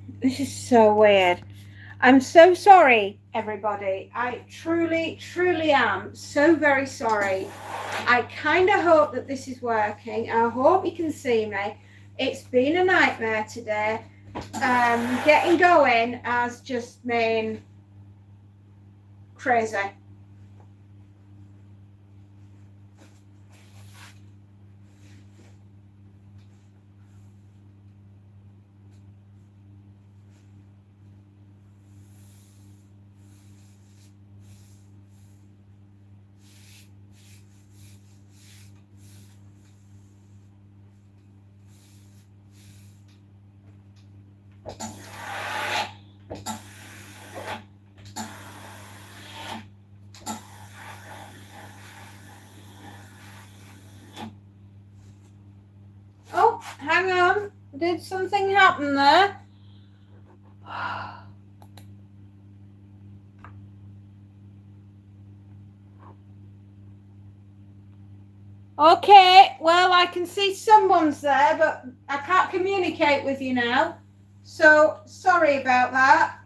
This is so weird. I'm so sorry, everybody. I truly, truly am so very sorry. I kind of hope that this is working. I hope you can see me. It's been a nightmare today. Getting going has just been crazy. Oh, hang on. Did something happen there? Okay, well, I can see someone's there, but I can't communicate with you now. So, sorry about that.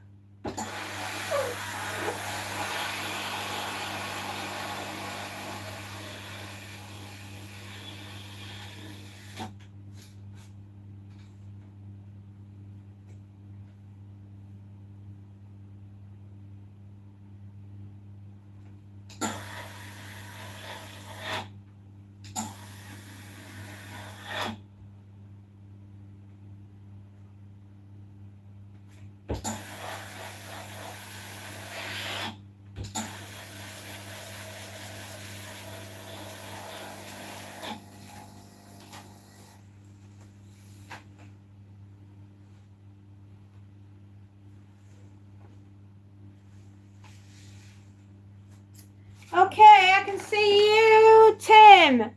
Okay, I can see you, Tim.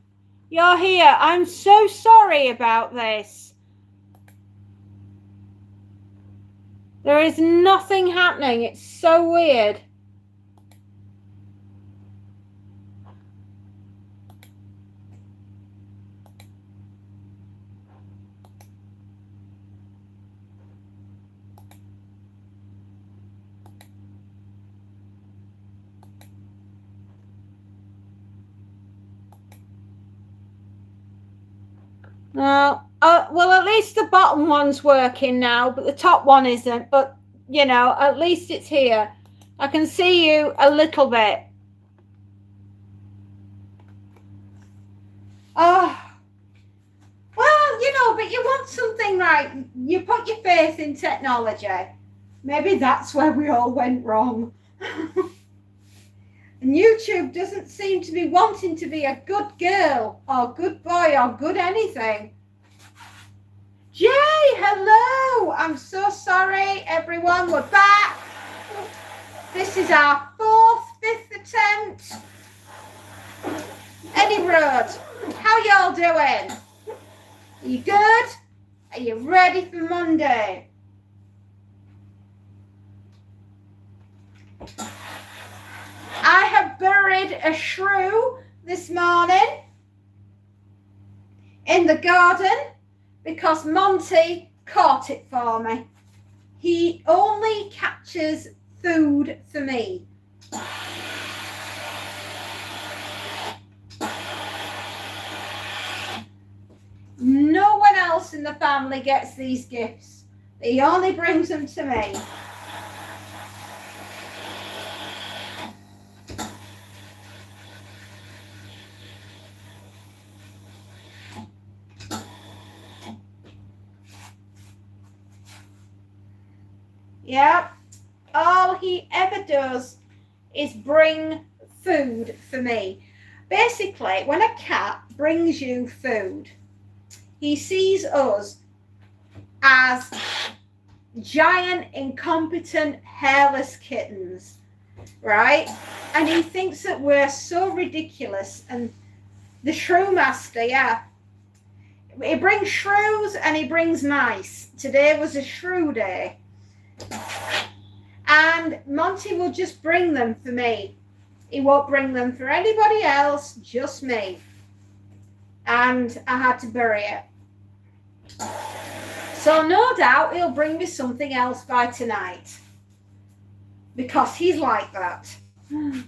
You're here. I'm so sorry about this. There is nothing happening. It's so weird. Well, at least the bottom one's working now, but the top one isn't. But, you know, at least it's here. I can see you a little bit. Oh, well, you know, but you want something right. You put your faith in technology. Maybe that's where we all went wrong. And YouTube doesn't seem to be wanting to be a good girl or good boy or good anything. Jay, hello. I'm so sorry, everyone. We're back. This is our fifth attempt. Eddie Road, how y'all doing? Are you good? Are you ready for Monday? I have buried a shrew this morning in the garden because Monty caught it for me. He only catches food for me. No one else in the family gets these gifts. He only brings them to me. Yep. All he ever does is bring food for me. Basically, when a cat brings you food, he sees us as giant, incompetent, hairless kittens, right? And he thinks that we're so ridiculous. And the shrew master, yeah, he brings shrews and he brings mice. Today was a shrew day. And Monty will just bring them for me. He won't bring them for anybody else, just me. And I had to bury it. So no doubt he'll bring me something else by tonight. Because he's like that. Good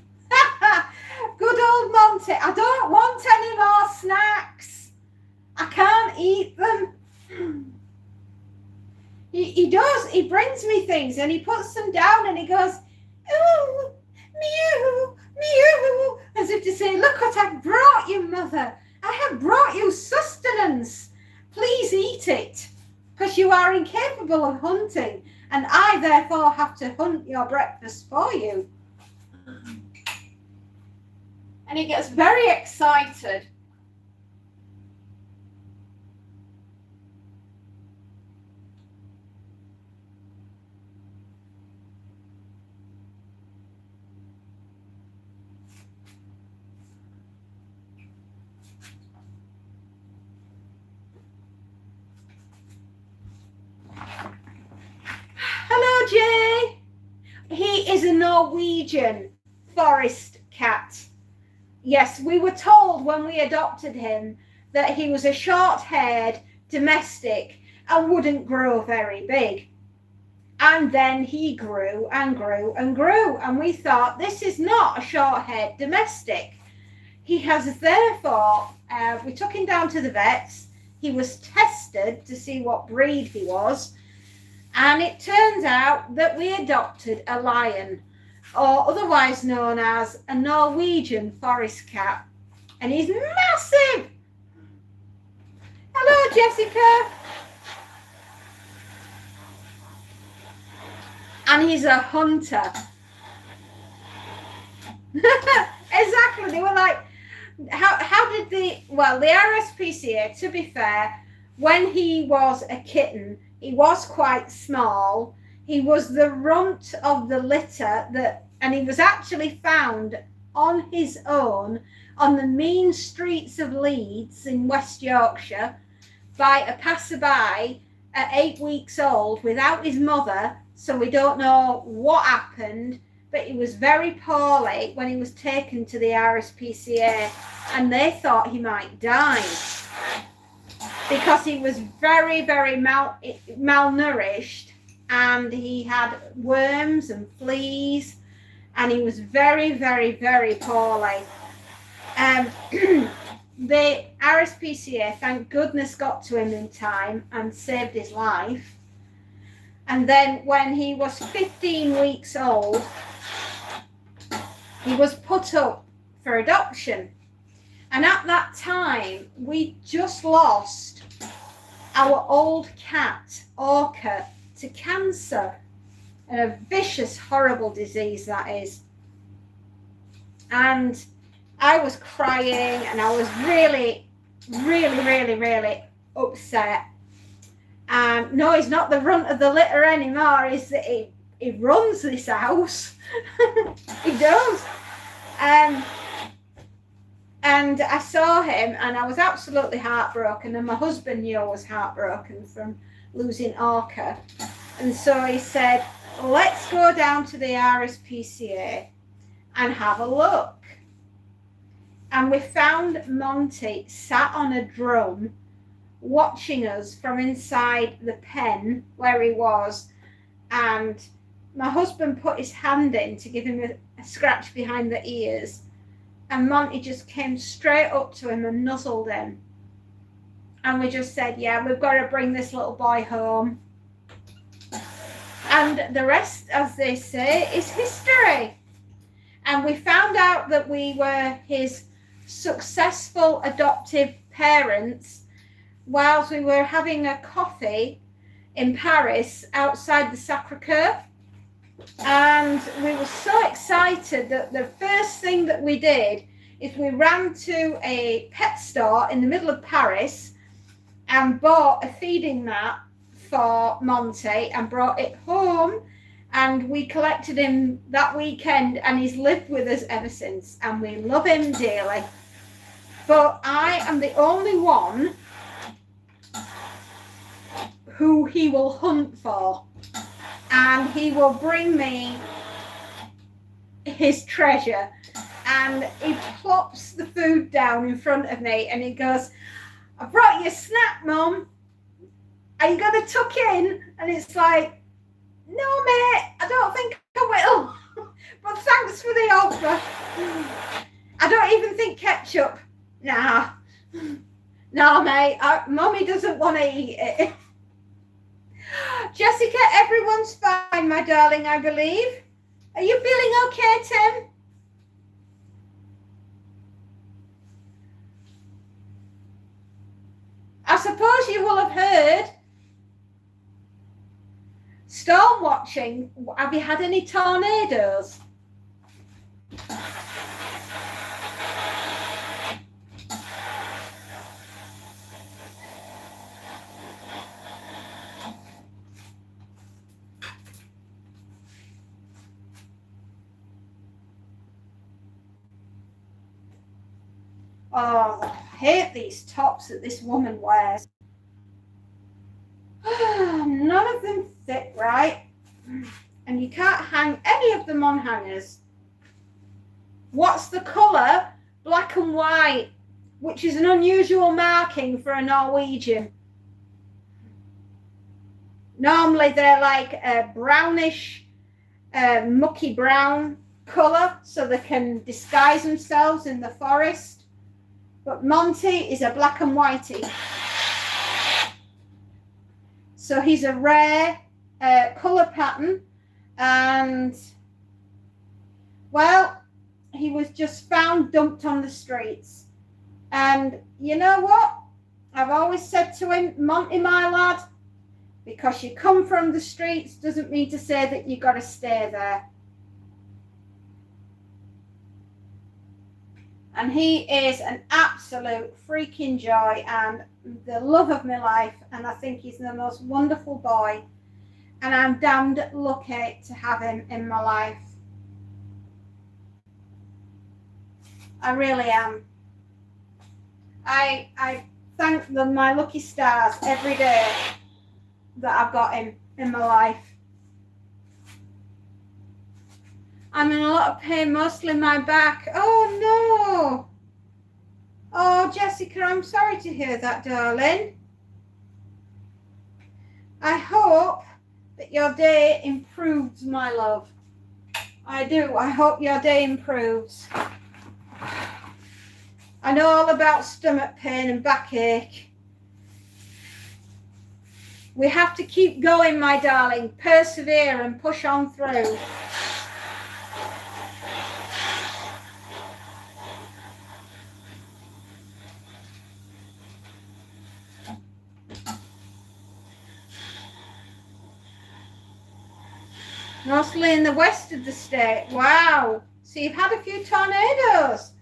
old Monty. I don't want any more snacks. I can't eat them. He does. He brings me things and he puts them down and he goes, ooh, mew, mew, as if to say, look what I've brought you, mother. I have brought you sustenance. Please eat it, because you are incapable of hunting, and I therefore have to hunt your breakfast for you. And he gets very excited. Hello, Jay. He is a Norwegian forest cat. Yes, we were told when we adopted him that he was a short-haired domestic and wouldn't grow very big. And then he grew and grew and grew, and we thought, this is not a short-haired domestic. He has therefore, we took him down to the vets. He was tested to see what breed he was, and it turns out that we adopted a lion, or otherwise known as a Norwegian forest cat. And he's massive. Hello, Jessica. And he's a hunter. Exactly. They were like, how did the RSPCA, to be fair, when he was a kitten, he was quite small. He was the runt of the litter, and he was actually found on his own on the mean streets of Leeds in West Yorkshire by a passerby at 8 weeks old without his mother. So we don't know what happened, but he was very poorly when he was taken to the RSPCA, and they thought he might die because he was very, very malnourished, and he had worms and fleas, and he was very, very, very poorly. The RSPCA, thank goodness, got to him in time and saved his life. And then when he was 15 weeks old, he was put up for adoption. And at that time, we just lost our old cat, Orca, to cancer. And a vicious, horrible disease that is. And I was crying, and I was really, really, really, really upset. And no, he's not the runt of the litter anymore. Is that he runs this house. He does. And I saw him, and I was absolutely heartbroken, and my husband knew I was heartbroken from losing Orca. And so he said, let's go down to the RSPCA and have a look. And we found Monty sat on a drum watching us from inside the pen where he was, and my husband put his hand in to give him a scratch behind the ears, and Monty just came straight up to him and nuzzled him, and we just said, yeah, we've got to bring this little boy home. And the rest, as they say, is history. And we found out that we were his successful adoptive parents whilst we were having a coffee in Paris outside the Sacré-Cœur. And we were so excited that the first thing that we did is we ran to a pet store in the middle of Paris and bought a feeding mat for Monty and brought it home, and we collected him that weekend, and he's lived with us ever since, and we love him dearly. But I am the only one who he will hunt for, and he will bring me his treasure, and he plops the food down in front of me and he goes, I brought you a snack, Mum. are you going to tuck in? And it's like, no, mate, I don't think I will. But thanks for the offer. I don't even think ketchup. Nah. No, mate, Mummy doesn't want to eat it. Jessica, everyone's fine, my darling, I believe. Are you feeling okay, Tim? I suppose you will have heard storm watching. Have you had any tornadoes? Oh, I hate these tops that this woman wears. None of them fit right. And you can't hang any of them on hangers. What's the colour? Black and white, which is an unusual marking for a Norwegian. Normally they're like a brownish, mucky brown colour, so they can disguise themselves in the forest. But Monty is a black and whitey. So he's a rare colour pattern, and well, he was just found dumped on the streets. And you know what? I've always said to him, Monty, my lad, because you come from the streets doesn't mean to say that you got to stay there. And he is an absolute freaking joy and the love of my life. And I think he's the most wonderful boy. And I'm damned lucky to have him in my life. I really am. I thank my lucky stars every day that I've got him in my life. I'm in a lot of pain, mostly my back. Oh, no. Oh, Jessica, I'm sorry to hear that, darling. I hope that your day improves, my love. I do. I hope your day improves. I know all about stomach pain and backache. We have to keep going, my darling. Persevere and push on through. Mostly in the west of the state. Wow. So you've had a few tornadoes.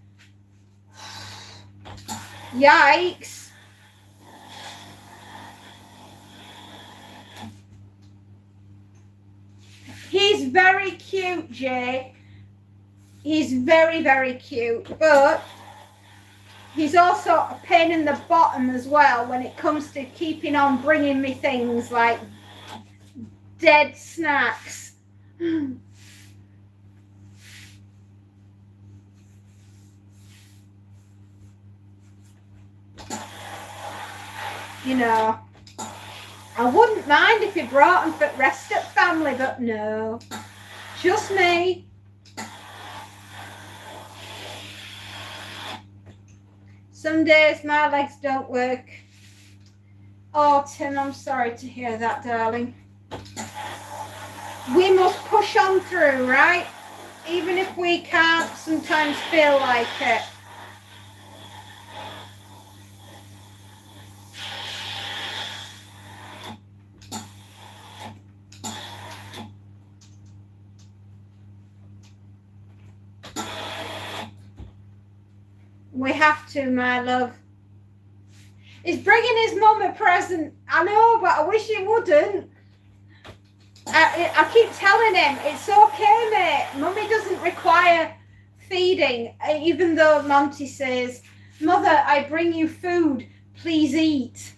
Yikes. He's very cute, Jay. He's very, very cute. But he's also a pain in the bottom as well when it comes to keeping on bringing me things like dead snacks. You know, I wouldn't mind if he brought them for rest at family, but no, just me. Some days my legs don't work. Oh, Tim, I'm sorry to hear that, darling. We must push on through, right? Even if we can't sometimes feel like it. We have to, my love. He's bringing his mum a present. I know, but I wish he wouldn't. I keep telling him, it's okay, mate. Mummy doesn't require feeding. Even though Monty says, Mother, I bring you food. Please eat.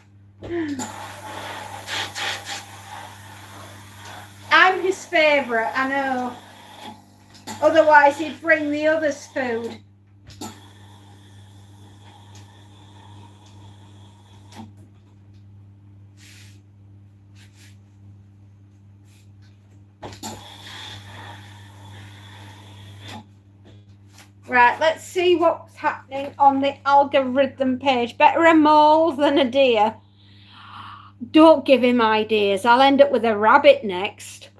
I'm his favourite, I know. Otherwise, he'd bring the others food. Right, let's see what's happening on the algorithm page. Better a mole than a deer. Don't give him ideas. I'll end up with a rabbit next.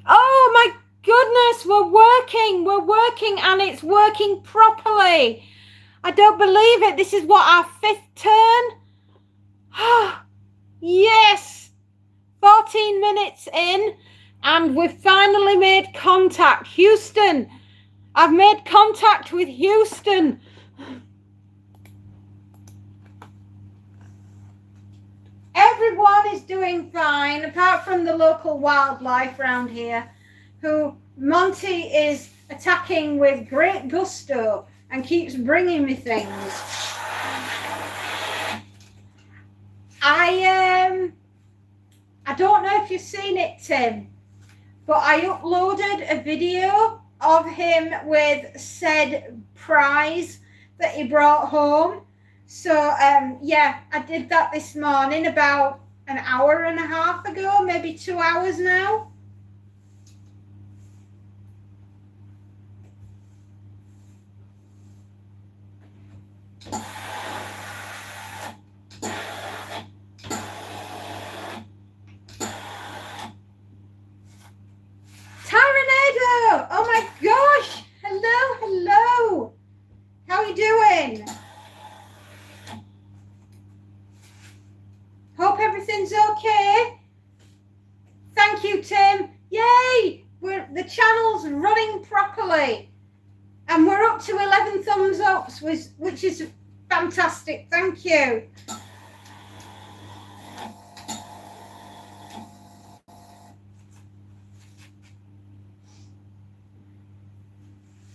Oh my goodness, we're working and it's working properly. I don't believe it. This is what, our 5th turn? Yes, 14 minutes in and we've finally made contact. Houston, I've made contact with Houston. Everyone is doing fine, apart from the local wildlife around here, who Monty is attacking with great gusto and keeps bringing me things. I don't know if you've seen it, Tim, but I uploaded a video of him with said prize that he brought home. So, yeah, I did that this morning about an hour and a half ago, maybe 2 hours now. Tyranado! Oh my gosh! Hello, hello! How are you doing? Hope everything's okay. Thank you, Tim. Yay! The channel's running properly. And we're up to 11 thumbs ups, which is fantastic. Thank you.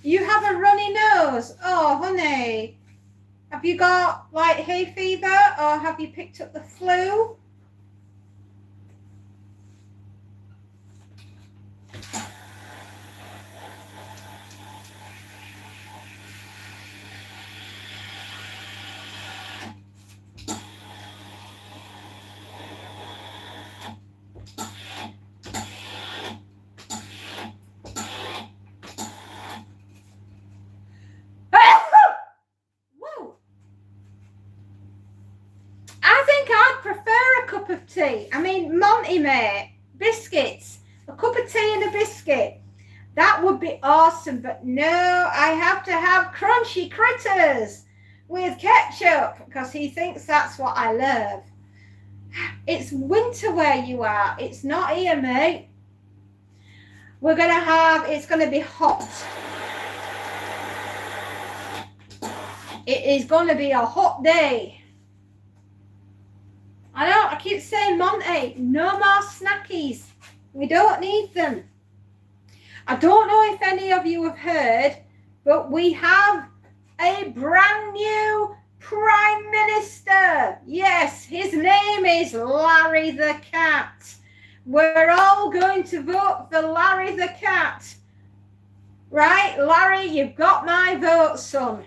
You have a runny nose. Oh, honey. Have you got like hay fever or have you picked up the flu? Of tea. I mean, Monty, mate, biscuits, a cup of tea and a biscuit. That would be awesome, but no, I have to have crunchy critters with ketchup because he thinks that's what I love. It's winter where you are. It's not here, mate. We're going to have, it's going to be hot. It is going to be a hot day. I know, I keep saying, Monty, no more snackies. We don't need them. I don't know if any of you have heard, but we have a brand new Prime Minister. Yes, his name is Larry the Cat. We're all going to vote for Larry the Cat. Right, Larry, you've got my vote, son.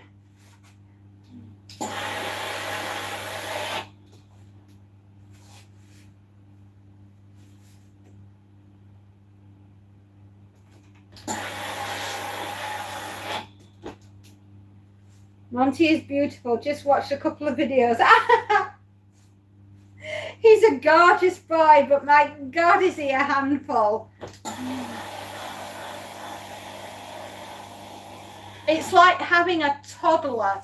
Monty is beautiful. Just watched a couple of videos. He's a gorgeous boy, but my God, is he a handful. It's like having a toddler,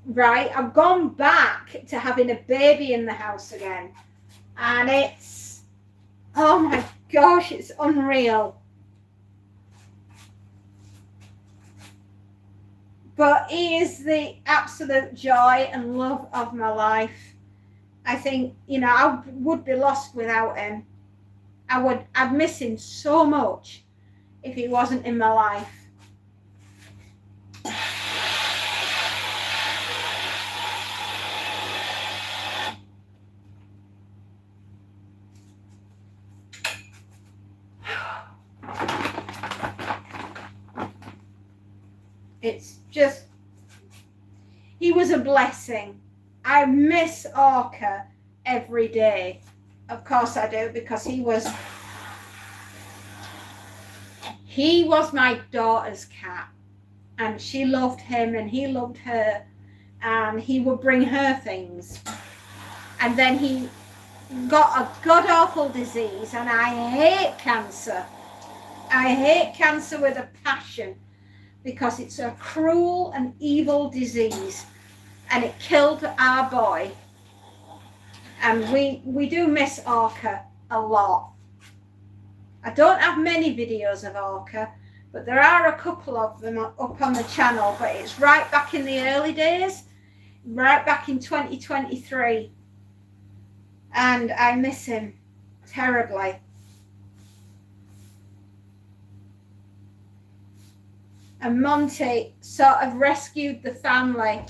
right? I've gone back to having a baby in the house again. And it's, oh my gosh, it's unreal. But he is the absolute joy and love of my life. I think, you know, I would be lost without him. I'd miss him so much if he wasn't in my life. It's just, he was a blessing. I miss Orca every day. Of course I do, because he was He was my daughter's cat, and she loved him and he loved her, and he would bring her things. And then he got a god-awful disease, and I hate cancer. I hate cancer with a passion because it's a cruel and evil disease, and it killed our boy. And we do miss Orca a lot. I don't have many videos of Orca, but there are a couple of them up on the channel, but it's right back in the early days, right back in 2023. And I miss him terribly. And Monty sort of rescued the family.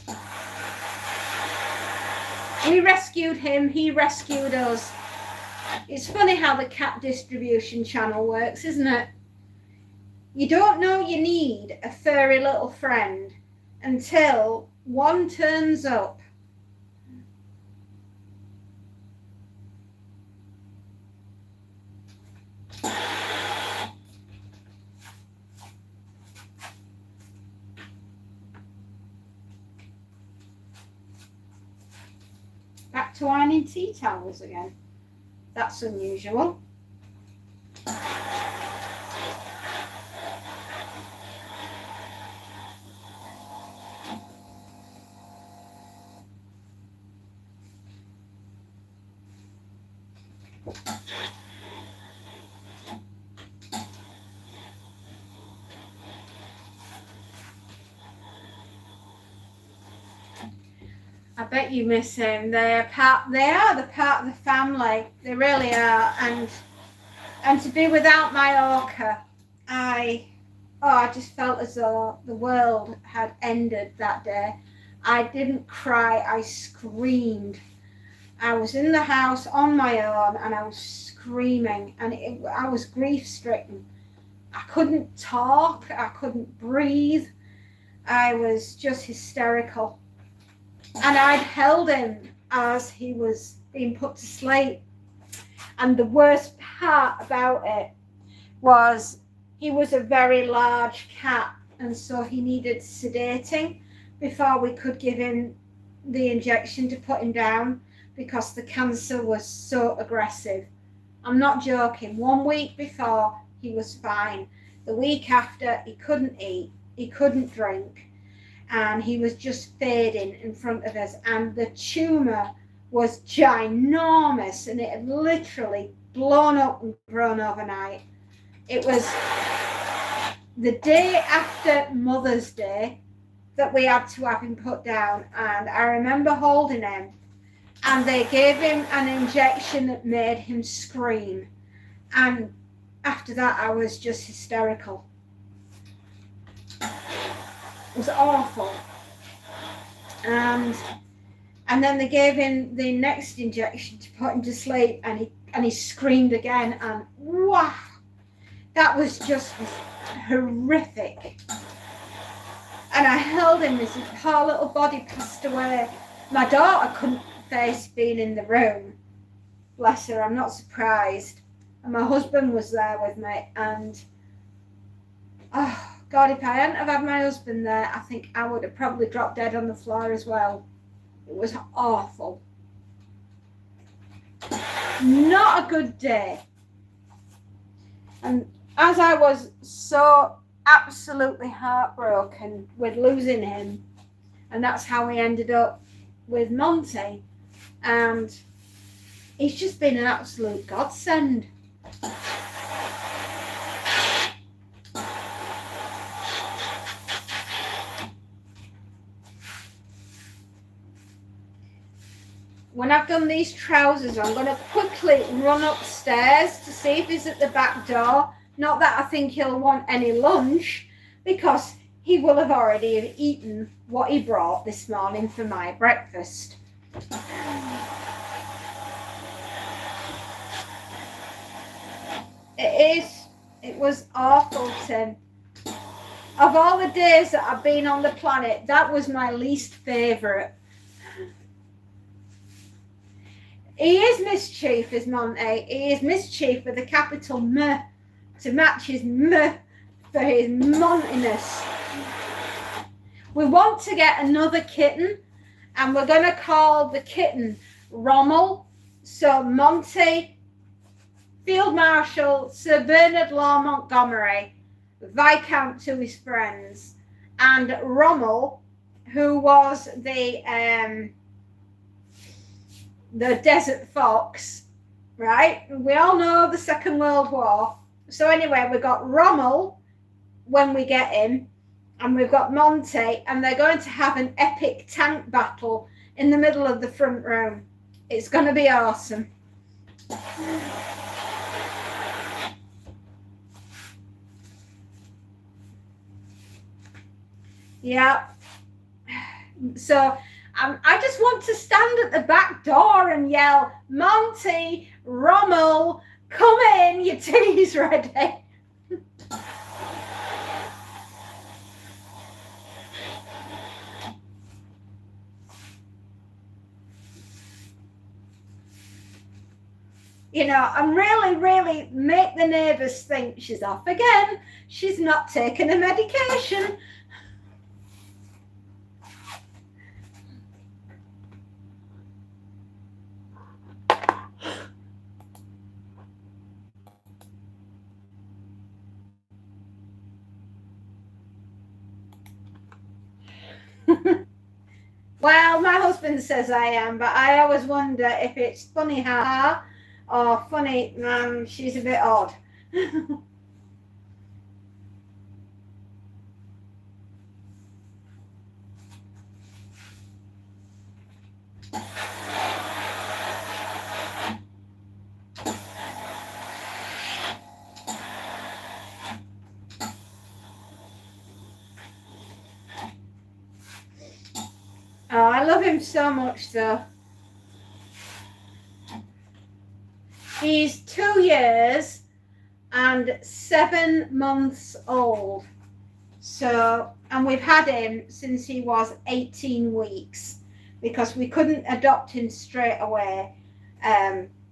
We rescued him, he rescued us. It's funny how the cat distribution channel works, isn't it? You don't know you need a furry little friend until one turns up. Back to ironing tea towels again. That's unusual. I bet you miss him. They are the part of the family. They really are. And to be without my Orca, I just felt as though the world had ended that day. I didn't cry, I screamed. I was in the house on my own and I was screaming, and I was grief-stricken. I couldn't talk, I couldn't breathe. I was just hysterical. And I'd held him as he was being put to sleep. And the worst part about it was he was a very large cat, and so he needed sedating before we could give him the injection to put him down, because the cancer was so aggressive. I'm not joking. 1 week before, he was fine. The week after, he couldn't eat, he couldn't drink, and he was just fading in front of us. And the tumour was ginormous, and it had literally blown up and grown overnight. It was the day after Mother's Day that we had to have him put down, and I remember holding him, and they gave him an injection that made him scream, and after that I was just hysterical. It was awful. And then they gave him the next injection to put him to sleep, and he screamed again, and wow, that was just horrific. And I held him as his poor little body passed away. My daughter couldn't face being in the room. Bless her, I'm not surprised. And my husband was there with me, and oh God, if I hadn't have had my husband there, I think I would have probably dropped dead on the floor as well. It was awful. Not a good day. And as I was so absolutely heartbroken with losing him, and that's how we ended up with Monty, and he's just been an absolute godsend. When I've done these trousers, I'm going to quickly run upstairs to see if he's at the back door. Not that I think he'll want any lunch, because he will have already eaten what he brought this morning for my breakfast. It was awful, Tim. Of all the days that I've been on the planet, that was my least favourite. He is mischief, is Monty. He is mischief with a capital M, to match his M for his montiness. We want to get another kitten, and we're going to call the kitten Rommel. So Monty, Field Marshal Sir Bernard Law Montgomery, Viscount to his friends, and Rommel, who was the Desert Fox, right? We all know the Second World War. So anyway, we got Rommel when we get him, and we've got Monty, and they're going to have an epic tank battle in the middle of the front room. It's going to be awesome. Yeah. So I just want to stand at the back door and yell, Monty, Rommel, come in, your tea's ready. You know, I'm really make the neighbours think she's off again. She's not taking a medication. Well, my husband says I am, but I always wonder if it's funny how or funny, she's a bit odd. Oh, I love him so much, though. He's 2 years and 7 months old. So, and we've had him since he was 18 weeks because we couldn't adopt him straight away.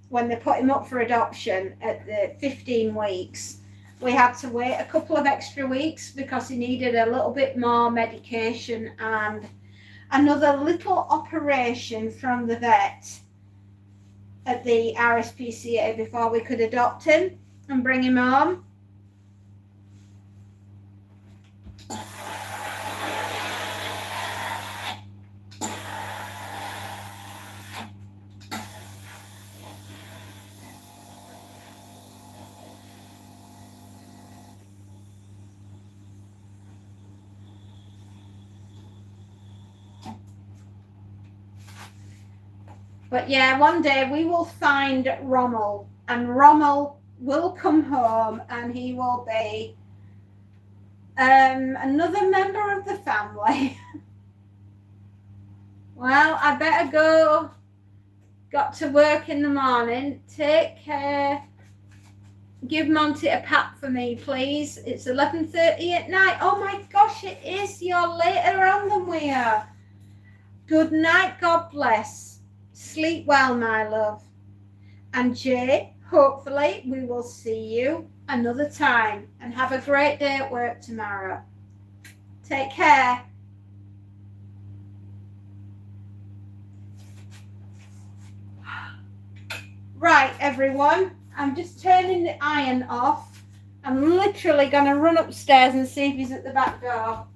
When they put him up for adoption at the 15 weeks, we had to wait a couple of extra weeks because he needed a little bit more medication and another little operation from the vet at the RSPCA before we could adopt him and bring him home. But yeah, one day we will find Rommel, and Rommel will come home, and he will be another member of the family. Well, I better go. Got to work in the morning. Take care. Give Monty a pat for me, please. It's 11:30 at night. Oh my gosh, it is. You're later on than we are. Good night. God bless. Sleep well, my love. And Jay, hopefully we will see you another time, and have a great day at work tomorrow. Take care. Right, everyone, I'm just turning the iron off. I'm literally going to run upstairs and see if he's at the back door.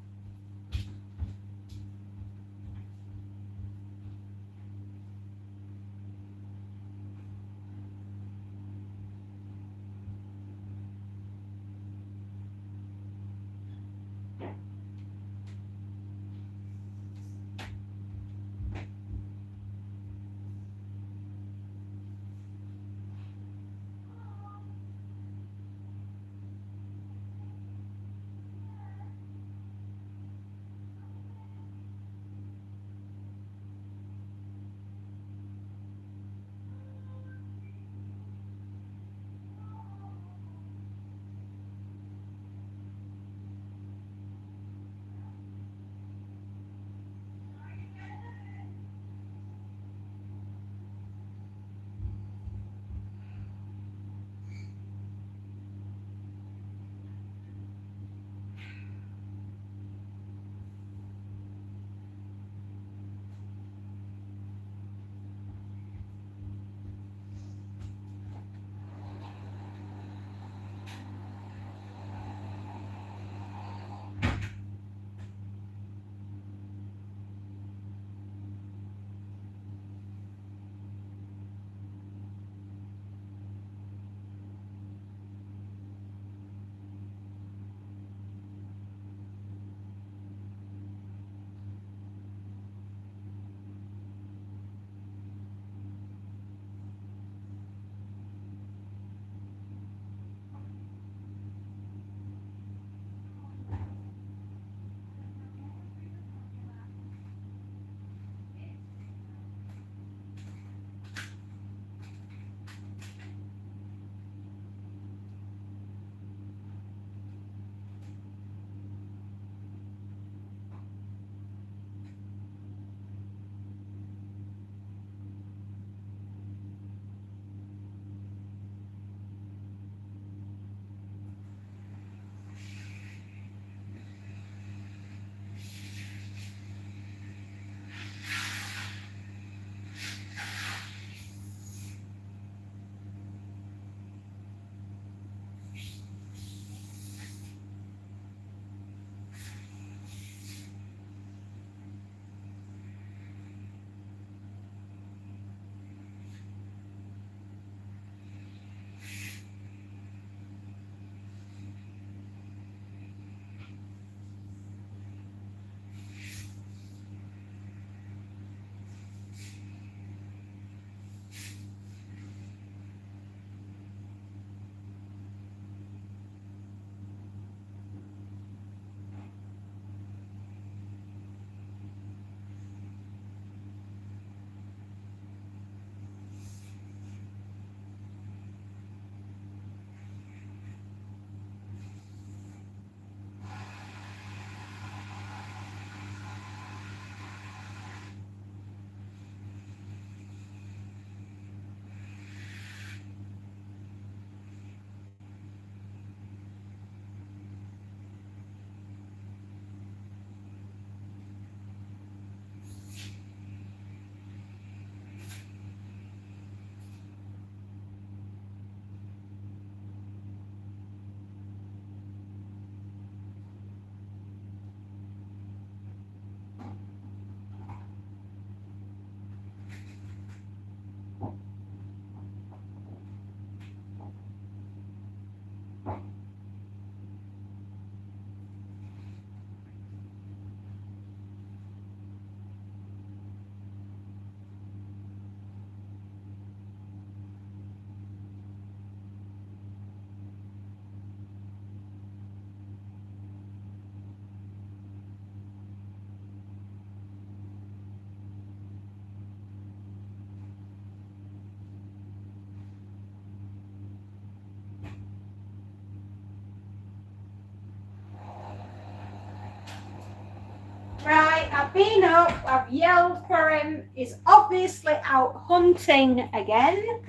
been up, I've yelled for him. He's obviously out hunting again.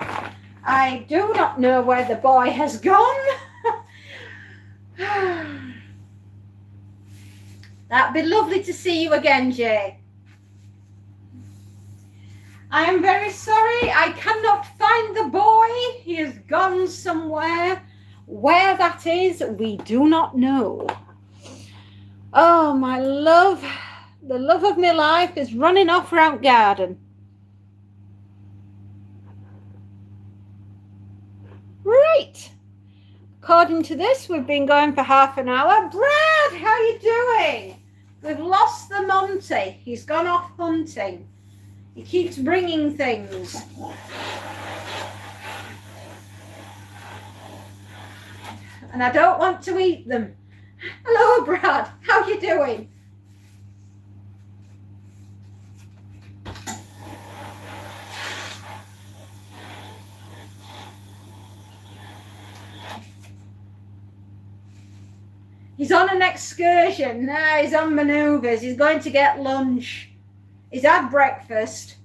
I do not know where the boy has gone. That'd be lovely to see you again, Jay. I am very sorry. I cannot find the boy. He has gone somewhere. Where that is, we do not know. Oh, my love. The love of my life is running off around garden. Right. According to this, we've been going for half an hour. Brad, how you doing? We've lost the Monty. He's gone off hunting. He keeps bringing things. And I don't want to eat them. Hello, Brad. How you doing? He's on an excursion. Nah, he's on manoeuvres. He's going to get lunch. He's had breakfast.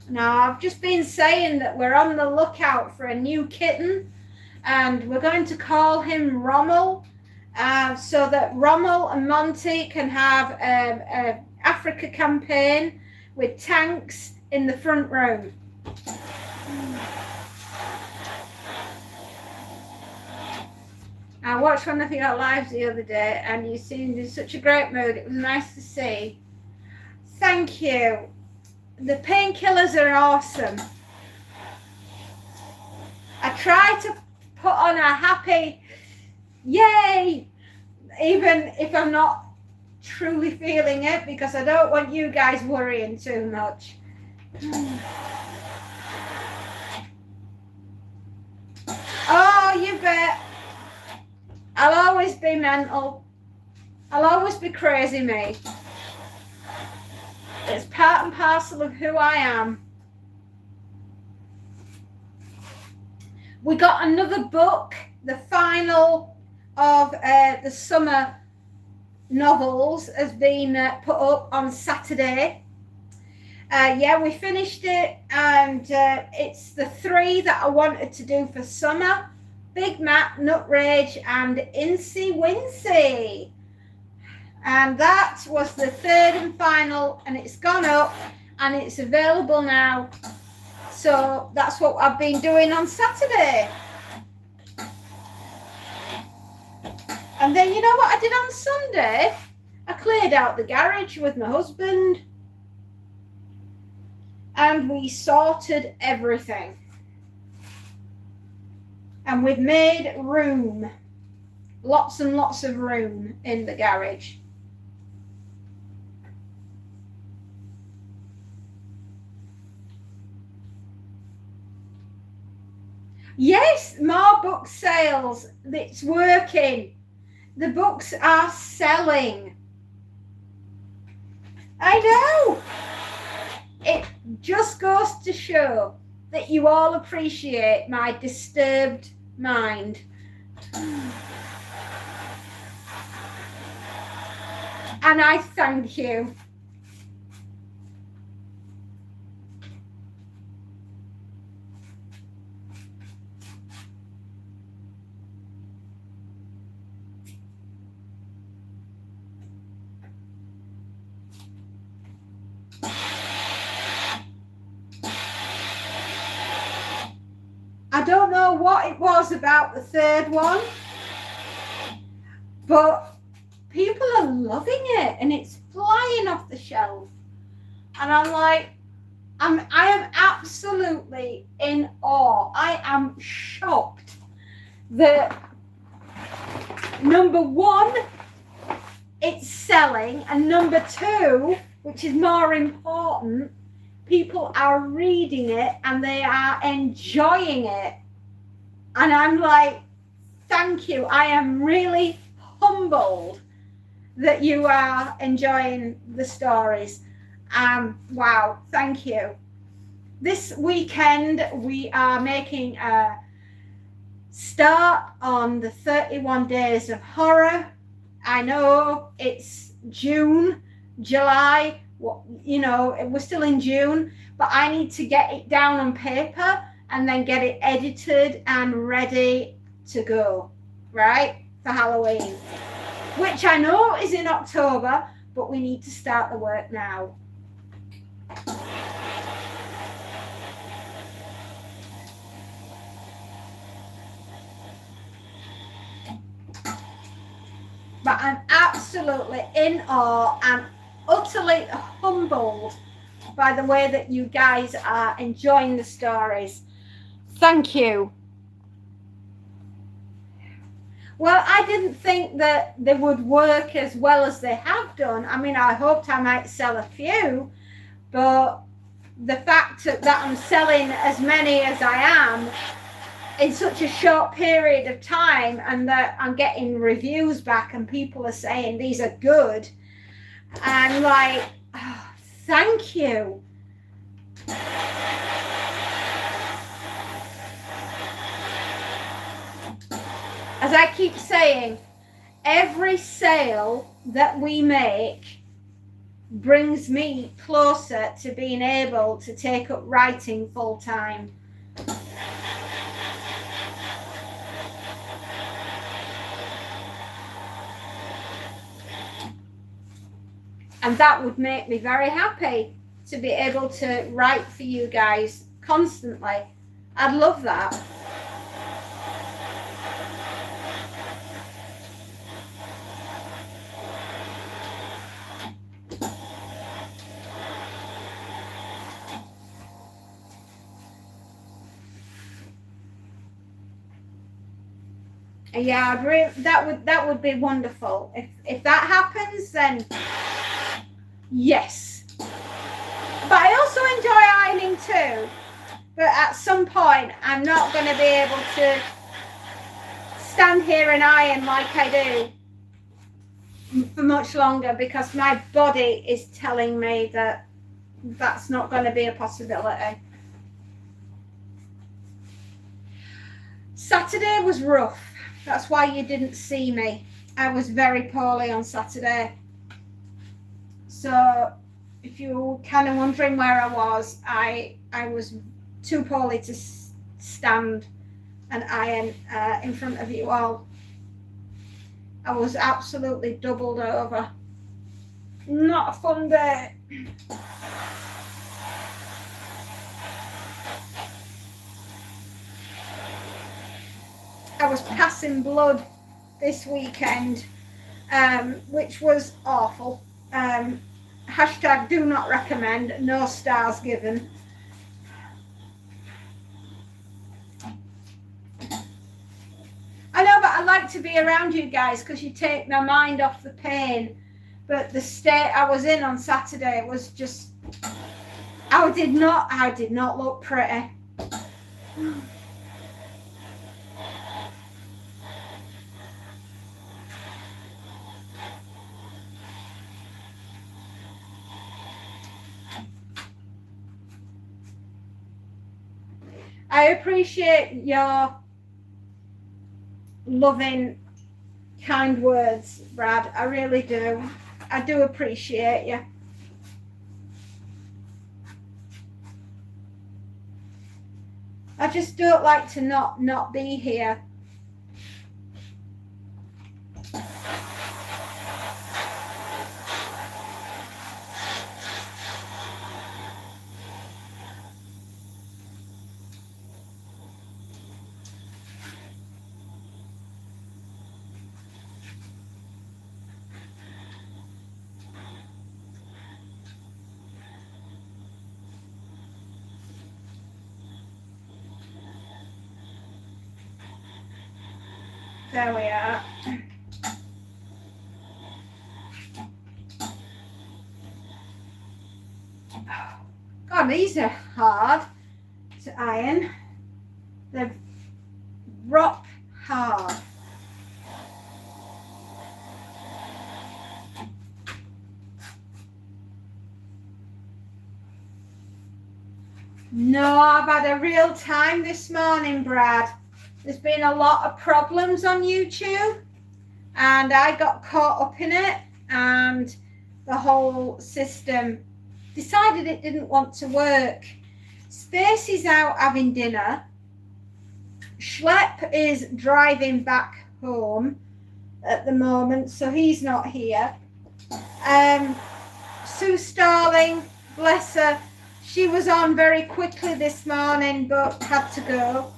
Now, I've just been saying that we're on the lookout for a new kitten, and we're going to call him Rommel, so that Rommel and Monty can have an Africa campaign with tanks in the front room. I watched one of your lives the other day and you seemed in such a great mood. It was nice to see. Thank you. The painkillers are awesome. I try to put on a happy yay, even if I'm not truly feeling it, because I don't want you guys worrying too much. Oh, you bet. I'll always be mental. I'll always be crazy me. It's part and parcel of who I am. We got another book, the final of the summer novels, has been put up on Saturday. Yeah, we finished it, and it's the 3 that I wanted to do for summer. Big Mac, Nutrage, and Incy Wincy. And that was the 3rd and final, and it's gone up, and it's available now. So that's what I've been doing on Saturday. And then you know what I did on Sunday? I cleared out the garage with my husband, and we sorted everything. And we've made room, lots and lots of room in the garage. Yes, more book sales. It's working. The books are selling. I know. It just goes to show that you all appreciate my disturbed mind. And I thank you. I don't know what it was about the 3rd one, but people are loving it and it's flying off the shelf. And I'm like, I am absolutely in awe. I am shocked that, number 1, it's selling, and number 2, which is more important, people are reading it and they are enjoying it. And I'm like, thank you. I am really humbled that you are enjoying the stories. Wow, thank you. This weekend we are making a start on the 31 Days of Horror. I know it's June, July, we're still in June, but I need to get it down on paper and then get it edited and ready to go, right, for Halloween, which I know is in October, but we need to start the work now. But I'm absolutely in awe and utterly humbled by the way that you guys are enjoying the stories. Thank you. Well, I didn't think that they would work as well as they have done. I mean, I hoped I might sell a few, but the fact that I'm selling as many as I am in such a short period of time, and that I'm getting reviews back and people are saying these are good, I'm like, oh, thank you. As I keep saying, every sale that we make brings me closer to being able to take up writing full time. And that would make me very happy to be able to write for you guys constantly. I'd love that. Yeah, that would be wonderful. If that happens, then yes. But I also enjoy ironing too. But at some point, I'm not going to be able to stand here and iron like I do for much longer, because my body is telling me that that's not going to be a possibility. Saturday was rough. That's why you didn't see me. I was very poorly on Saturday. So if you're kind of wondering where I was too poorly to stand and iron in front of you all. I was absolutely doubled over. Not a fun day. I was passing blood this weekend, which was awful. Hashtag do not recommend, no stars given. I know, but I like to be around you guys because you take my mind off the pain. But the state I was in on Saturday was just, I did not look pretty. I appreciate your loving, kind words, Brad. I really do. I do appreciate you. I just don't like to not be here. There we are. God, these are hard to iron. They're rock hard. No, I've had a real time this morning, Brad. There's been a lot of problems on YouTube, and I got caught up in it, and the whole system decided it didn't want to work. Stacey's out having dinner. Schlep is driving back home at the moment, so he's not here. Sue Starling, bless her, she was on very quickly this morning but had to go.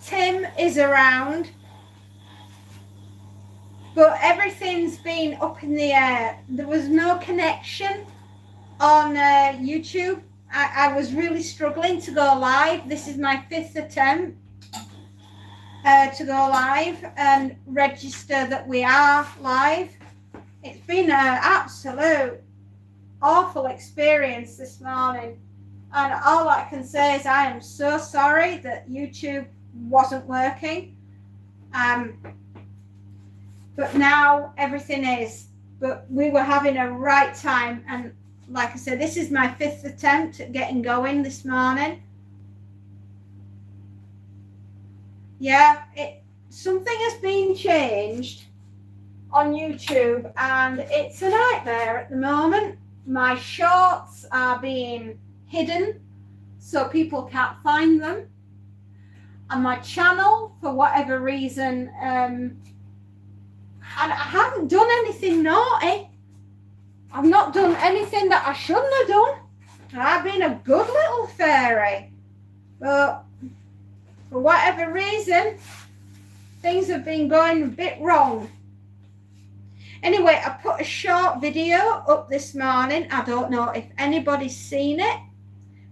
Tim is around, but everything's been up in the air. There was no connection on YouTube. I was really struggling to go live. This is my 5th attempt to go live and register that we are live. It's been an absolute awful experience this morning, and all I can say is I am so sorry that YouTube wasn't working, but now everything is. But we were having a right time, and like I said, this is my 5th attempt at getting going this morning. Yeah, something has been changed on YouTube, and it's a nightmare at the moment. My shorts are being hidden so people can't find them, and my channel, for whatever reason, and I haven't done anything naughty. I've not done anything that I shouldn't have done. I've been a good little fairy, but for whatever reason, things have been going a bit wrong. Anyway, I put a short video up this morning. I don't know if anybody's seen it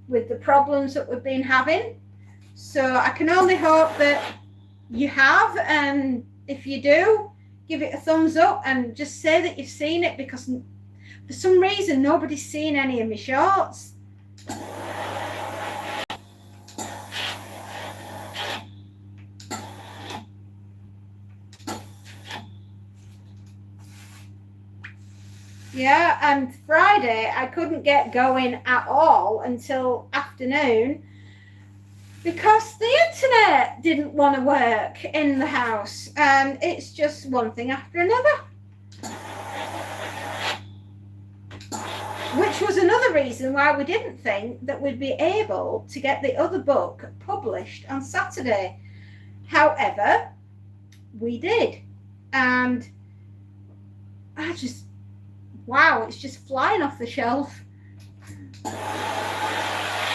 with the problems that we've been having. So I can only hope that you have. And if you do, give it a thumbs up and just say that you've seen it, because for some reason, nobody's seen any of my shorts. Yeah, and Friday I couldn't get going at all until afternoon because the internet didn't want to work in the house, and it's just one thing after another. Which was another reason why we didn't think that we'd be able to get the other book published on Saturday. However, we did, and I just, wow, it's just flying off the shelf.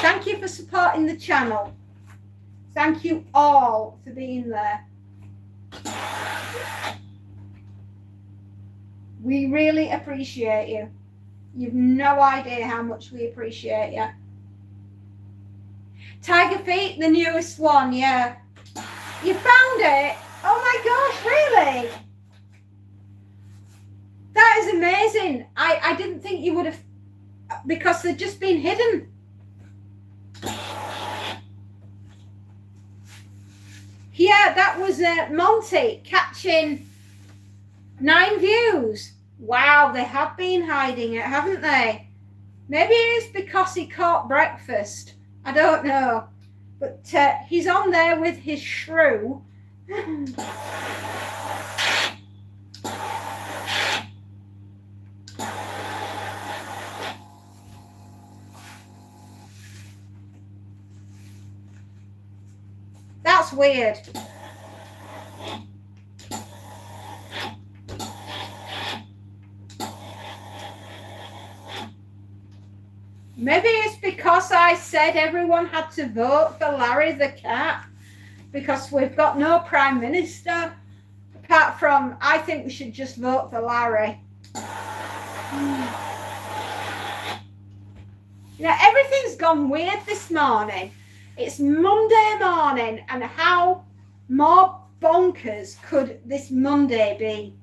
Thank you for supporting the channel. Thank you all for being there. We really appreciate you. You've no idea how much we appreciate you. Tiger Feet, the newest one, yeah. You found it? Oh my gosh, really? That is amazing. I didn't think you would have, because they've just been hidden. Yeah, that was Monty catching 9 views. Wow, they have been hiding it, haven't they? Maybe it is because he caught breakfast. I don't know. But he's on there with his shrew. That's weird. Maybe it's because I said everyone had to vote for Larry the cat, because we've got no prime minister apart from, I think we should just vote for Larry. You know, everything's gone weird this morning. It's Monday morning, and how more bonkers could this Monday be?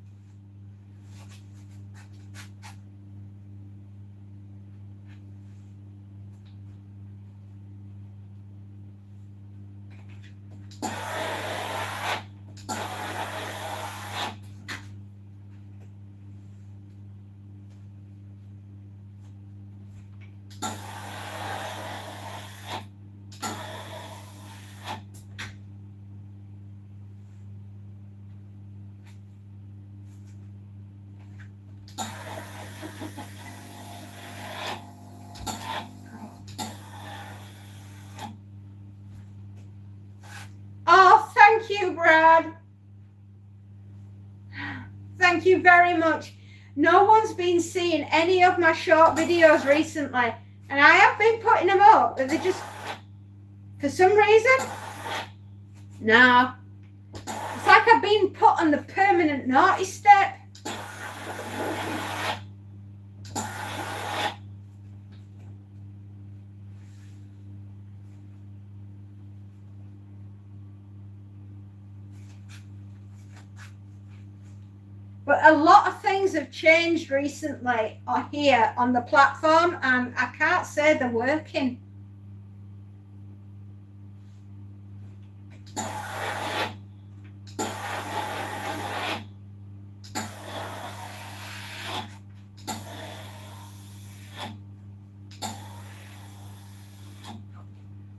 Brad. Thank you very much. No one's been seeing any of my short videos recently, and I have been putting them up, but they just, for some reason, no. It's like I've been put on the permanent naughty step. But a lot of things have changed recently here on the platform, and I can't say they're working.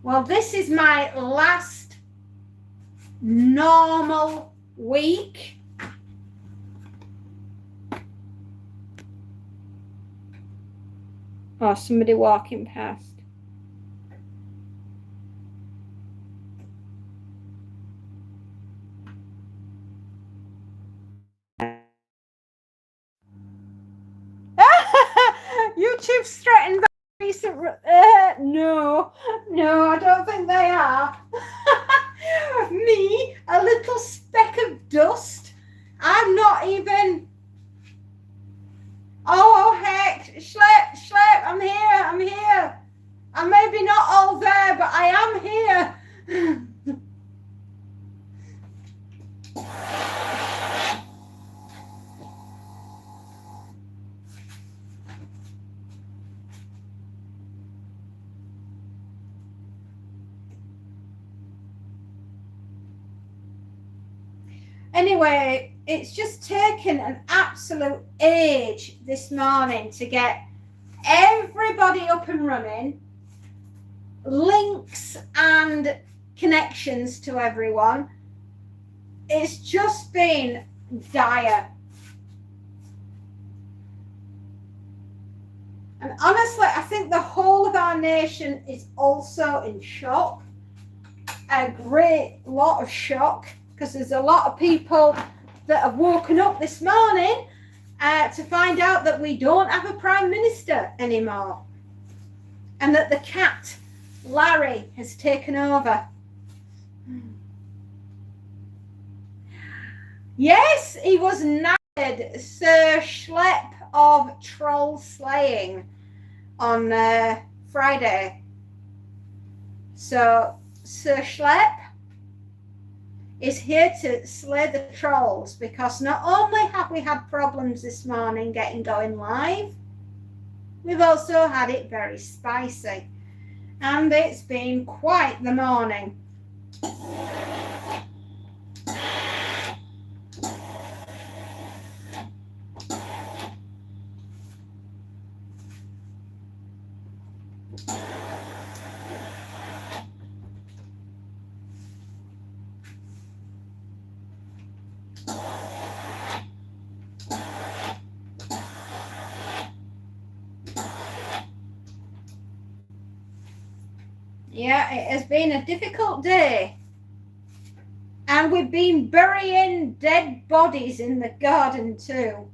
Well, this is my last normal week. Oh, somebody walking past. YouTube's threatened by recent... no, I don't think they are. Me, a little speck of dust. I'm not even... Oh, heck, Schlep, I'm here. I'm maybe not all there, but I am here. Anyway, it's just taken an absolute age this morning to get everybody up and running, links and connections to everyone. It's just been dire. And honestly, I think the whole of our nation is also in shock. A great lot of shock, because there's a lot of people that have woken up this morning to find out that we don't have a prime minister anymore, and that the cat Larry has taken over. Yes, he was knighted Sir Schlep of troll slaying on Friday. So Sir Schlep is here to slay the trolls, because not only have we had problems this morning getting going live, we've also had it very spicy, and it's been quite the morning. Yeah, it has been a difficult day. And we've been burying dead bodies in the garden too.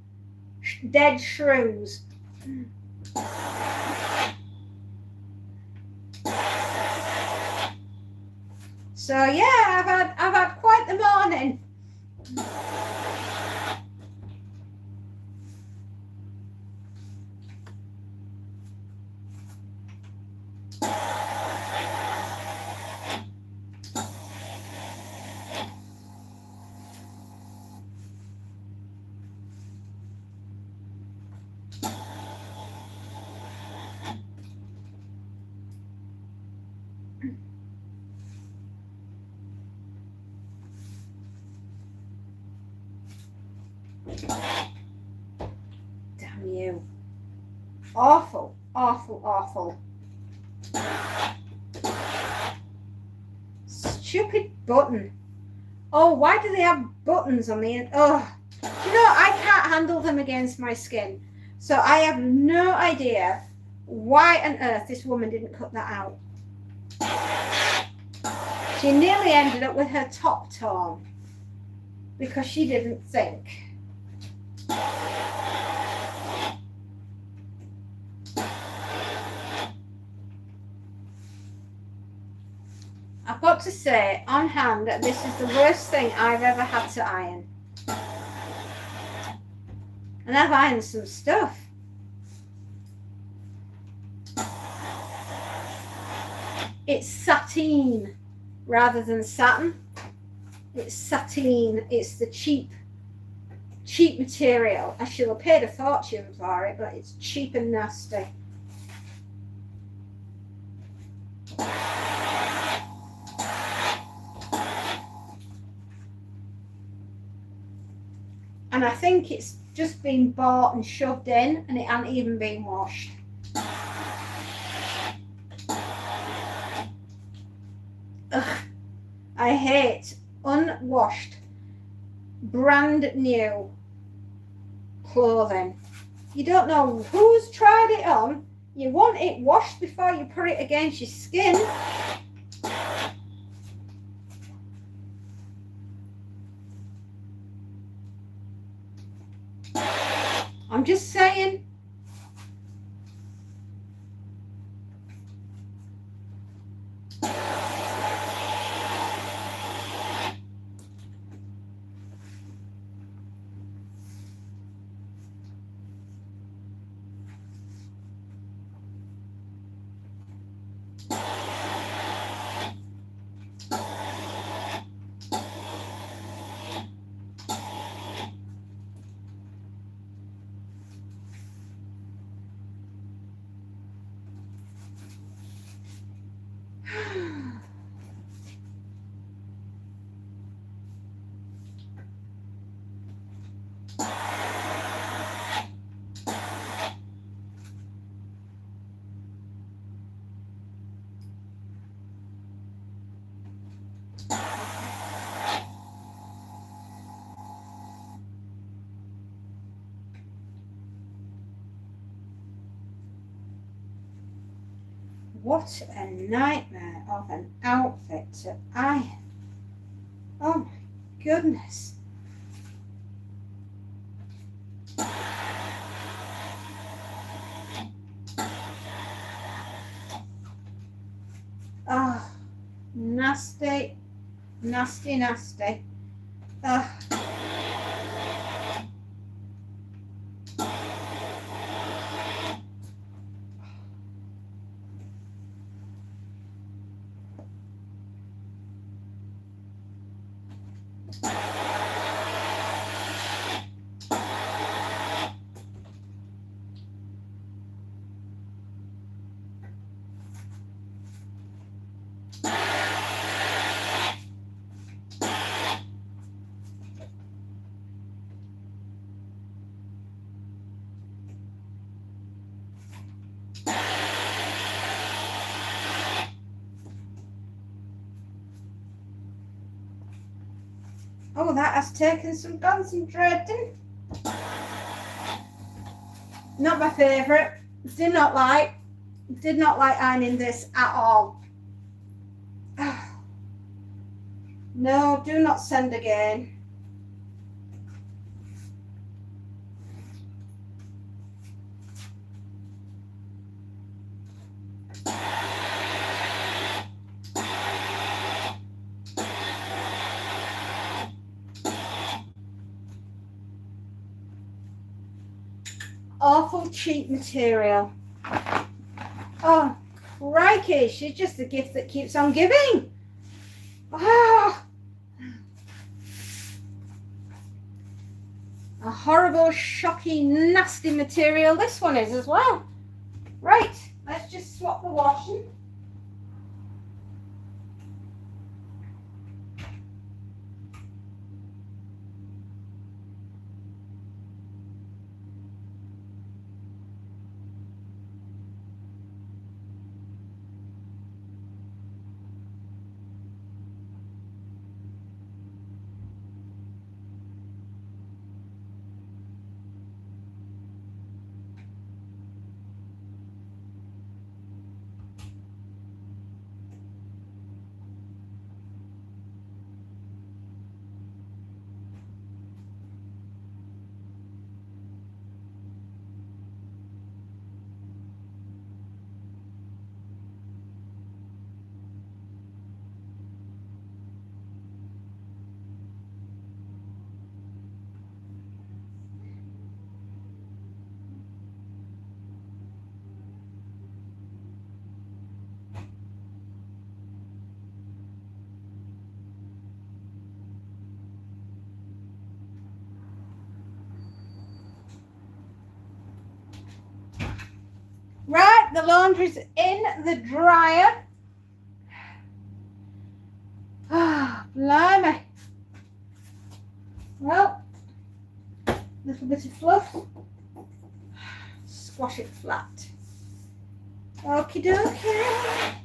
Dead shrews. So yeah, I've had quite the morning. Damn you. Awful, awful, awful. Stupid button. Oh, why do they have buttons on the end? Oh, you know, I can't handle them against my skin. So I have no idea why on earth this woman didn't cut that out. She nearly ended up with her top torn. because she didn't think. I've got to say, on hand, that this is the worst thing I've ever had to iron. And I've ironed some stuff. It's sateen rather than satin. It's sateen. It's the cheap material. I should have paid a fortune for it, but it's cheap and nasty. And I think it's just been bought and shoved in, and it hasn't even been washed. Ugh, I hate unwashed, brand new clothing. You don't know who's tried it on. You want it washed before you put it against your skin. I'm just saying. What a nightmare of an outfit to iron. Oh my goodness. Oh, nasty, nasty, nasty. Oh, that has taken some concentrating. Not my favourite. Did not like ironing this at all. No, do not send again. Awful cheap material. Oh, crikey, she's just the gift that keeps on giving. Ah, a horrible, shocking, nasty material this one is as well. Right, let's just swap the washing. Yep, the laundry's in the dryer. Ah, blimey. Well, little bit of fluff. Squash it flat. Okie dokie.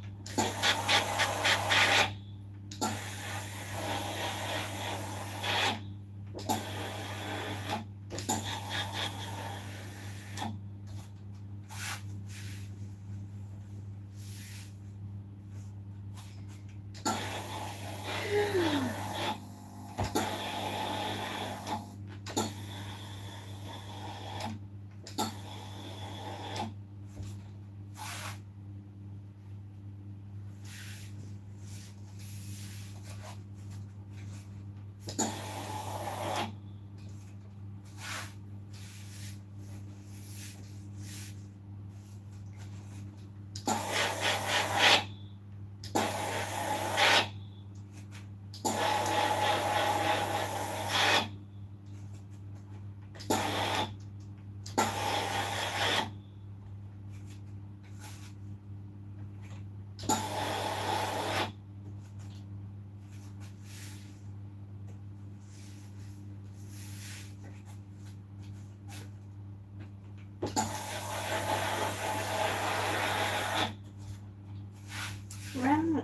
Right.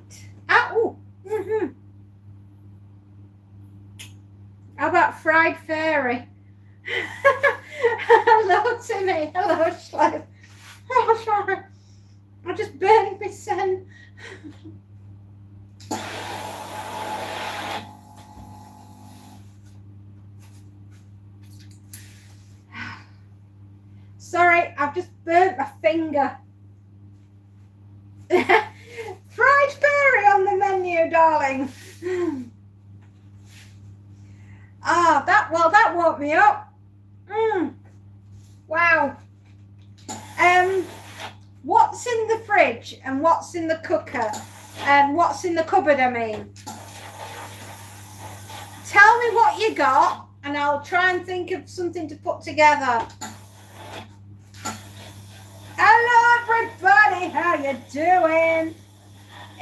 Oh, How about fried fairy? Hello, Timmy. Hello, Schleif. Oh, sorry. I just burned my son. Sorry, I've just burnt my finger. Fried fairy on the menu, darling. Ah, that woke me up. Wow. What's in the fridge and what's in the cooker and what's in the cupboard, I mean? Tell me what you got and I'll try and think of something to put together. Hello, everybody. How you doing?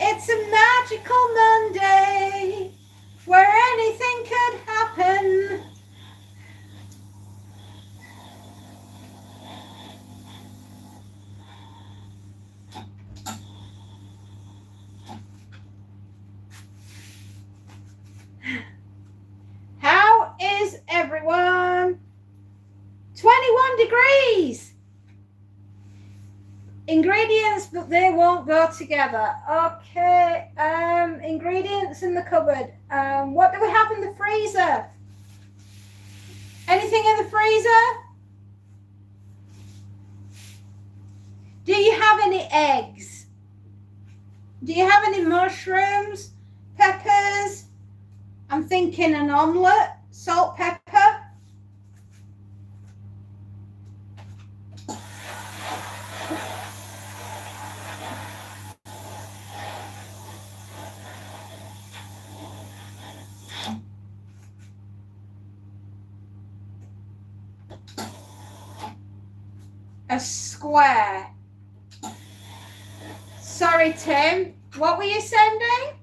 It's a magical Monday where anything could happen. How is everyone? 21 degrees. Ingredients, but they won't go together. Okay, ingredients in the cupboard. What do we have in the freezer? Anything in the freezer? Do you have any eggs? Do you have any mushrooms, peppers? I'm thinking an omelette, salt, pepper. A square. Sorry, Tim. What were you sending?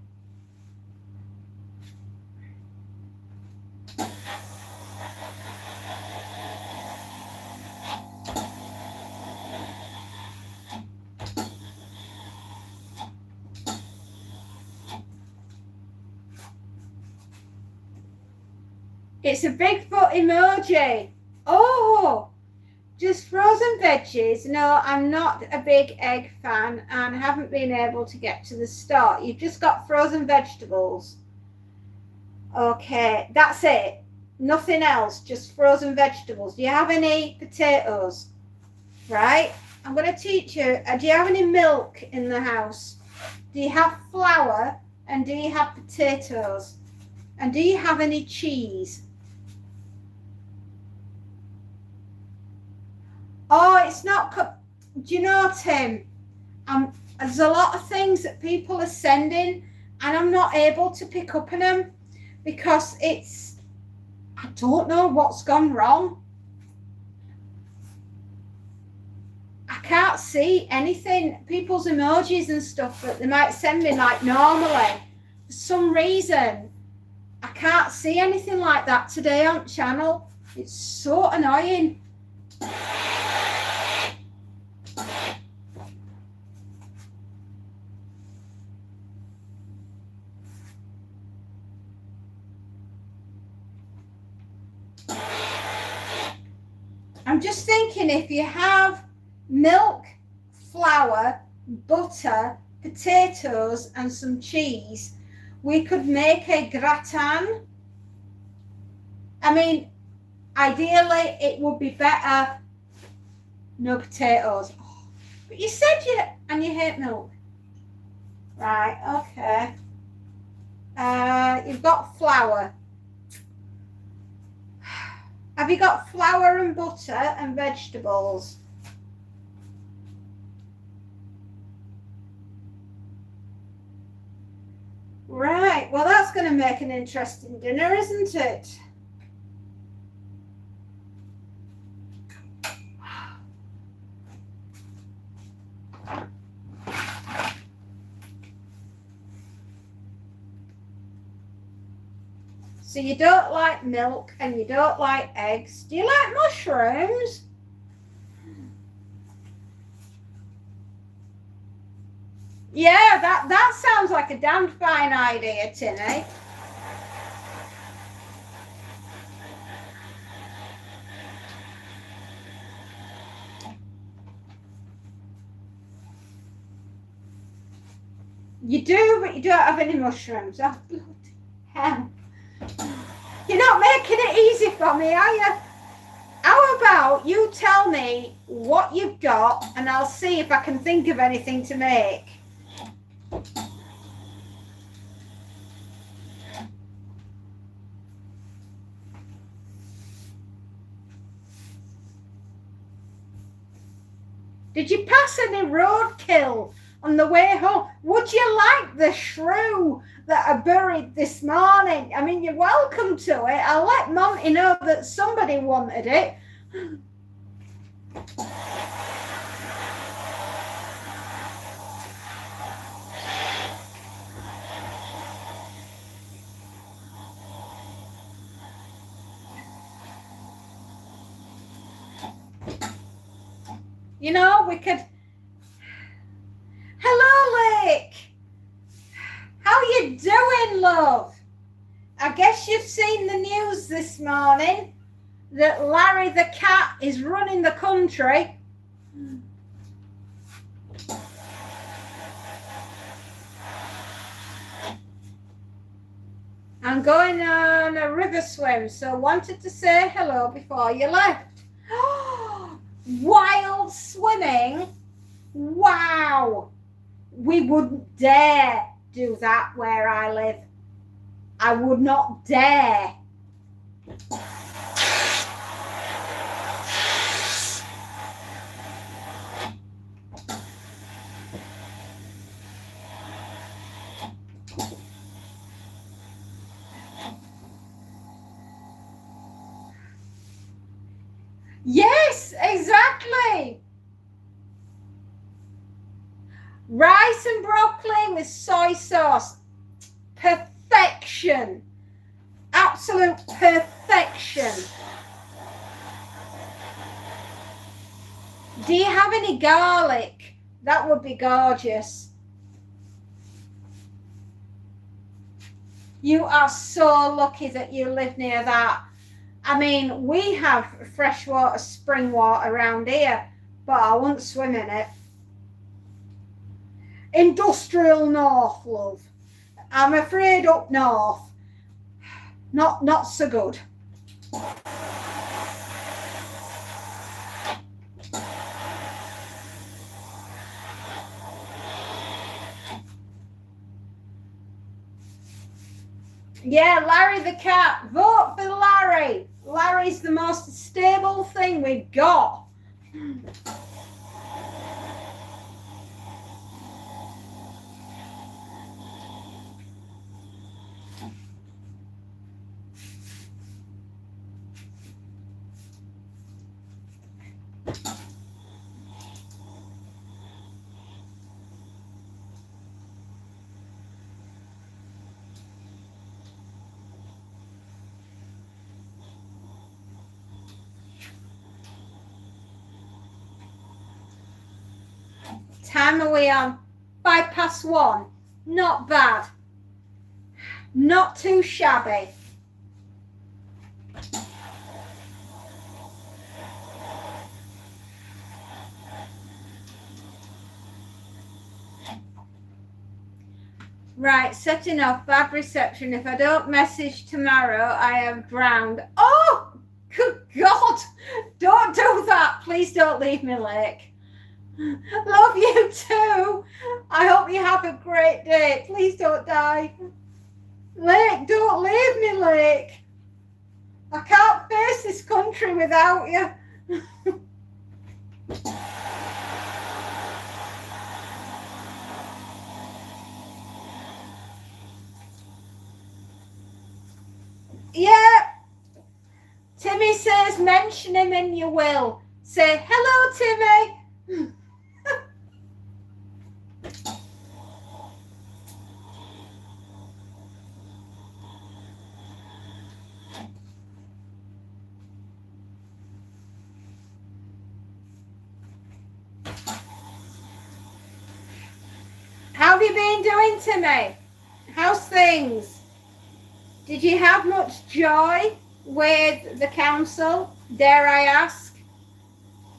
It's a Bigfoot emoji. Oh, just frozen veggies. No, I'm not a big egg fan and haven't been able to get to the store. You've just got frozen vegetables. Okay, that's it. Nothing else, just frozen vegetables. Do you have any potatoes? Right, I'm going to teach you. Do you have any milk in the house? Do you have flour? And do you have potatoes? And do you have any cheese? Oh, it's not. Do you know, Tim? There's a lot of things that people are sending, and I'm not able to pick up on them because I don't know what's gone wrong. I can't see anything, people's emojis and stuff that they might send me like normally. For some reason, I can't see anything like that today on channel. It's so annoying. I'm just thinking, if you have milk, flour, butter, potatoes and some cheese, we could make a gratin. I mean, ideally it would be better no potatoes. Oh, but you said you hate milk. Right, okay. You've got flour. Have you got flour and butter and vegetables? Right, well that's going to make an interesting dinner, isn't it? So you don't like milk and you don't like eggs. Do you like mushrooms? Yeah, that sounds like a damn fine idea, Tinny. You do, but you don't have any mushrooms. Oh, bloody hell. You're not making it easy for me, are you? How about you tell me what you've got and I'll see if I can think of anything to make. Did you pass any roadkill on the way home? Would you like the shrew that I buried this morning? I mean, you're welcome to it. I'll let Monty know that somebody wanted it. You know, we could... Hello, Lake. How you doing, love? I guess you've seen the news this morning that Larry the cat is running the country. I'm going on a river swim, so wanted to say hello before you left. Wild swimming? Wow. We wouldn't dare do that where I live. I would not dare. Yes, exactly. Rice and broccoli with soy sauce. Perfection. Absolute perfection. Do you have any garlic? That would be gorgeous. You are so lucky that you live near that. I mean, we have freshwater spring water around here, but I won't swim in it. Industrial north, love. I'm afraid up north, not so good. Yeah, Larry the cat. Vote for Larry. Larry's the most stable thing we've got. time are we on? 1:05. Not bad. Not too shabby. Right, setting off, bad reception. If I don't message tomorrow, I am drowned. Oh, good God. Don't do that. Please don't leave me, Lake. Love you too. I hope you have a great day. Please don't die. Lake, don't leave me, Lake. I can't face this country without you. Yeah. Timmy says mention him in your will. Say hello, Timmy. How have you been doing, Timmy? How's things? Did you have much joy with the council, dare I ask?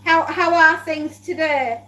How are things today?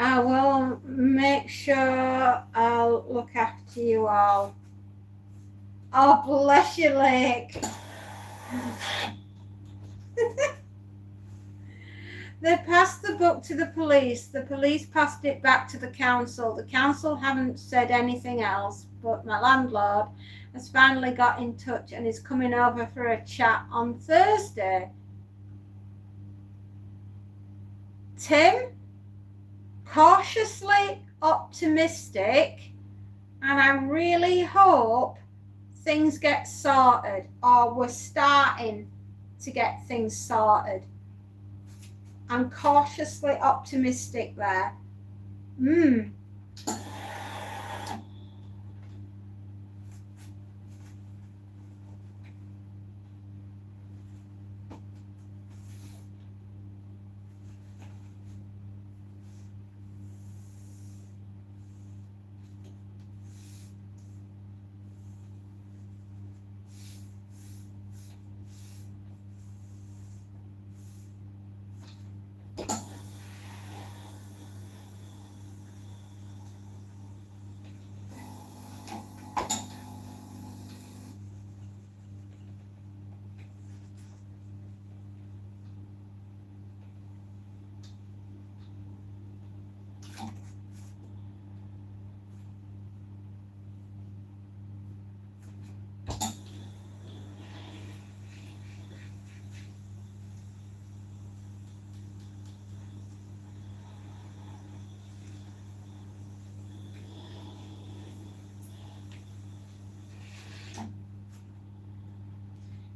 I will make sure I'll look after you all. Oh, bless you, Lake. They passed the book to the police. The police passed it back to the council. The council haven't said anything else, but my landlord has finally got in touch and is coming over for a chat on Thursday. Tim, cautiously optimistic, and I really hope things get sorted, or we're starting to get things sorted. I'm cautiously optimistic there.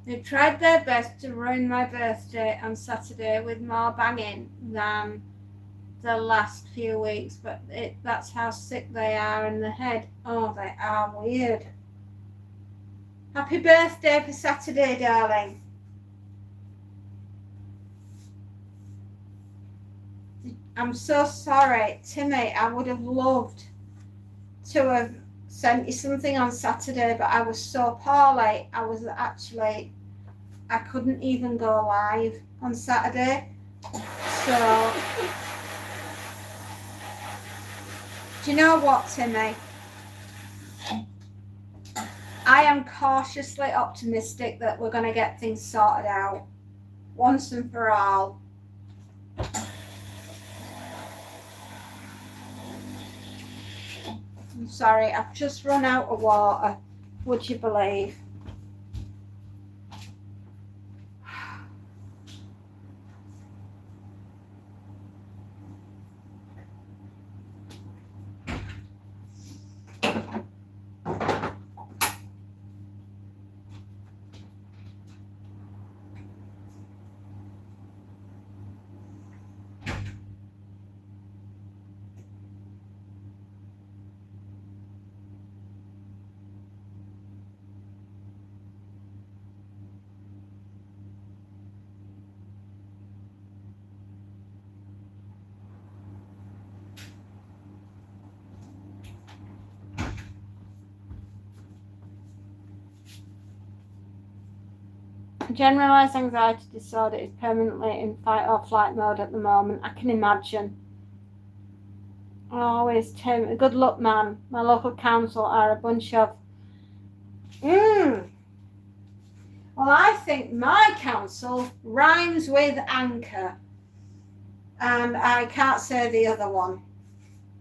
They tried their best to ruin my birthday on Saturday with more banging than the last few weeks, but that's how sick they are in the head. Oh, they are weird. Happy birthday for Saturday, darling. I'm so sorry, Timmy. I would have loved to have sent you something on Saturday, but I was so poorly. I couldn't even go live on Saturday. So, do you know what, Timmy? I am cautiously optimistic that we're going to get things sorted out once and for all. I'm sorry, I've just run out of water. Would you believe? Generalized anxiety disorder is permanently in fight or flight mode at the moment. I can imagine. Always Tim, good luck, man. My local council are a bunch of. Well, I think my council rhymes with anchor, and I can't say the other one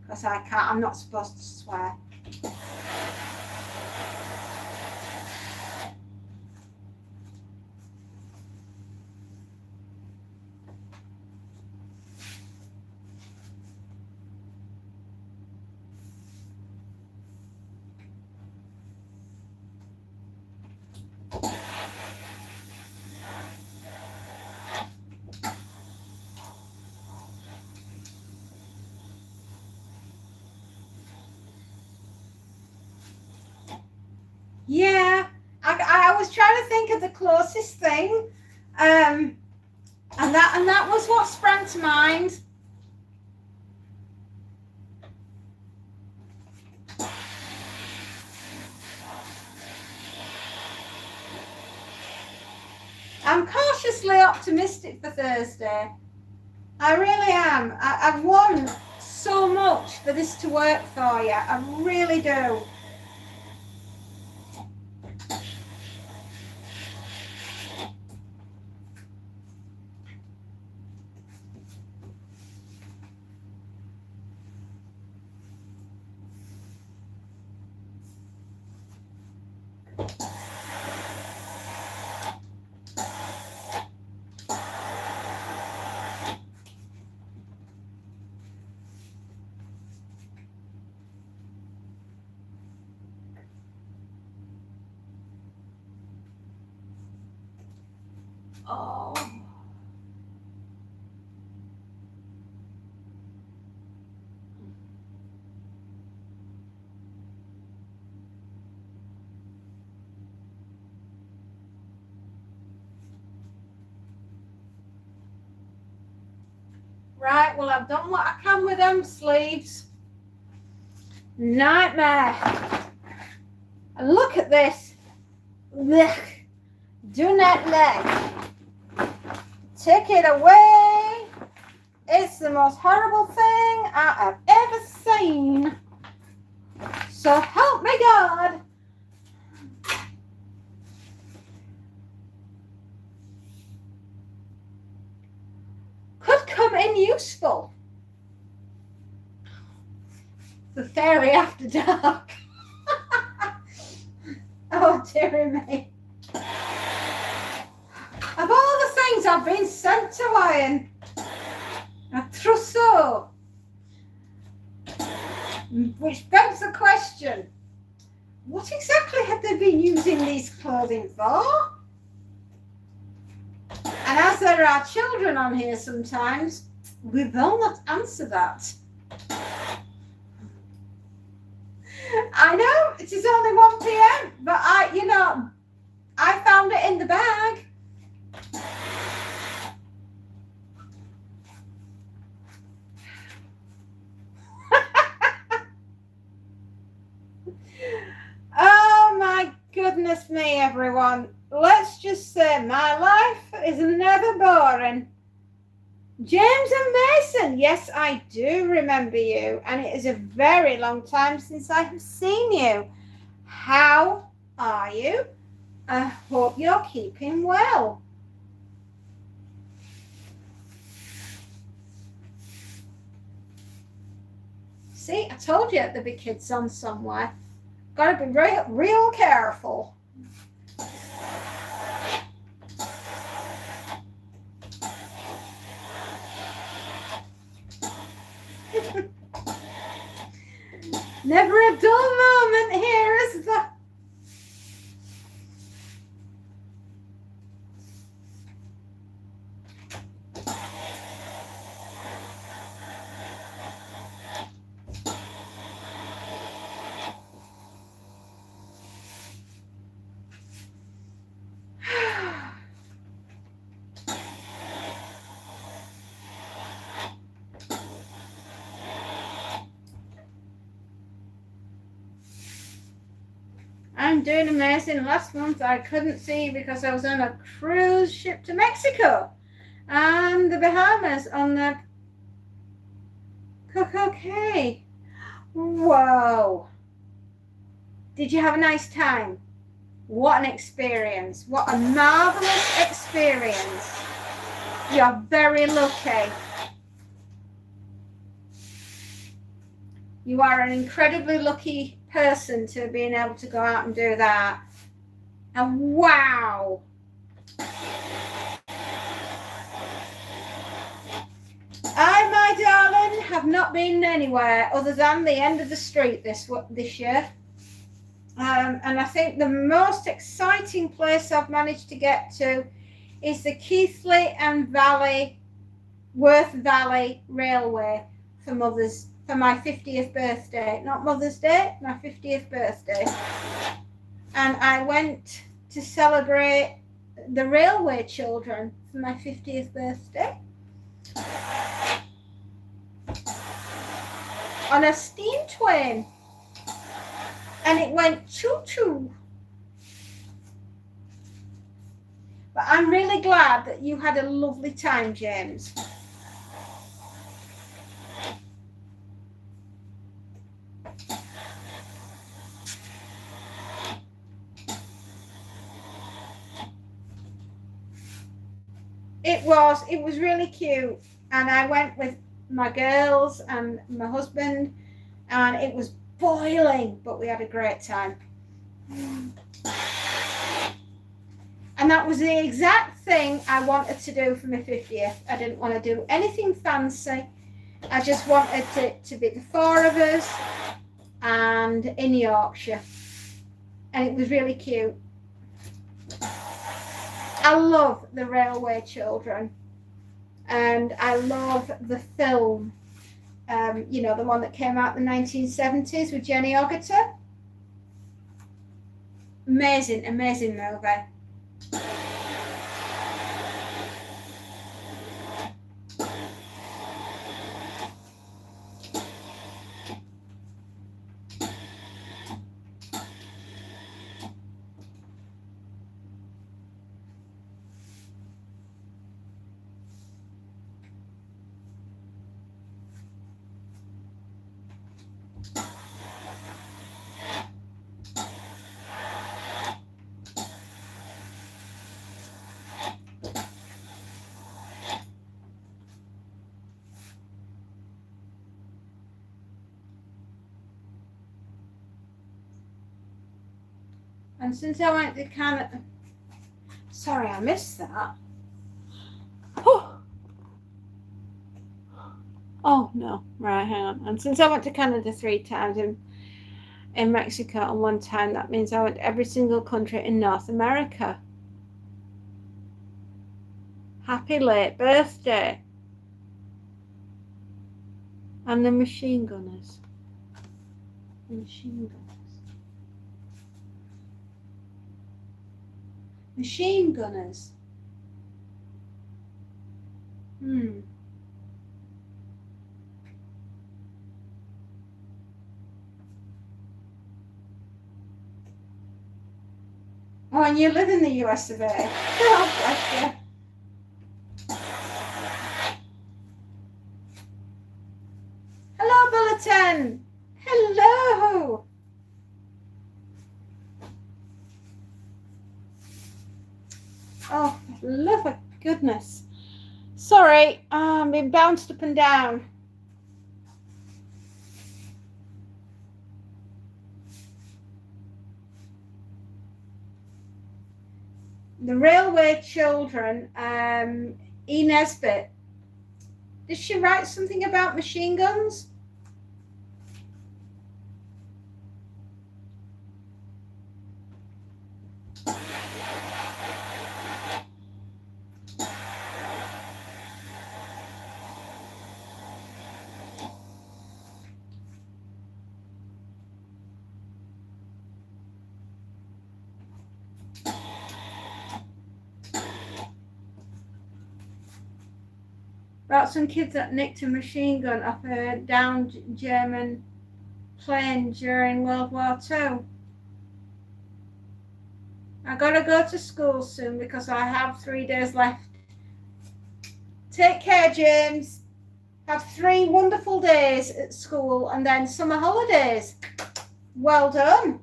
because I can't. I'm not supposed to swear. Yeah, I was trying to think of the closest thing, and that was what sprang to mind. I'm cautiously optimistic for Thursday. I really am. I've won so much for this to work for you. I really do. Oh. Right, well, I've done what I can with them sleeves. Nightmare. And look at this. Blech. Do not like. Take it away. It's the most horrible thing I have ever seen. So help me God. Could come in useful. The fairy after dark. Oh dear me. Of all the things I've been sent to iron, a trousseau, which begs the question, what exactly have they been using these clothing for? And as there are children on here sometimes, we will not answer that. I know, it is only 1 p.m, but I found it in the bag. everyone. Let's just say my life is never boring. James and Mason, yes, I do remember you, and it is a very long time since I have seen you. How are you? I hope you're keeping well. See, I told you there'd be kids on somewhere. Gotta be real careful. Never a dull moment here, is there? I'm doing amazing. Last month I couldn't see because I was on a cruise ship to Mexico and the Bahamas on the Coco Cay. Whoa. Did you have a nice time? What an experience. What a marvelous experience. You're very lucky. You are an incredibly lucky person to have been able to go out and do that. And wow. I, my darling, have not been anywhere other than the end of the street this year. And I think the most exciting place I've managed to get to is the Keighley and Worth Valley Railway for my 50th birthday. Not Mother's Day, my 50th birthday. And I went to celebrate the railway children for my 50th birthday on a steam train. And it went choo-choo. But I'm really glad that you had a lovely time, James. It was really cute. And I went with my girls and my husband, and it was boiling, but we had a great time. And that was the exact thing I wanted to do for my 50th. I didn't want to do anything fancy. I just wanted it to be the four of us and in Yorkshire. And it was really cute. I love the Railway Children. And I love the film. The one that came out in the 1970s with Jenny Agutter. Amazing movie. And since I went to Canada, sorry, I missed that. Oh no, right, hang on. And since I went to Canada 3 times in Mexico and 1 time, that means I went to every single country in North America. Happy late birthday. And the Machine Gunners. Machine Gunners. Oh, Oh, and you live in the US of A. Oh, bless you. Hello, Bulletin. Hello. Oh, love of goodness. Sorry, I'm being bounced up and down. The Railway Children, E. Nesbit. Did she write something about machine guns? About some kids that nicked a machine gun off a downed German plane during World War II. I gotta go to school soon because I have 3 days left. Take care, James. Have 3 wonderful days at school and then summer holidays. Well done.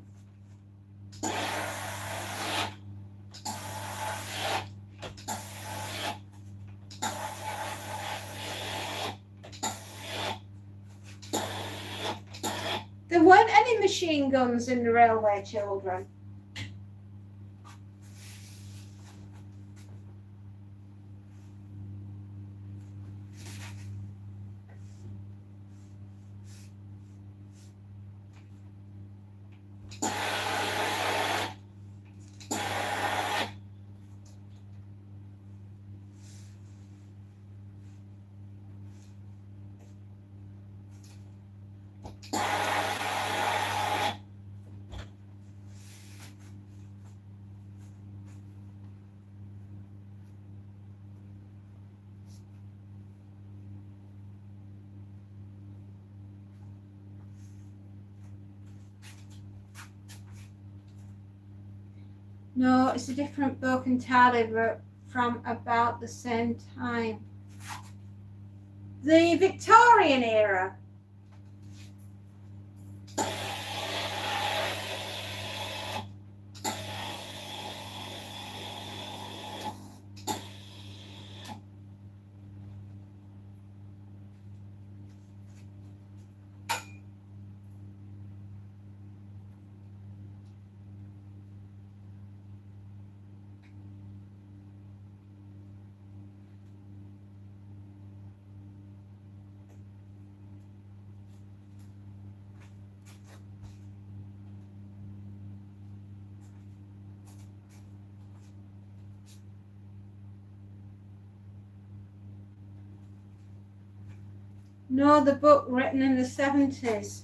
There weren't any machine guns in the Railway Children. No, it's a different book entirely, but from about the same time. The Victorian era. No, the book written in the 70s.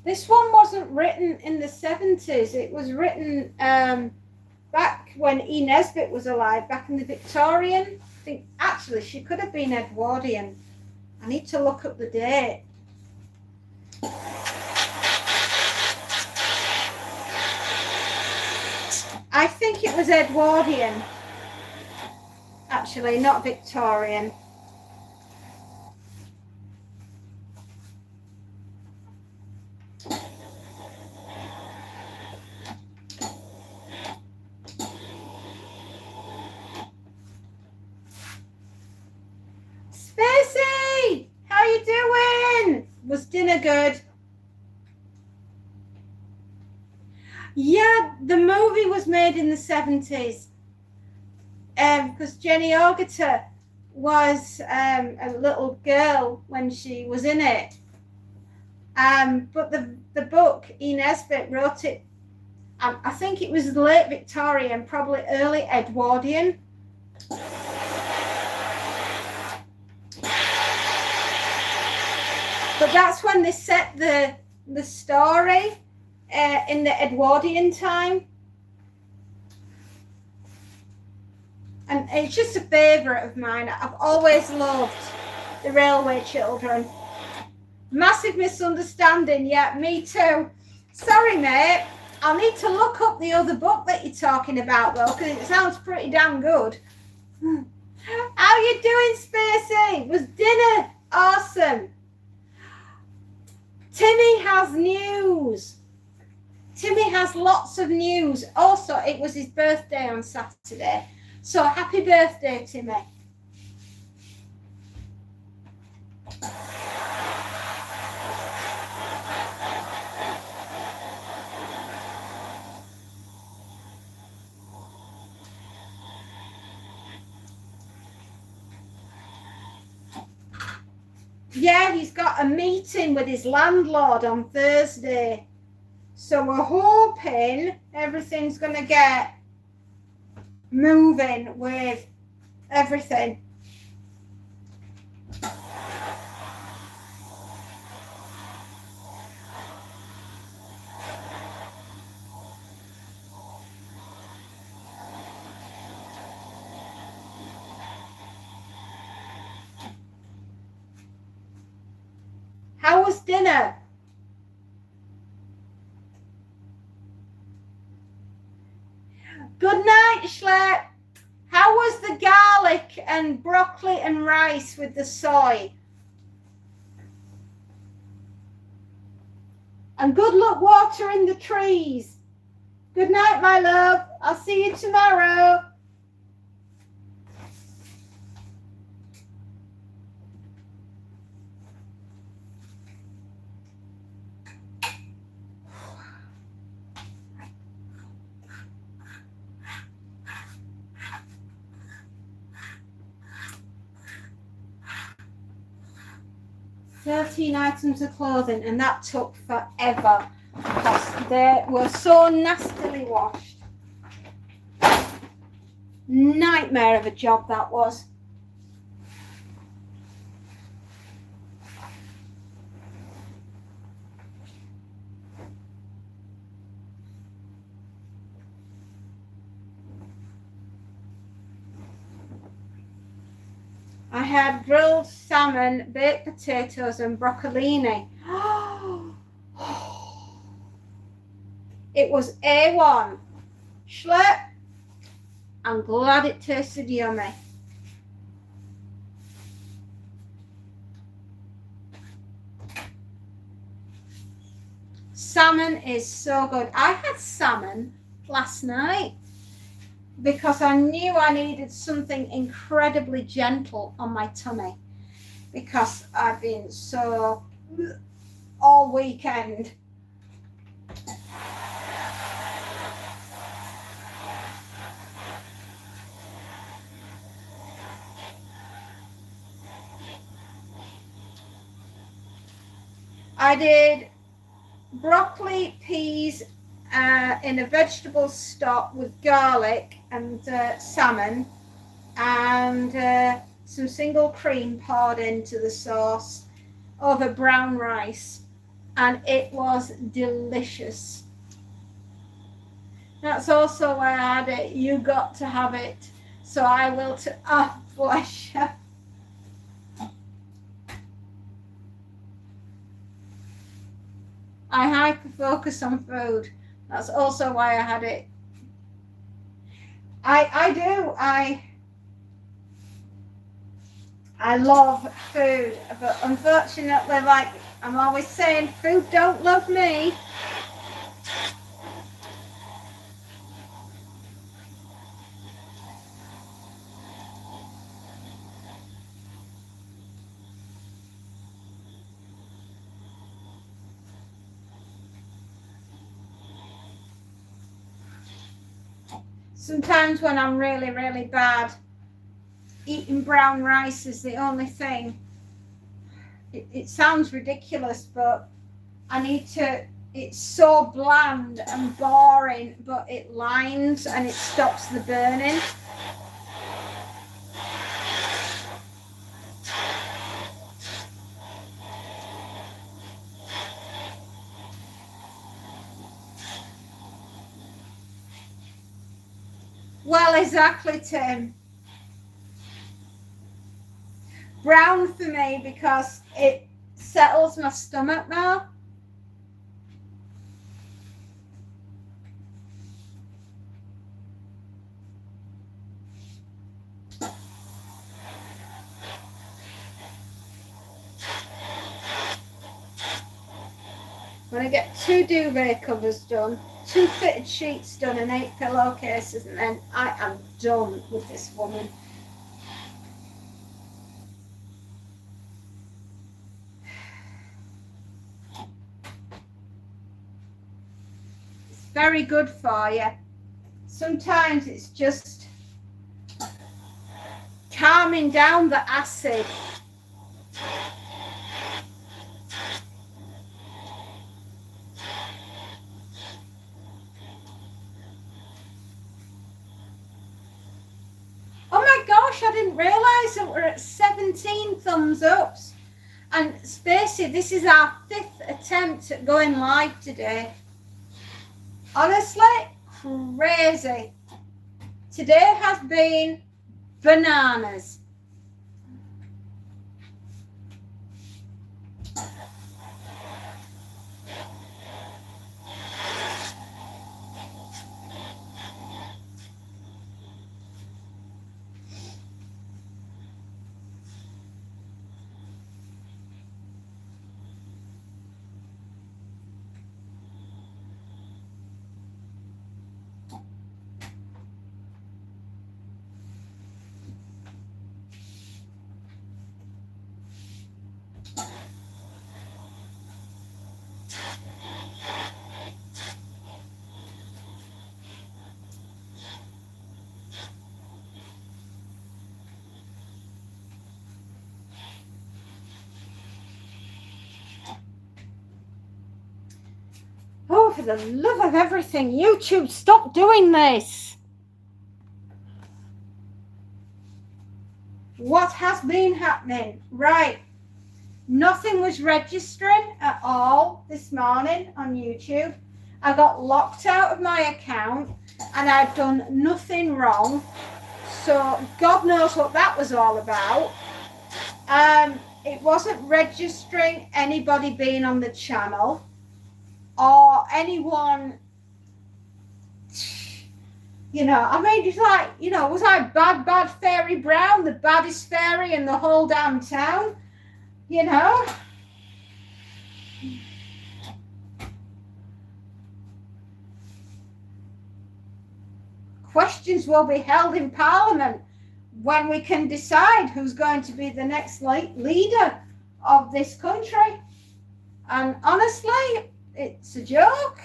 This one wasn't written in the 70s. It was written back when E. Nesbit was alive, back in the Victorian. I think actually she could have been Edwardian. I need to look up the date. I think it was Edwardian. Actually, not Victorian. Spacey, how you doing? Was dinner good? Yeah, the movie was made in the 70s. Because Jenny Agutter was a little girl when she was in it. But the book, E. Nesbit wrote it, I think it was late Victorian, probably early Edwardian. But that's when they set the story in the Edwardian time. And it's just a favourite of mine. I've always loved the Railway Children. Massive misunderstanding. Yeah, me too. Sorry, mate. I'll need to look up the other book that you're talking about, though, because it sounds pretty damn good. How you doing, Spacey? Was dinner awesome? Timmy has news. Timmy has lots of news. Also, it was his birthday on Saturday. So happy birthday, Timmy. Yeah, he's got a meeting with his landlord on Thursday. So we're hoping everything's going to get moving with everything. How was dinner? Good night, Schlepp. How was the garlic and broccoli and rice with the soy? And good luck watering the trees. Good night, my love. I'll see you tomorrow. $13 items of clothing, and that took forever because they were so nastily washed. Nightmare of a job that was. I had grilled salmon, baked potatoes and broccolini. It was A1. Schlepp. I'm glad it tasted yummy. Salmon is so good. I had salmon last night because I knew I needed something incredibly gentle on my tummy because I've been so all weekend. I did broccoli, peas, in a vegetable stock with garlic and salmon and some single cream poured into the sauce over brown rice, and it was delicious. That's also why I had it. You got to have it, so I will. Oh, bless you. I hyper focus on food. That's also why I had it. I do. I love food, but unfortunately, like I'm always saying, food don't love me. Sometimes when I'm really, really bad, eating brown rice is the only thing. It sounds ridiculous, but I need to. It's so bland and boring, but it lines and it stops the burning. Well, exactly, Tim. Brown for me because it settles my stomach now. I'm going to get 2 duvet covers done, 2 fitted sheets done and 8 pillowcases, and then I am done with this woman. It's very good for you. Sometimes it's just calming down the acid. Oh my gosh, I didn't realise that we're at 17 thumbs ups. And Spacey, this is our 5th attempt at going live today. Honestly, crazy. Today has been bananas. Oh, for the love of everything, YouTube, stop doing this. What has been happening? Right. Nothing was registering at all this morning on YouTube. I got locked out of my account and I'd done nothing wrong. So God knows what that was all about. It wasn't registering anybody being on the channel or anyone, you know, I mean, it's like, you know, was I bad Fairy Brown, the baddest fairy in the whole damn town? You know? Questions will be held in Parliament when we can decide who's going to be the next leader of this country. And honestly, it's a joke.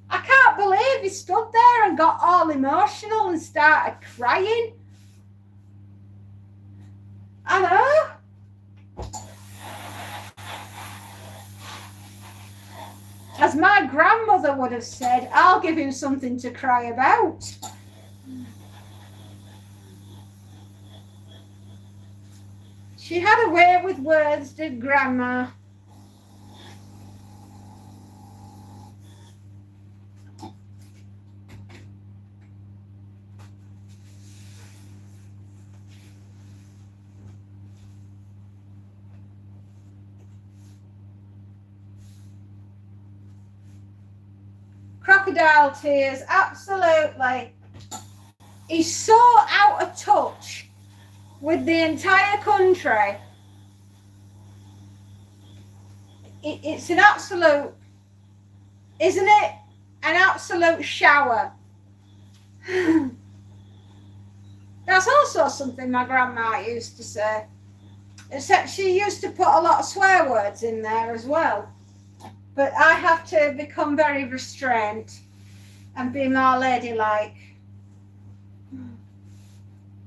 I can't believe he stood there and got all emotional and started crying. I know. As my grandmother would have said, I'll give him something to cry about. She had a way with words, did Grandma. Crocodile tears, absolutely. He's so out of touch with the entire country. It's an absolute, isn't it? An absolute shower. That's also something my grandma used to say. Except she used to put a lot of swear words in there as well. But I have to become very restrained and be more ladylike.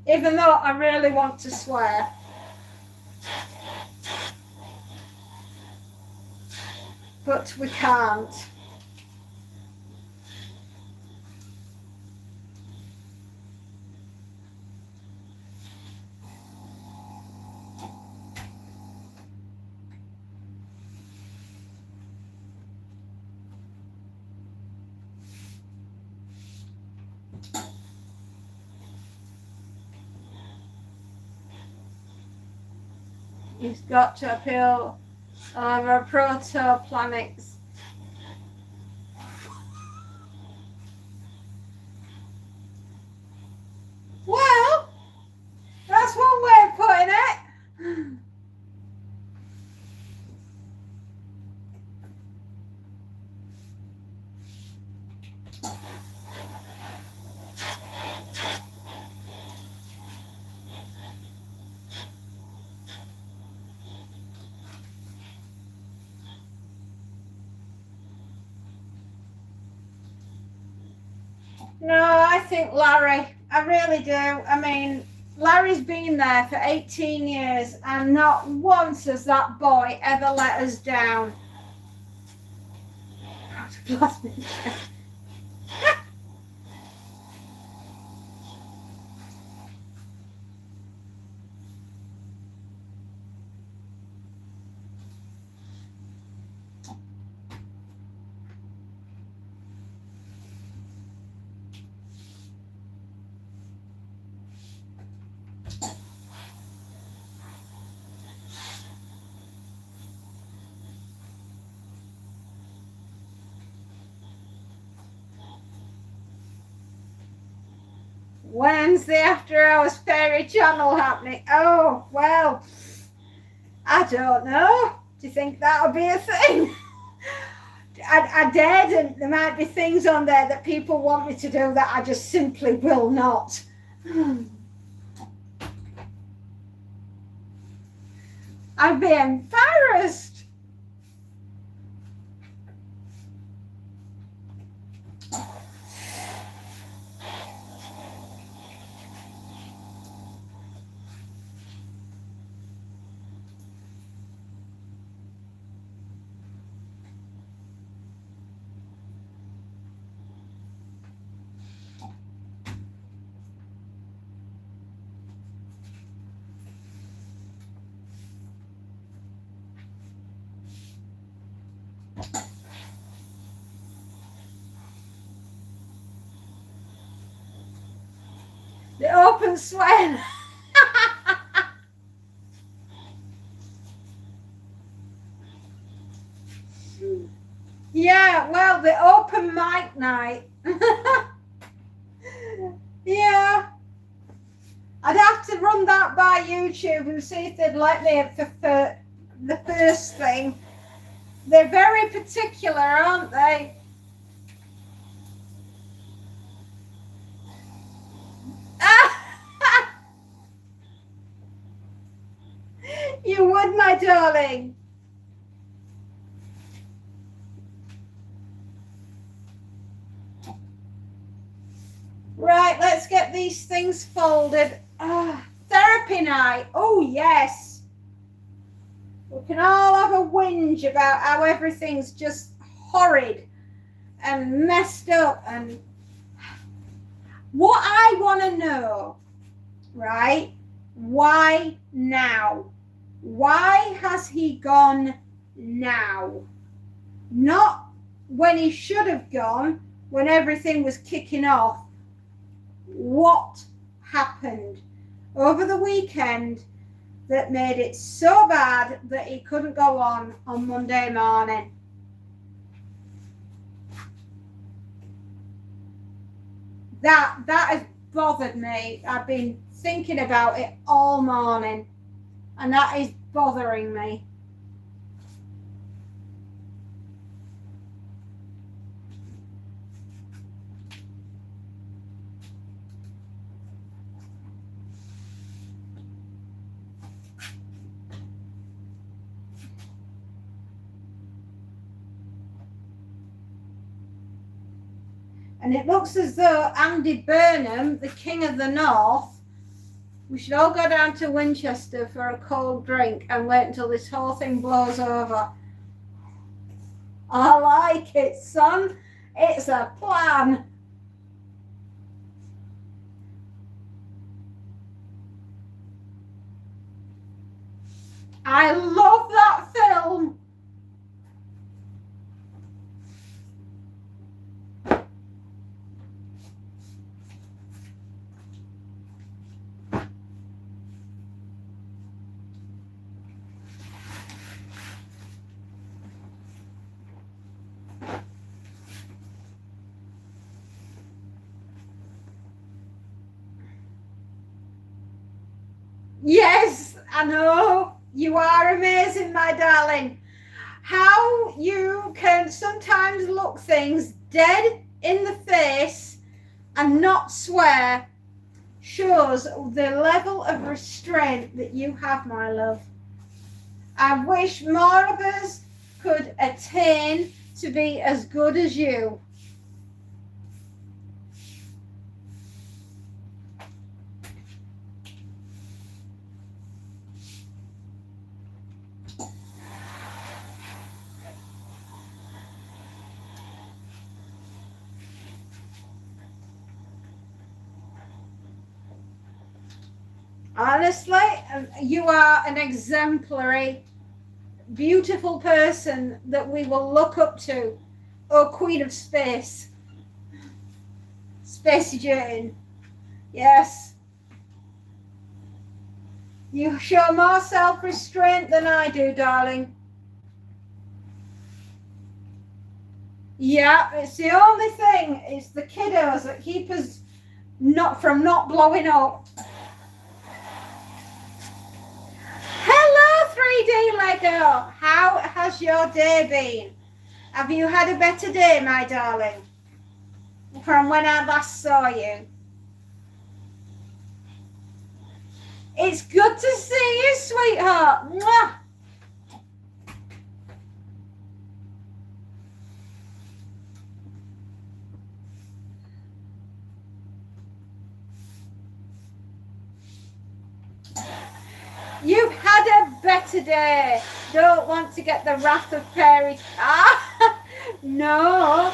Even though I really want to swear. But we can't. He's got to appeal over protoplanets. Well, that's one way of putting it. No, I think Larry. I really do. I mean, Larry's been there for 18 years and not once has that boy ever let us down. Wednesday after hours fairy channel happening. Oh, well, I don't know. Do you think that'll be a thing? I daren't. There might be things on there that people want me to do that I just simply will not. I'd be embarrassed. The open swear. Yeah, well, the open mic night. Yeah. I'd have to run that by YouTube and see if they'd let me for the first thing. They're very particular, aren't they? You would, my darling. Right, let's get these things folded. Therapy night. Oh, yes. We can all have a whinge about how everything's just horrid and messed up. And what I want to know, right? Why now? Why has he gone now? Not when he should have gone, when everything was kicking off. What happened over the weekend that made it so bad that he couldn't go on Monday morning? That has bothered me. I've been thinking about it all morning, and that is bothering me. And it looks as though Andy Burnham, the King of the North, we should all go down to Winchester for a cold drink and wait until this whole thing blows over. I like it, son. It's a plan. I love that film. Yes, I know. You are amazing, my darling. How you can sometimes look things dead in the face and not swear shows the level of restraint that you have, my love. I wish more of us could attain to be as good as you. Honestly, you are an exemplary, beautiful person that we will look up to. Oh, Queen of Space. Space Jane. Yes. You show more self-restraint than I do, darling. Yeah, it's the only thing. It's the kiddos that keep us not blowing up. Hello, 3D Lego. How has your day been? Have you had a better day, my darling, from when I last saw you? It's good to see you, sweetheart. Mwah. You've had a better day. Don't want to get the wrath of Fairy. Ah, no.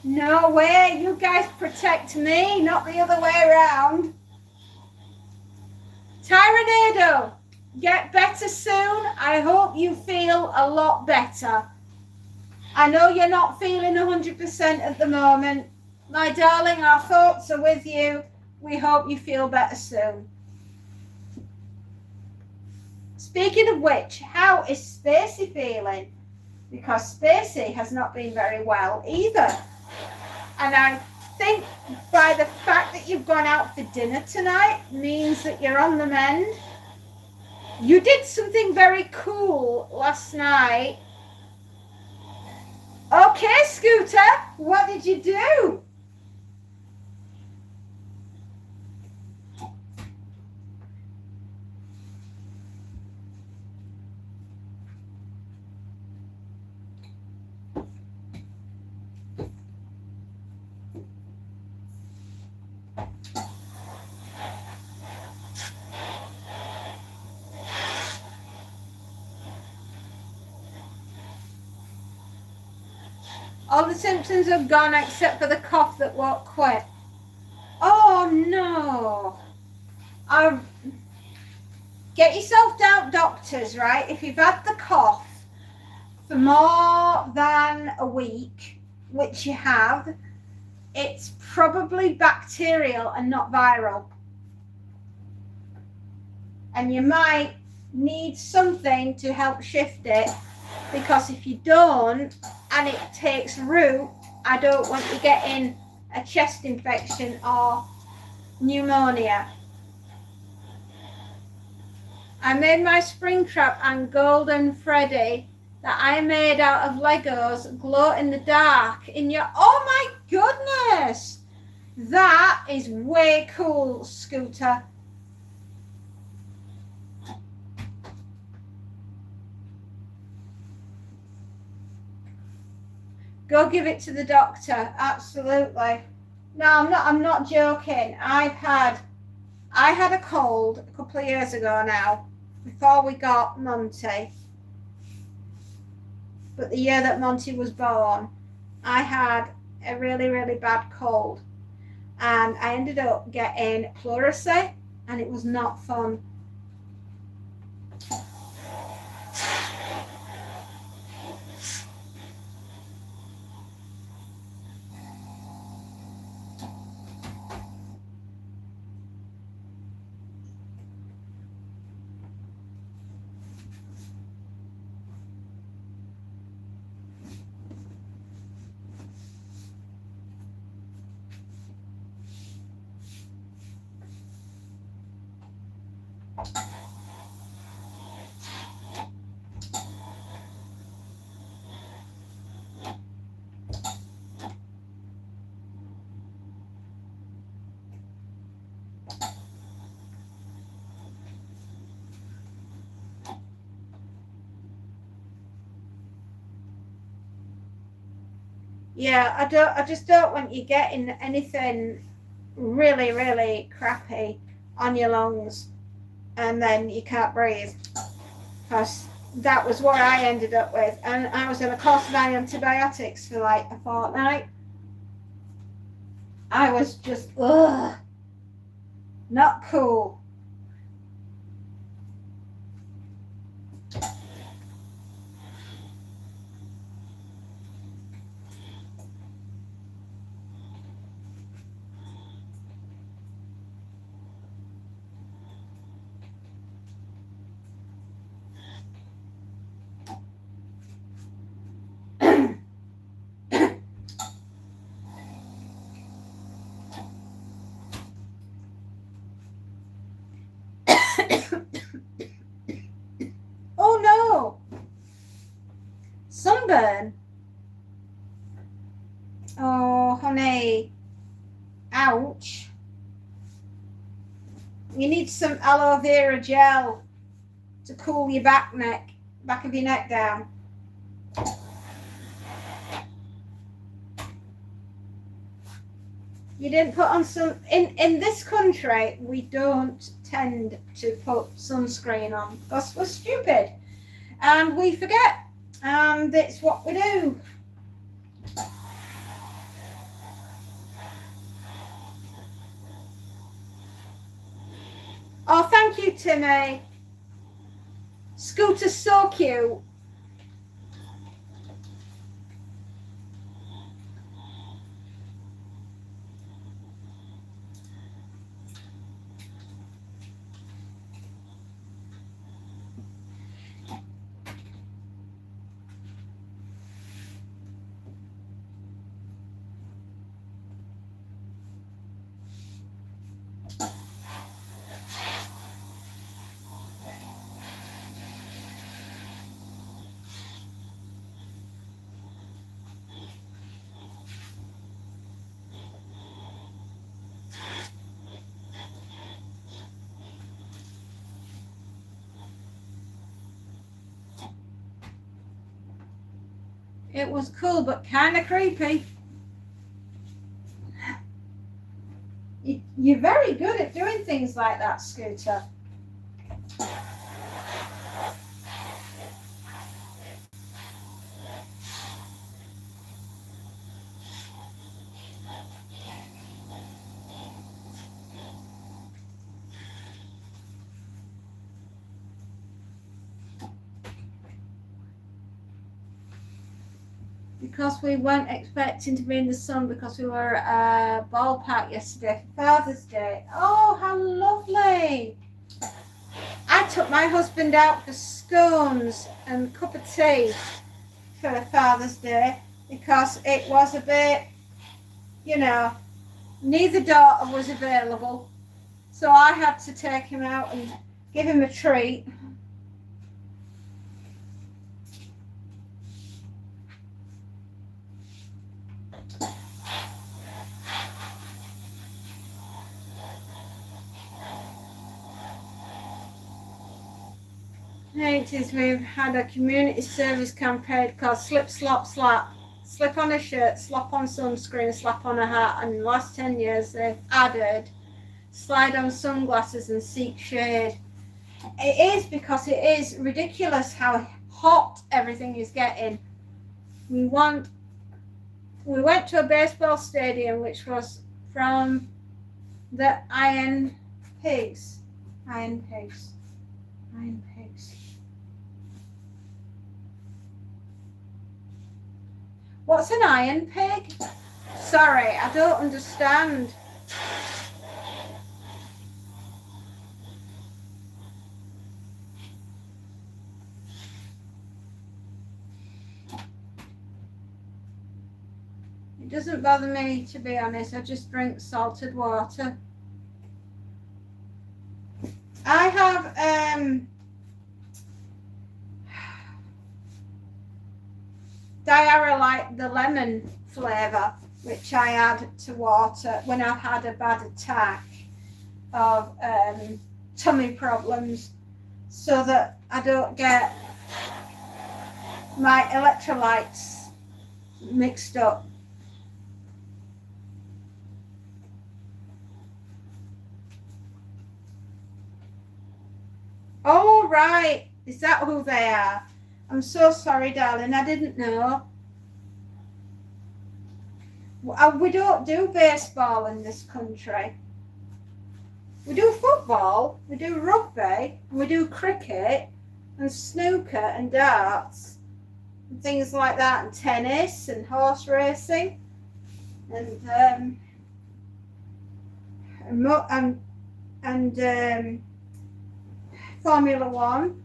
No way. You guys protect me, not the other way around. Tyranado, get better soon. I hope you feel a lot better. I know you're not feeling 100% at the moment. My darling, our thoughts are with you. We hope you feel better soon. Speaking of which, how is Spacey feeling? Because Spacey has not been very well either. And I think by the fact that you've gone out for dinner tonight means that you're on the mend. You did something very cool last night. Okay, Scooter, what did you do? All the symptoms are gone except for the cough that won't quit. Oh no. Get yourself down doctors, right? If you've had the cough for more than a week, which you have, it's probably bacterial and not viral. And you might need something to help shift it, because if you don't and it takes root, I don't want you getting a chest infection or pneumonia. I made my Springtrap and Golden Freddy that I made out of Legos glow in the dark in your... Oh my goodness! That is way cool, Scooter. Go give it to the doctor. Absolutely. No, I'm not joking. I had a cold a couple of years ago now, before we got Monty. But the year that Monty was born, I had a really, really bad cold. And I ended up getting pleurisy, and it was not fun. Yeah, I just don't want you getting anything really, really crappy on your lungs and then you can't breathe, because that was what I ended up with. And I was on a course of antibiotics for like a fortnight. I was just, ugh, not cool. Ouch. You need some aloe vera gel to cool your back of your neck down. You didn't put on some, in this country, we don't tend to put sunscreen on because we're stupid and we forget, and it's what we do. Oh, thank you, Timmy. Scooter's so cute. It was cool, but kind of creepy. You're very good at doing things like that, Scooter. Because we weren't expecting to be in the sun because we were at a ballpark yesterday for Father's Day. Oh, how lovely. I took my husband out for scones and a cup of tea for Father's Day because it was a bit, you know, neither daughter was available. So I had to take him out and give him a treat. We've had a community service campaign called Slip, Slop, Slap. Slip on a shirt, slap on sunscreen, slap on a hat. And in the last 10 years, they've added slide on sunglasses and seek shade. It is because it is ridiculous how hot everything is getting. We went to a baseball stadium, which was from the Iron Pigs. What's an iron pig? Sorry, I don't understand. It doesn't bother me, to be honest. I just drink salted water. I have Diarrhea, the lemon flavour, which I add to water when I've had a bad attack of tummy problems, so that I don't get my electrolytes mixed up. Oh, right. Is that who they are? I'm so sorry, darling. I didn't know. We don't do baseball in this country. We do football, we do rugby, we do cricket and snooker and darts and things like that, and tennis and horse racing and Formula One.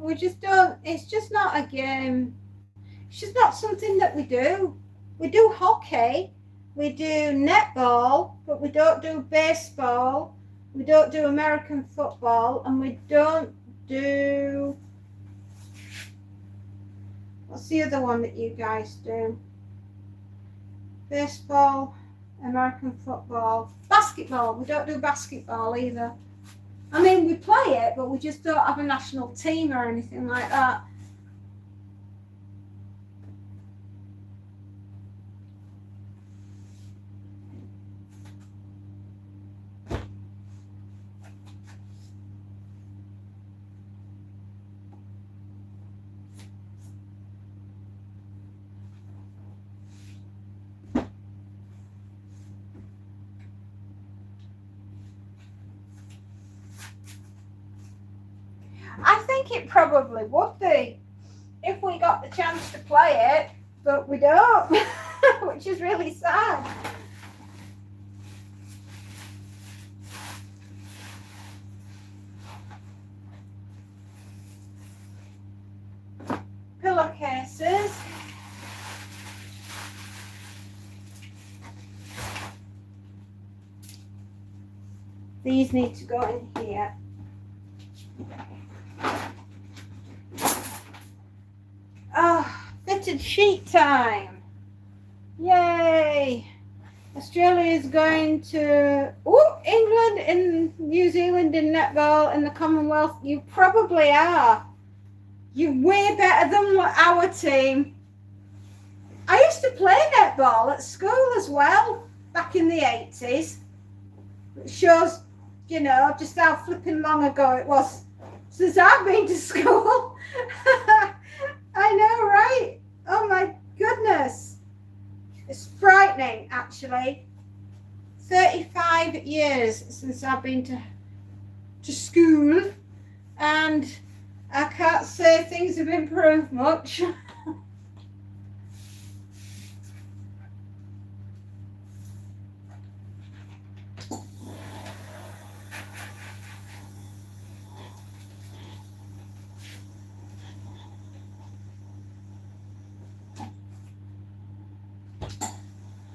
we just don't, it's just not a game. It's just not something that we do. We do hockey, we do netball, but we don't do baseball, we don't do American football, and we don't do, what's the other one that you guys do? Baseball, American football, basketball. We don't do basketball either. I mean, we play it, but we just don't have a national team or anything like that. I think it probably would be if we got the chance to play it, but we don't, which is really sad. Pillowcases. These need to go in here. Oh, fitted sheet time. Yay. Australia is going to, England and New Zealand in netball in the Commonwealth. You probably are. You're way better than our team. I used to play netball at school as well, back in the 80s. It shows, you know, just how flipping long ago it was since I've been to school. I know, right? Oh my goodness. It's frightening, actually. 35 years since I've been to school, and I can't say things have improved much.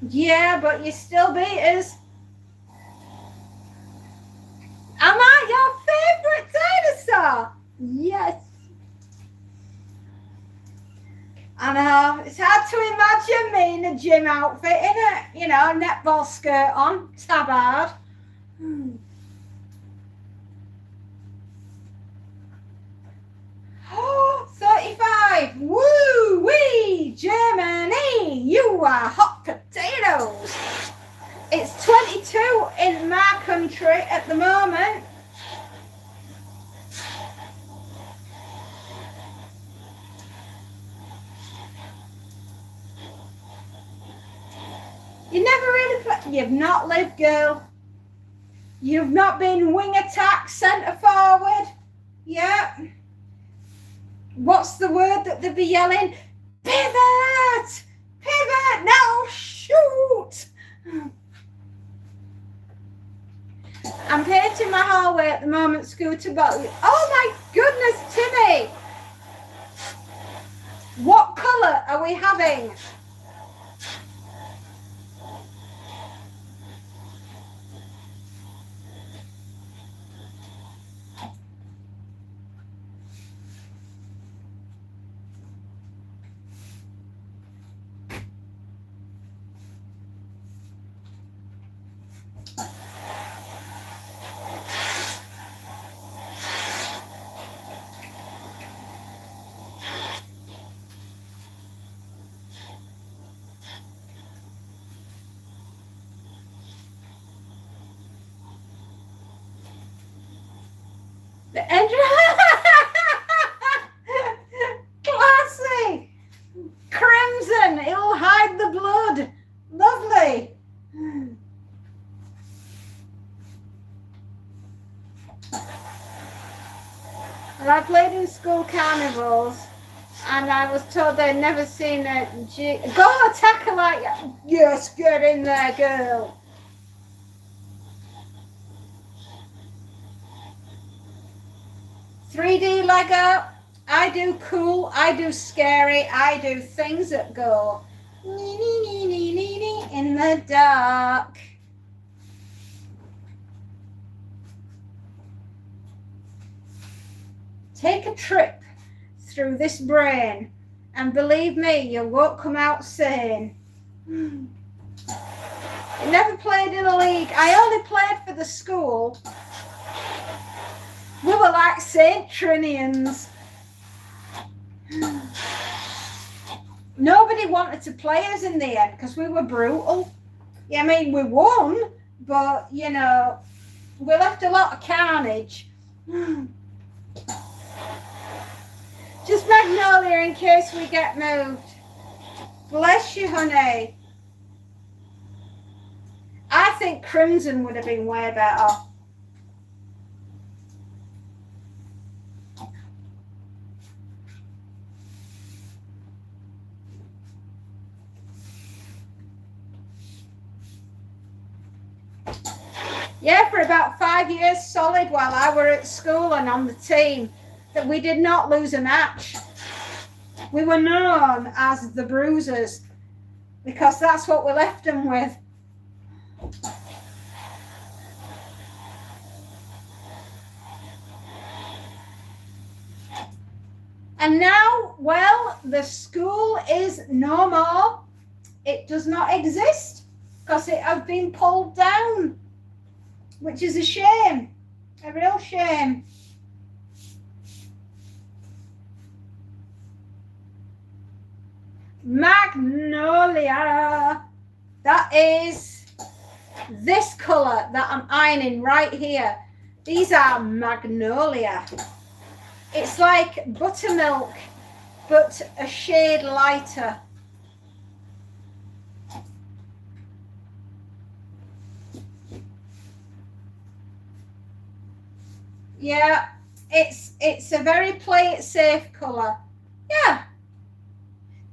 Yeah, but you still beat us. Am I your favourite dinosaur? Yes. I know. It's hard to imagine me in a gym outfit, innit? You know, netball skirt on, tabard. Oh, 35. Woo-wee! Germany! You are hot potatoes. It's 22 in my country at the moment. You never really play. You've not lived, girl. You've not been wing attack, centre forward. Yeah. What's the word that they'd be yelling? Pivot! Pivot! Now shoot! I'm painting my hallway at the moment, Scooter, but oh my goodness, Timmy! What colour are we having? Classy! Crimson! It'll hide the blood. Lovely. Well, I played in school carnivals, and I was told they'd never seen a go attack her like, yes, get in there, girl. $3D Lego. I do cool, I do scary, I do things that go nee, nee, nee, nee, nee, nee, in the dark. Take a trip through this brain, and believe me, you won't come out sane. I never played in a league. I only played for the school. We were like St. Trinians. Nobody wanted to play us in the end because we were brutal. Yeah, I mean, we won, but, you know, we left a lot of carnage. Just Magnolia in case we get moved. Bless you, honey. I think Crimson would have been way better. Yeah, for about 5 years solid while I were at school and on the team, that we did not lose a match. We were known as the Bruisers because that's what we left them with. And now, well, the school is no more. It does not exist because it has been pulled down, which is a shame, a real shame. Magnolia. That is this colour that I'm ironing right here. These are Magnolia. It's like buttermilk, but a shade lighter. Yeah, it's a very play it safe colour. Yeah.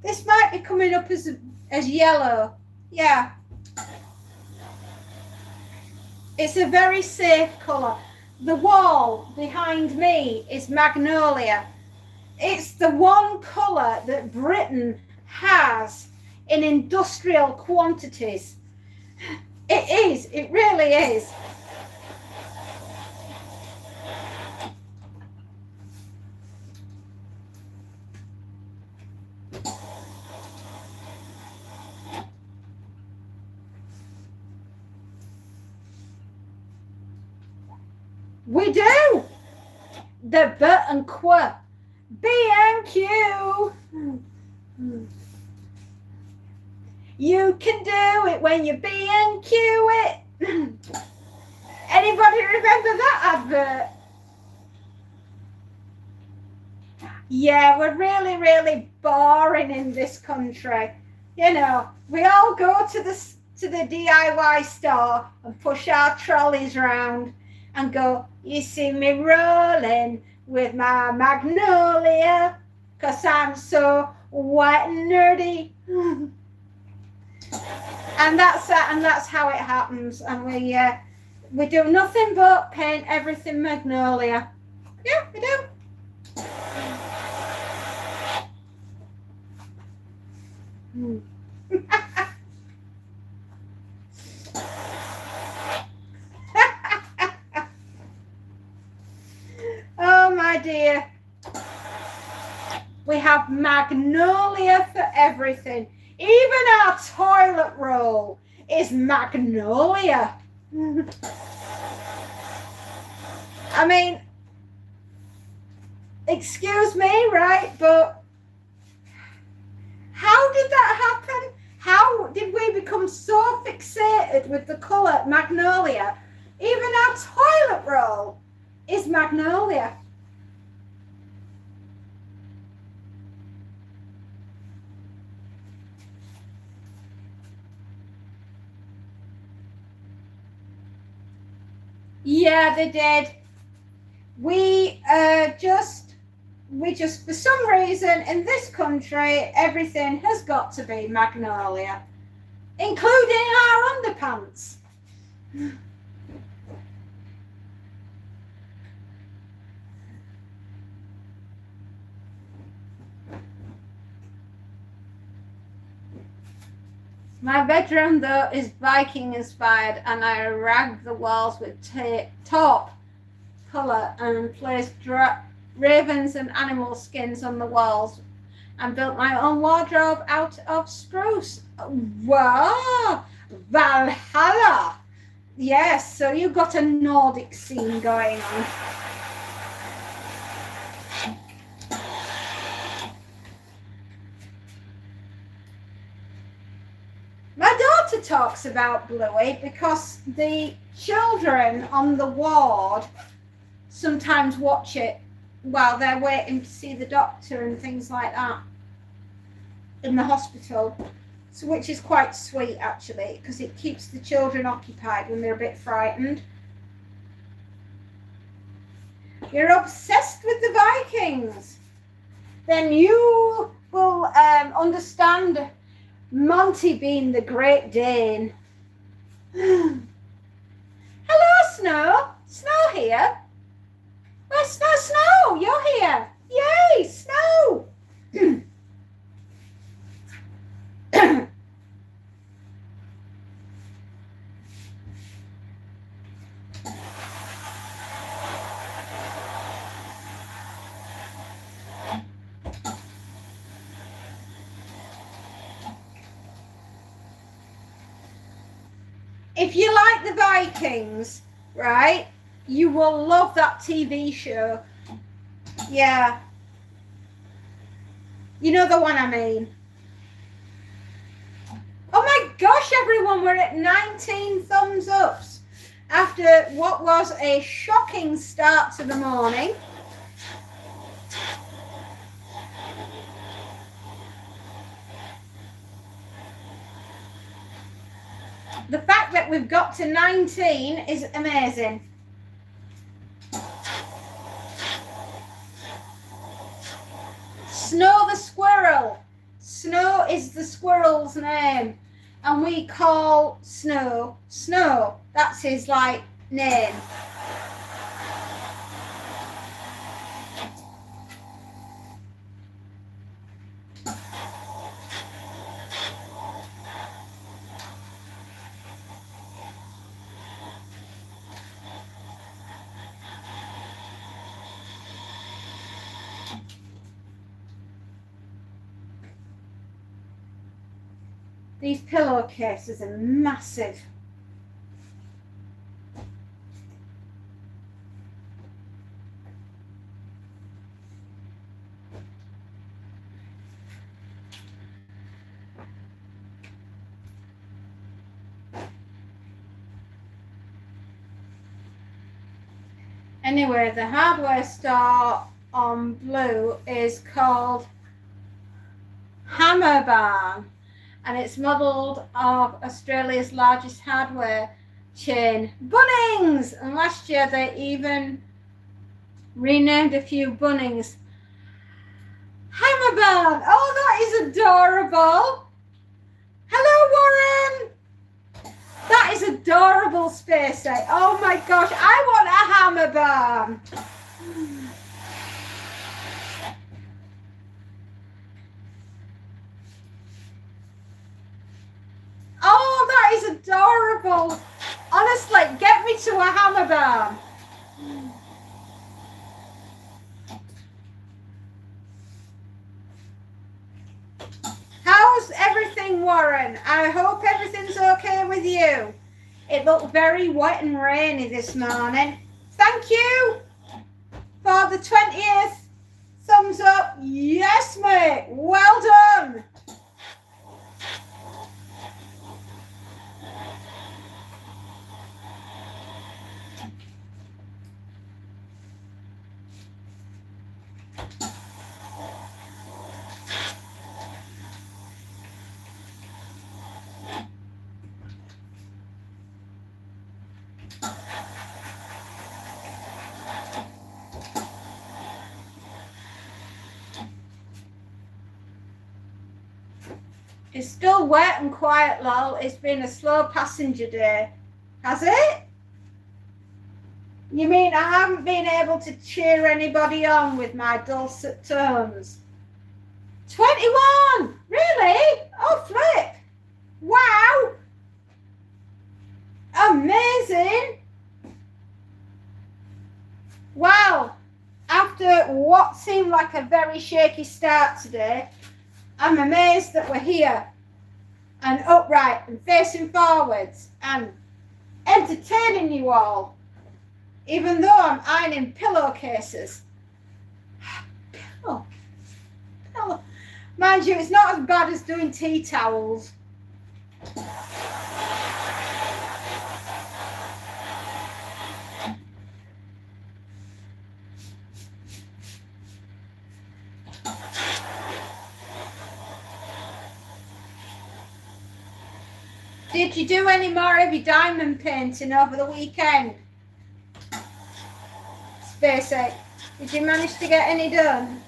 This might be coming up as yellow. Yeah. It's a very safe colour. The wall behind me is Magnolia. It's the one colour that Britain has in industrial quantities. It is. It really is. We do. The B&Q. B&Q. You can do it when you B&Q it. Anybody remember that advert? Yeah, we're really, really boring in this country. You know, we all go to the DIY store and push our trolleys around and go, you see me rolling with my Magnolia, 'cause I'm so white and nerdy. And that's how it happens. And we do nothing but paint everything Magnolia. Yeah, we do. Oh my dear. We have Magnolia for everything. Even our toilet roll is Magnolia. I mean, excuse me, right? But how did that happen? How did we become so fixated with the colour Magnolia? Even our toilet roll is Magnolia. Yeah, they did. We just for some reason in this country everything has got to be Magnolia, including our underpants. My bedroom, though, is Viking inspired, and I rag the walls with taupe colour and placed ravens and animal skins on the walls, and built my own wardrobe out of spruce. Wow! Valhalla! Yes, so you've got a Nordic scene going on. My daughter talks about Bluey because the children on the ward sometimes watch it while they're waiting to see the doctor and things like that in the hospital, so which is quite sweet actually, because it keeps the children occupied when they're a bit frightened. You're obsessed with the Vikings. Then you will understand Monty being the Great Dane. Hello, Snow. Snow here. Where's Snow? Snow, you're here. Yay, Snow. If you like the Vikings, right, you will love that TV show. Yeah. You know the one I mean. Oh my gosh, everyone, we're at 19 thumbs ups after what was a shocking start to the morning. The fact that we've got to 19 is amazing. Snow the squirrel. Snow is the squirrel's name. And we call Snow Snow. That's his like name. These pillowcases are massive. Anyway, the hardware store on Blue is called Hammer Barn, and it's modelled of Australia's largest hardware chain, Bunnings. And last year they even renamed a few Bunnings Hammer Barn. Oh, that is adorable. Hello, Warren. That is adorable, Spacey. Oh my gosh, I want a Hammer Barn. Oh, that is adorable. Honestly, get me to a Hammer Barn. How's everything, Warren? I hope everything's okay with you. It looked very wet and rainy this morning. Thank you for the 20th thumbs up. Yes, mate. Well done. It's still wet and quiet, lol. It's been a slow passenger day. Has it? You mean I haven't been able to cheer anybody on with my dulcet tones? 21! Really? Oh, flip! Wow! Amazing! Wow, after what seemed like a very shaky start today, I'm amazed that we're here and upright and facing forwards and entertaining you all, even though I'm ironing pillowcases. Pillow. Mind you, it's not as bad as doing tea towels. Did you do any more of your diamond painting over the weekend? Spacey, did you manage to get any done?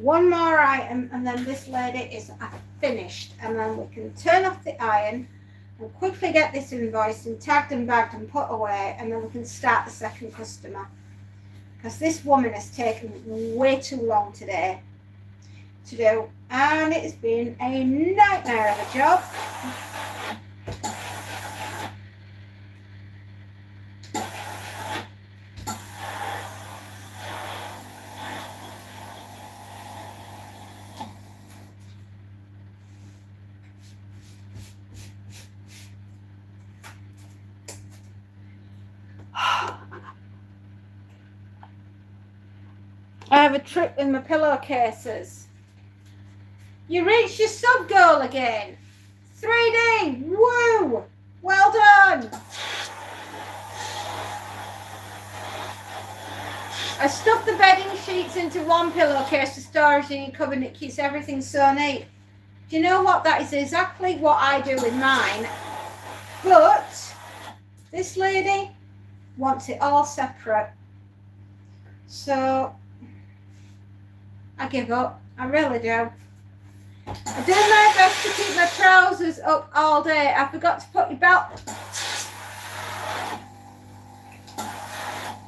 One more item and then this lady is finished, and then we can turn off the iron and quickly get this invoice and tagged and bagged and put away, and then we can start the second customer, because this woman has taken way too long today to do, and it's been a nightmare of a job. I have a trick with my pillowcases. You reached your sub goal again. 3D, woo! Well done. I stuffed the bedding sheets into one pillowcase to storage in your cupboard, and it keeps everything so neat. Do you know what? That is exactly what I do with mine. But this lady wants it all separate. So I give up. I really do. I do my best to keep my trousers up all day. I forgot to put your belt.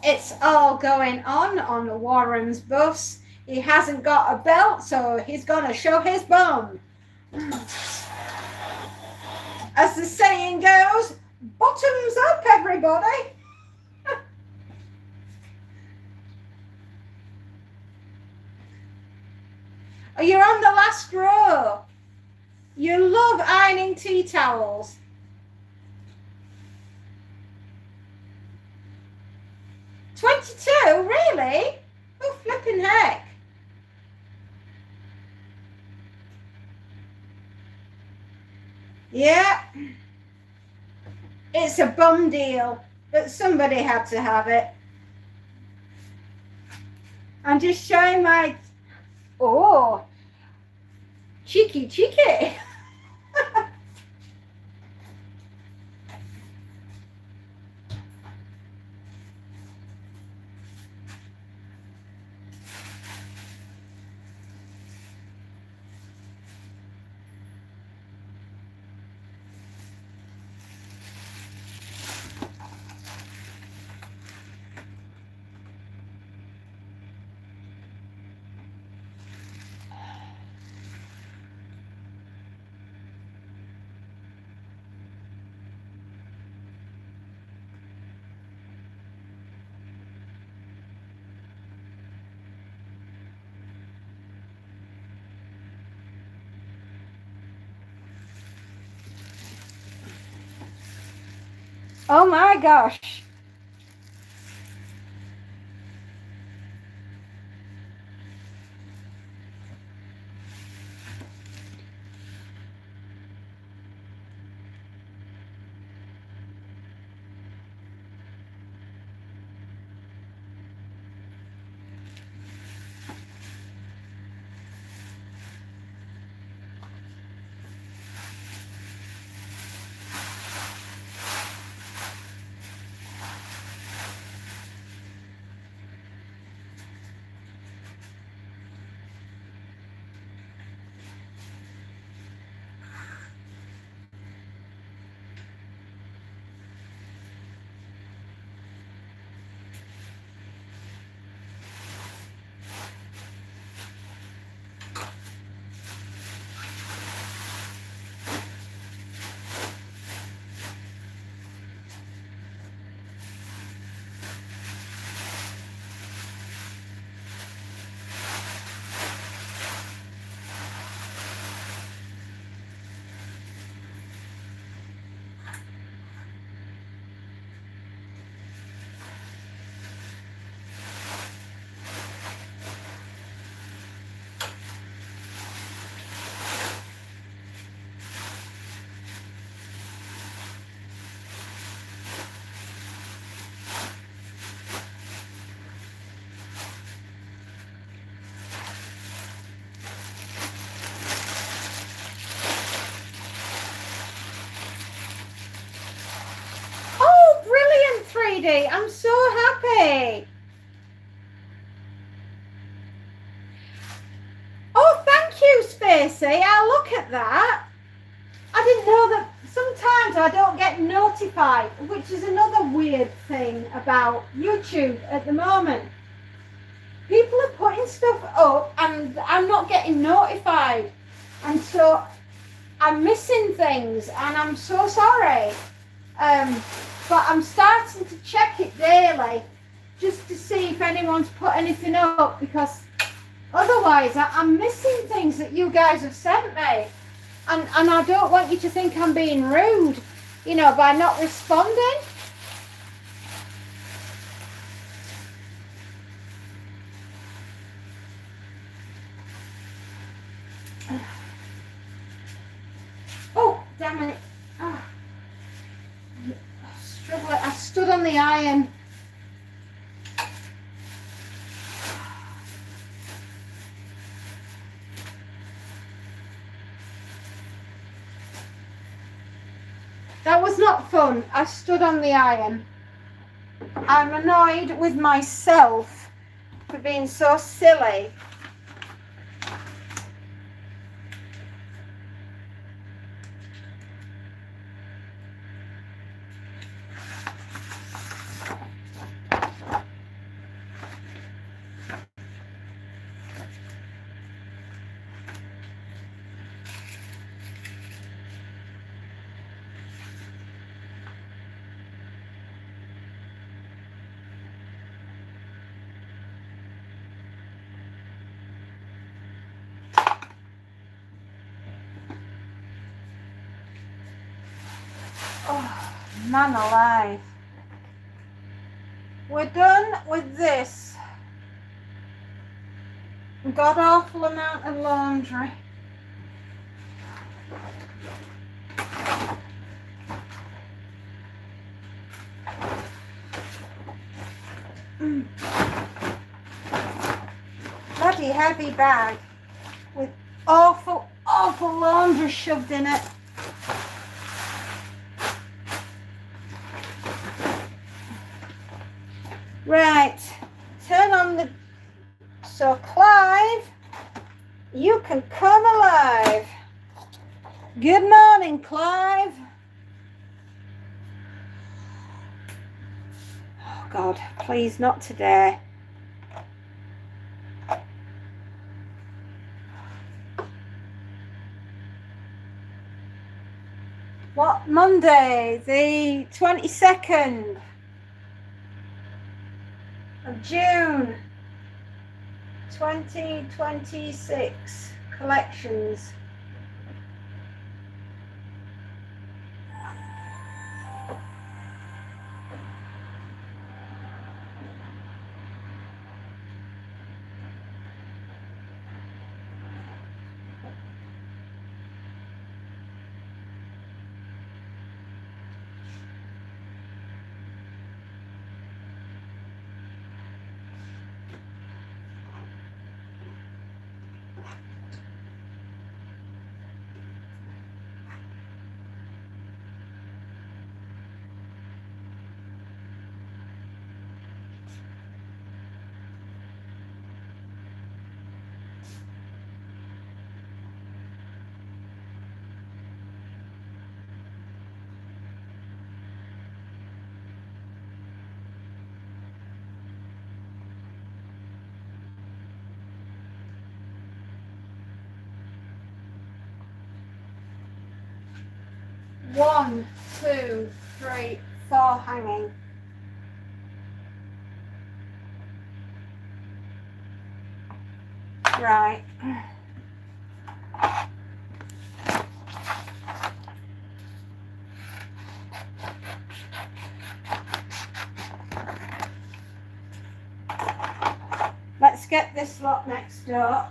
It's all going on Warren's bus. He hasn't got a belt, so he's gonna show his bum. As the saying goes, bottoms up, everybody. Oh, you're on the last row. You love ironing tea towels. $22, really? Oh, flipping heck. Yeah. It's a bum deal, but somebody had to have it. I'm just showing my... Oh, cheeky. Oh my gosh. Mandy. I'm so happy. Oh, thank you, Spacey. I'll look at that. I didn't know that sometimes I don't get notified, which is another weird thing about YouTube at the moment. People are putting stuff up and I'm not getting notified. And so I'm missing things and I'm so sorry. But I'm starting to check it daily just to see if anyone's put anything up, because otherwise I'm missing things that you guys have sent me. And I don't want you to think I'm being rude, you know, by not responding. Oh, damn it. Oh. Struggling. I stood on the iron. That was not fun. I stood on the iron. I'm annoyed with myself for being so silly. Oh, man alive. We're done with this god awful amount of laundry. Bloody heavy bag with awful laundry shoved in it. Right, turn on the... So Clive, you can come alive. Good morning, Clive. Oh God, please not today. What, Monday, the 22nd of June, 2026, collections. One, two, three, four hanging. Right. Let's get this lot next door.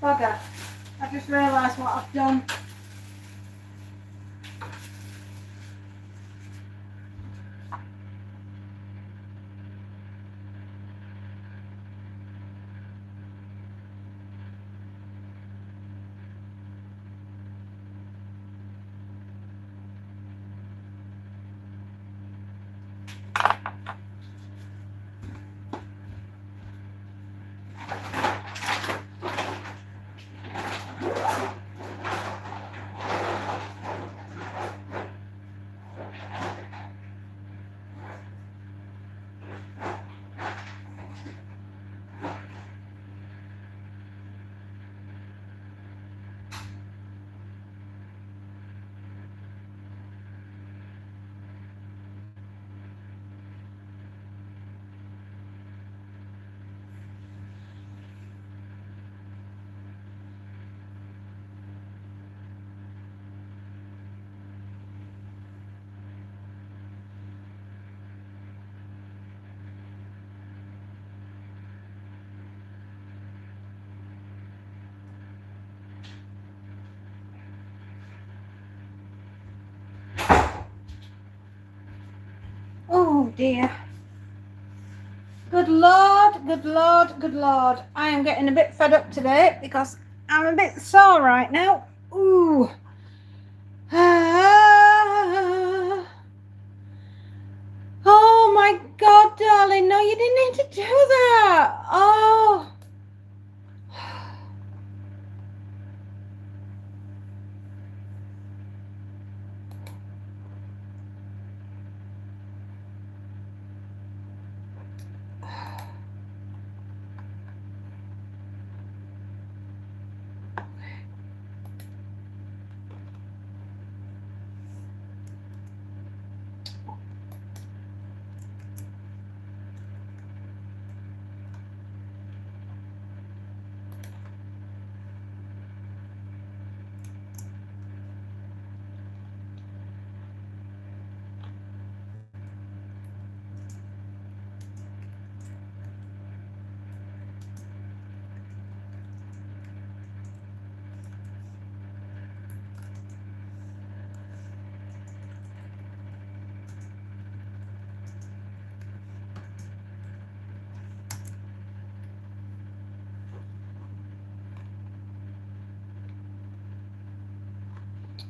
Bugger. I just realised what I've done. Oh dear. Good Lord, good Lord, good Lord. I am getting a bit fed up today because I'm a bit sore right now. Ooh. Ah. Oh my God, darling. No, you didn't need to do that. Oh.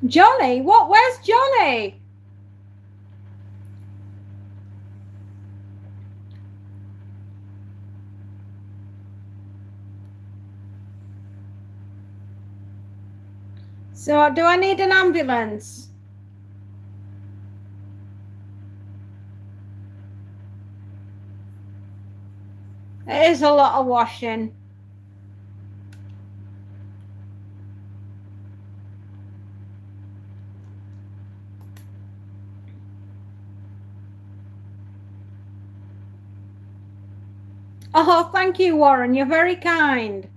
Johnny? What? Where's Johnny? So, do I need an ambulance? It is a lot of washing. Oh, thank you, Warren. You're very kind.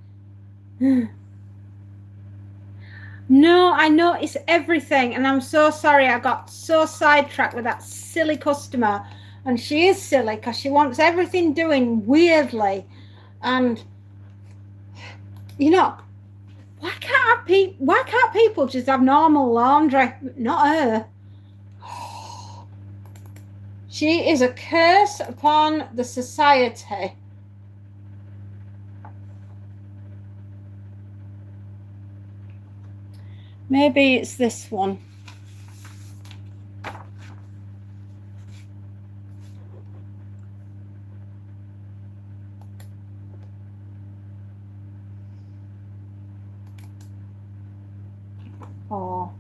No, I notice everything, and I'm so sorry I got so sidetracked with that silly customer. And she is silly because she wants everything doing weirdly. And, you know, why can't people just have normal laundry? Not her. She is a curse upon the society. Maybe it's this one. Oh.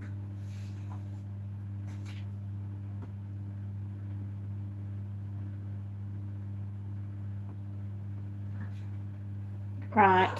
Right.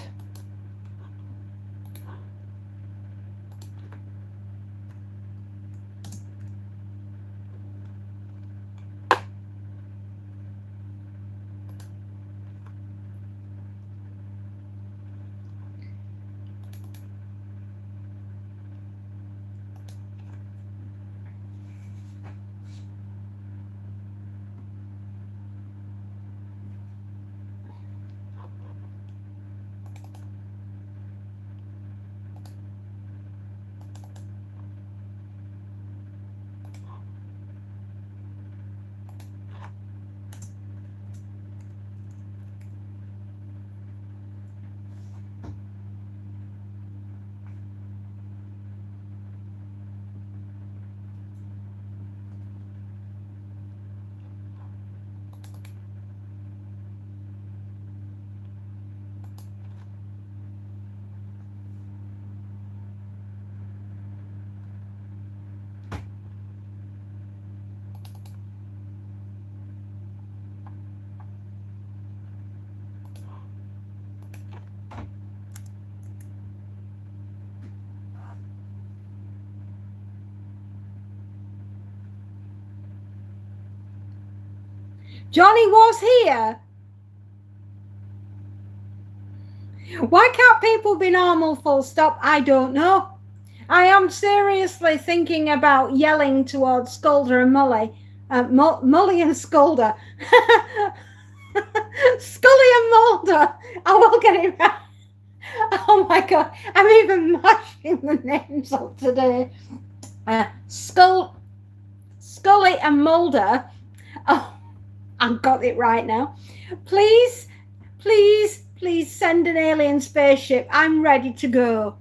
Johnny was here. Why can't people be normal full stop? I don't know. I am seriously thinking about yelling towards Sculder and Mully. Mully and Sculder. Scully and Mulder. I will get it right. Oh my God. I'm even mashing the names up today. Scully and Mulder. Oh, I've got it right now. Please, please, please send an alien spaceship. I'm ready to go.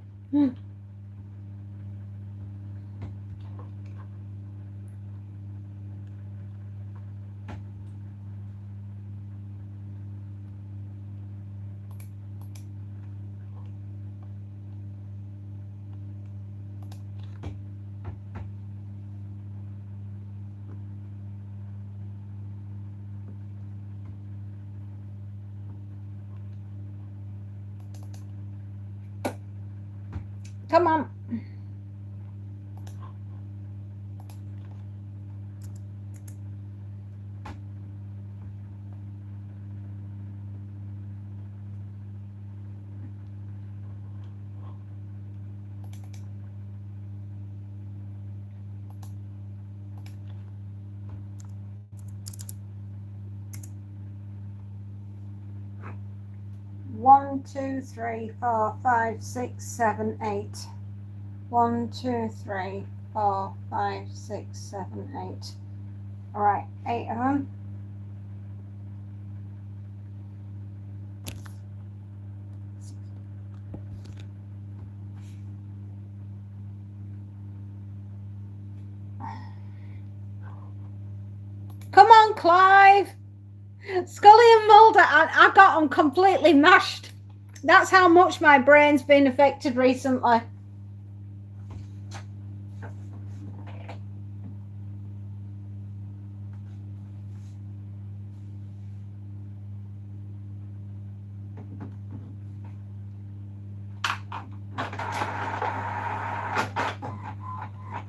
Come on. One, two, three, 4, 5, 6, 7, 8. 1, 2, 3, 4, 5, 6, 7, 8. All right, 8 of them. Come on, Clive. Scully and Mulder, I got them completely mashed. That's how much my brain's been affected recently.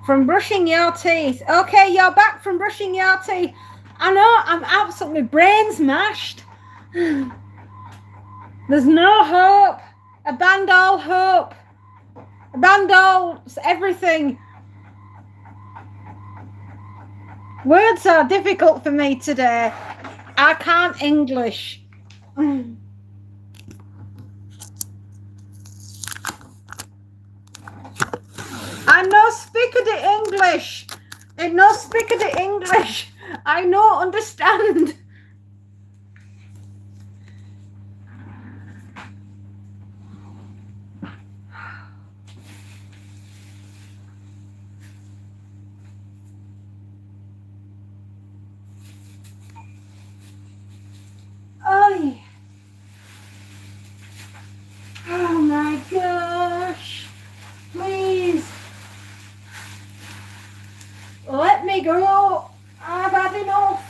From brushing your teeth. Okay, you're back from brushing your teeth. I know, I'm absolutely brains mashed. There's no hope. Abandon all hope. Abandon all everything. Words are difficult for me today. I can't English. I no speak the English. I no speak the English. I no understand. Oh, oh my gosh. Please. Let me go. I've had enough.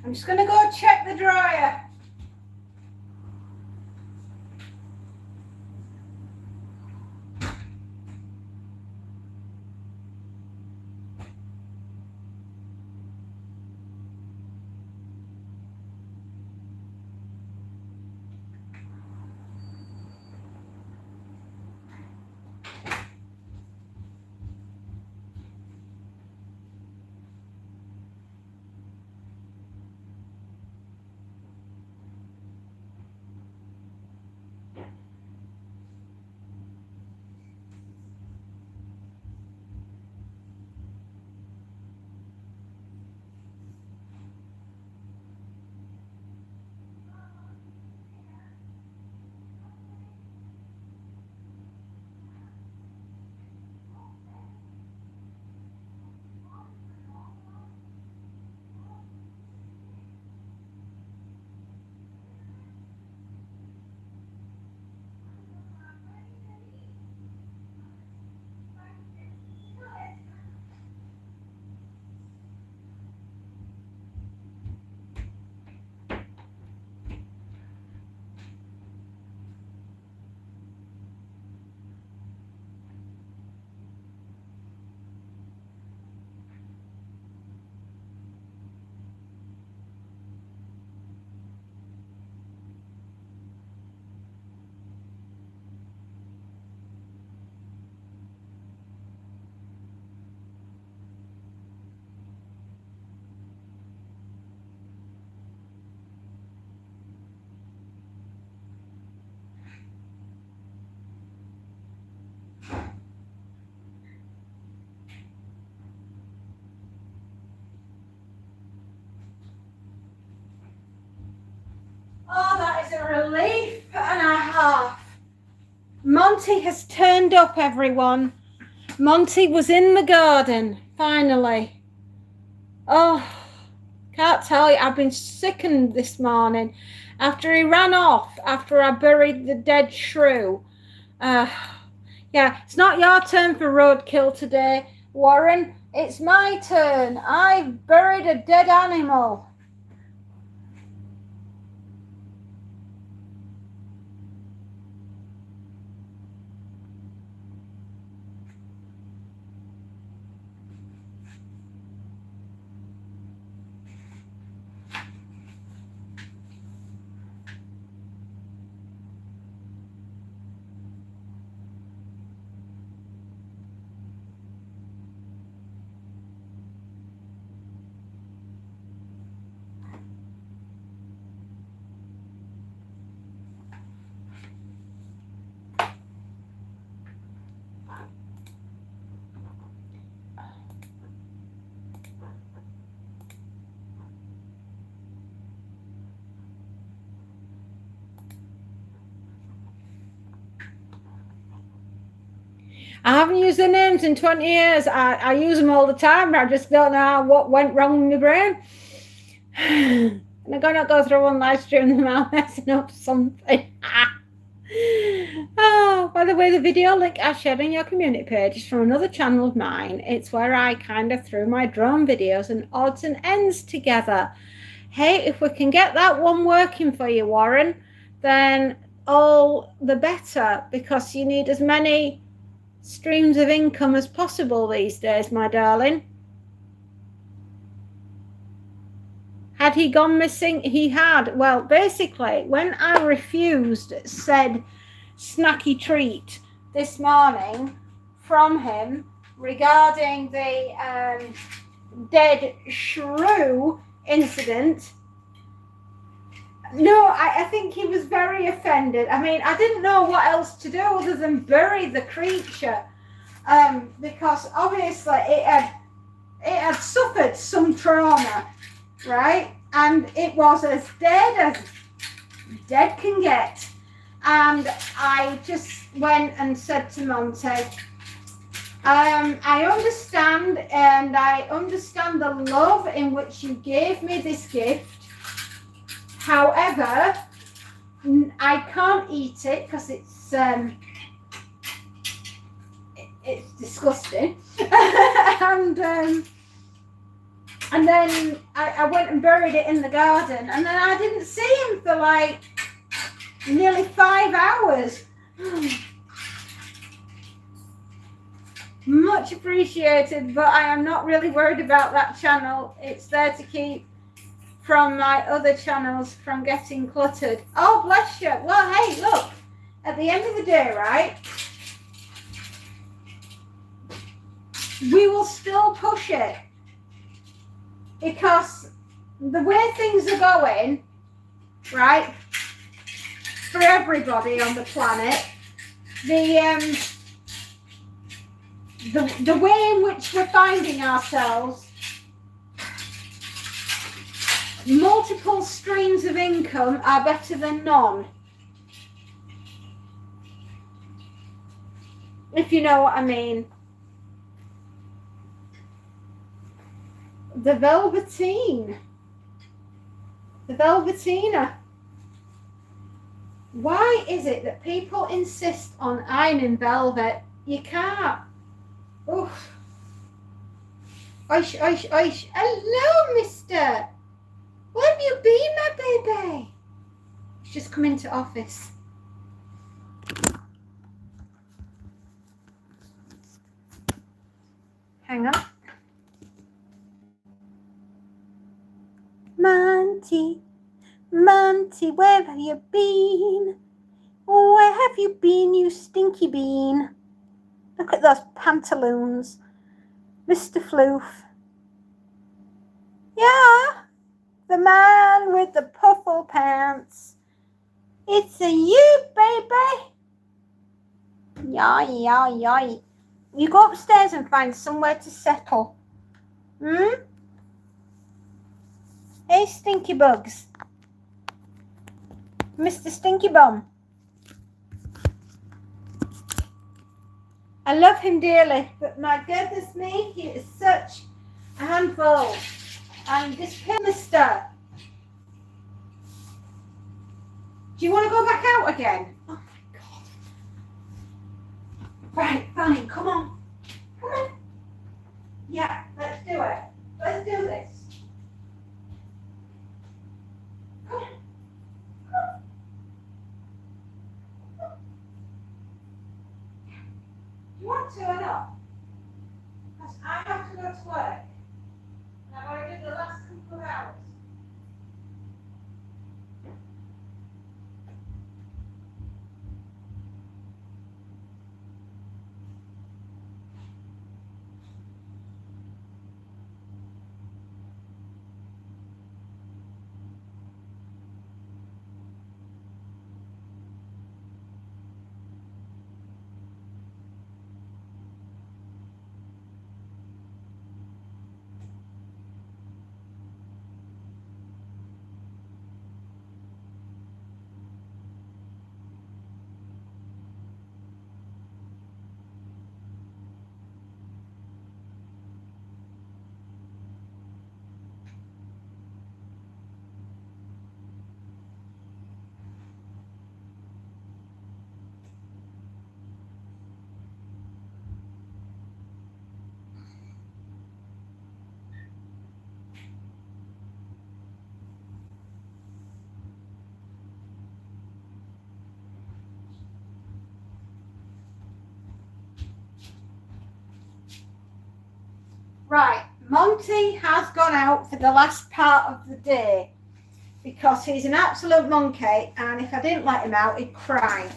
I'm just gonna go check the dryer. relief and a half. Monty has turned up, everyone. Monty was in the garden, finally. Oh, can't tell you, I've been sickened this morning. After he ran off, after I buried the dead shrew. Yeah, it's not your turn for roadkill today, Warren. It's my turn. I've buried a dead animal. I haven't used the names in 20 years. I use them all the time, but I just don't know what went wrong in my brain. And I'm going to go through one live stream and I'm messing up something. Oh, by the way, the video link I shared on your community page is from another channel of mine. It's where I kind of threw my drone videos and odds and ends together. Hey, if we can get that one working for you, Warren, then all the better, because you need as many streams of income as possible these days, my darling. Had he gone missing? He had. Well, basically, when I refused said snacky treat this morning from him regarding the dead shrew incident, no, I think he was very offended. I mean, I didn't know what else to do other than bury the creature, because obviously it had suffered some trauma, right? And it was as dead can get. And I just went and said to Monty, I understand, and I understand the love in which you gave me this gift. However, I can't eat it because it's disgusting. And then I went and buried it in the garden, and then I didn't see him for like nearly 5 hours. Much appreciated, but I am not really worried about that channel. It's there to keep from my other channels from getting cluttered. Oh, bless you. Well, hey, look, at the end of the day, right, we will still push it, because the way things are going, right, for everybody on the planet, the way in which we're finding ourselves, multiple streams of income are better than none. If you know what I mean. The Velveteen. The Velvetina. Why is it that people insist on ironing velvet? You can't. Oof. Oish, oish, oish. Hello, mister. Where have you been, my baby? He's just come into office. Hang on. Monty, Monty, where have you been? Where have you been, you stinky bean? Look at those pantaloons. Mr. Floof. Yeah. The man with the puffle pants. It's a you, baby. Yay, yay, yay. You go upstairs and find somewhere to settle. Hey, stinky bugs. Mr. Stinky Bum. I love him dearly, but my goodness me, he is such a handful. And this mister. Do you want to go back out again? Oh my God. Right, fine, come on. Come on. Yeah, let's do it. Let's do this. Come on. You want to or not? Because I have to go to work. And I've already done the last couple of hours. Right, Monty has gone out for the last part of the day because he's an absolute monkey, and if I didn't let him out, he'd cry.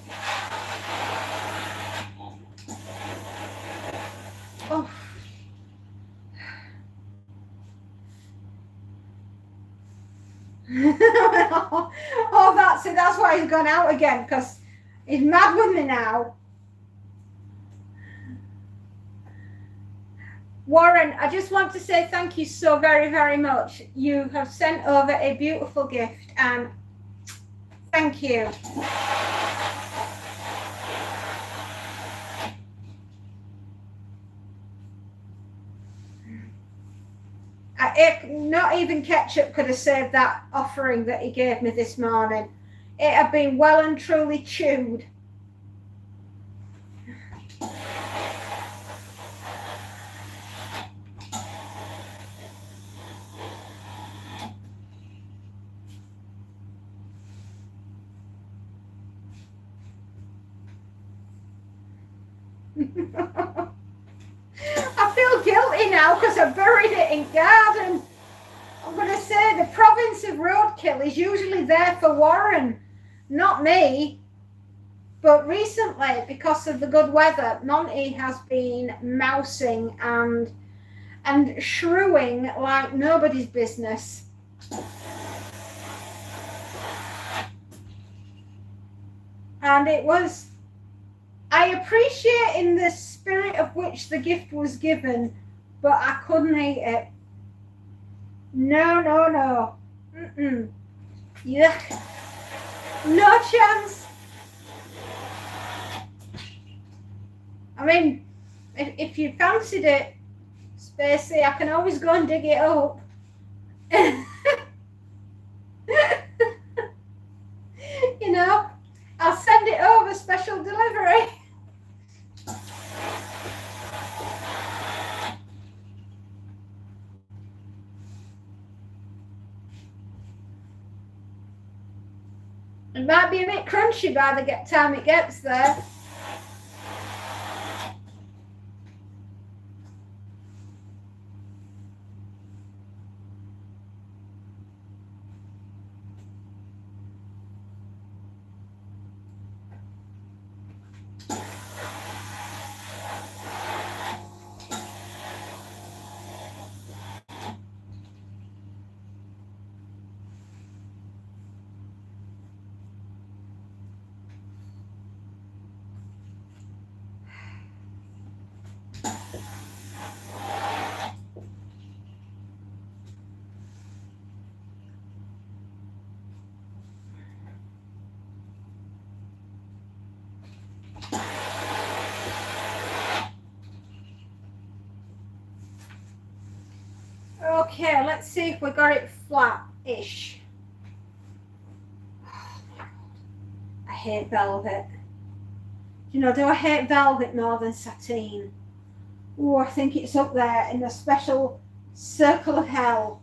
Oh. Oh, that's why he's gone out again, because he's mad with me now. Warren, I just want to say thank you so very, very much. You have sent over a beautiful gift, and thank you. Not even ketchup could have saved that offering that he gave me this morning. It had been well and truly chewed. I feel guilty now because I buried it in garden. I'm going to say the province of roadkill is usually there for Warren, not me. But recently, because of the good weather, Monty has been mousing and shrewing like nobody's business. And it was, I appreciate in the spirit of which the gift was given, but I couldn't eat it. No. Yuck. No chance. I mean, if you fancied it, Spacey, I can always go and dig it up. You know, I'll send it over special delivery. It might be a bit crunchy by the time it gets there. Okay, let's see if we got it flat-ish. I hate velvet. You know, do I hate velvet more than sateen? Oh, I think it's up there in the special circle of hell.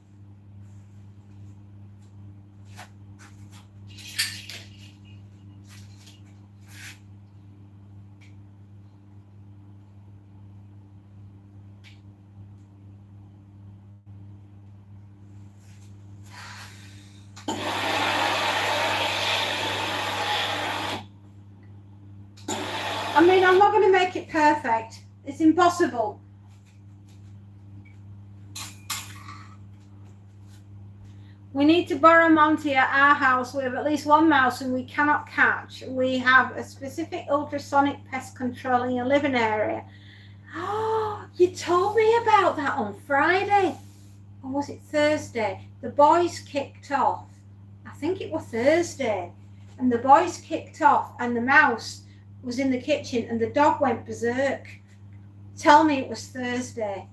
I mean, I'm not going to make it perfect. It's impossible. We need to borrow Monty at our house. We have at least one mouse and we cannot catch. We have a specific ultrasonic pest control in your living area. Oh, you told me about that on Friday. Or was it Thursday? The boys kicked off. I think it was Thursday. And the boys kicked off and the mouse was in the kitchen and the dog went berserk. Tell me it was Thursday.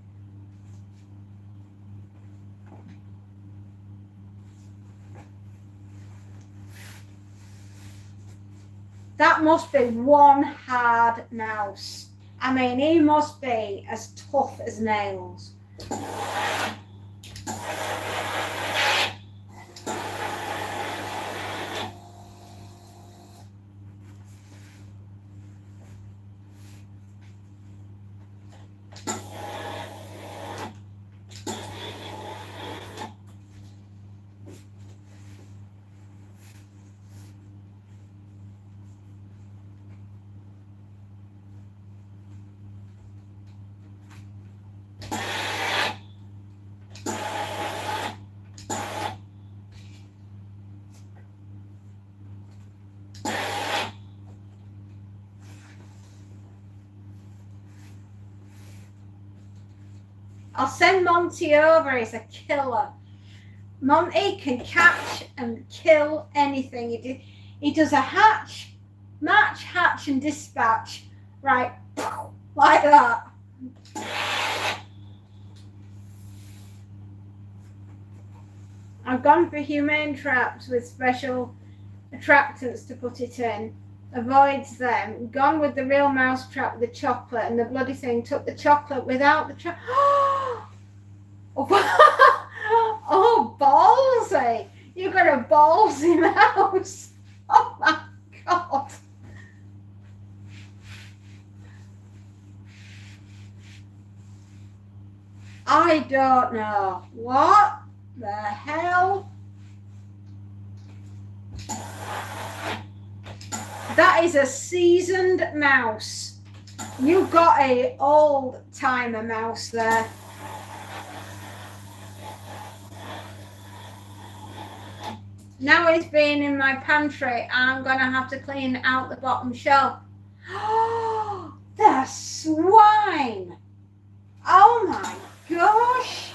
That must be one hard mouse. I mean, he must be as tough as nails. I'll send Monty over. He's a killer. Monty can catch and kill anything. He does a match, hatch, and dispatch. Right, like that. I've gone for humane traps with special attractants to put it in. Avoids them. Gone with the real mouse trap, the chocolate, and the bloody thing took the chocolate without the trap. Oh, ballsy! You got a ballsy mouse. Oh my God. I don't know. What the hell? That is a seasoned mouse. You've got a old timer mouse there. Now it's been in my pantry. I'm gonna have to clean out the bottom shelf. Oh, the swine! Oh my gosh!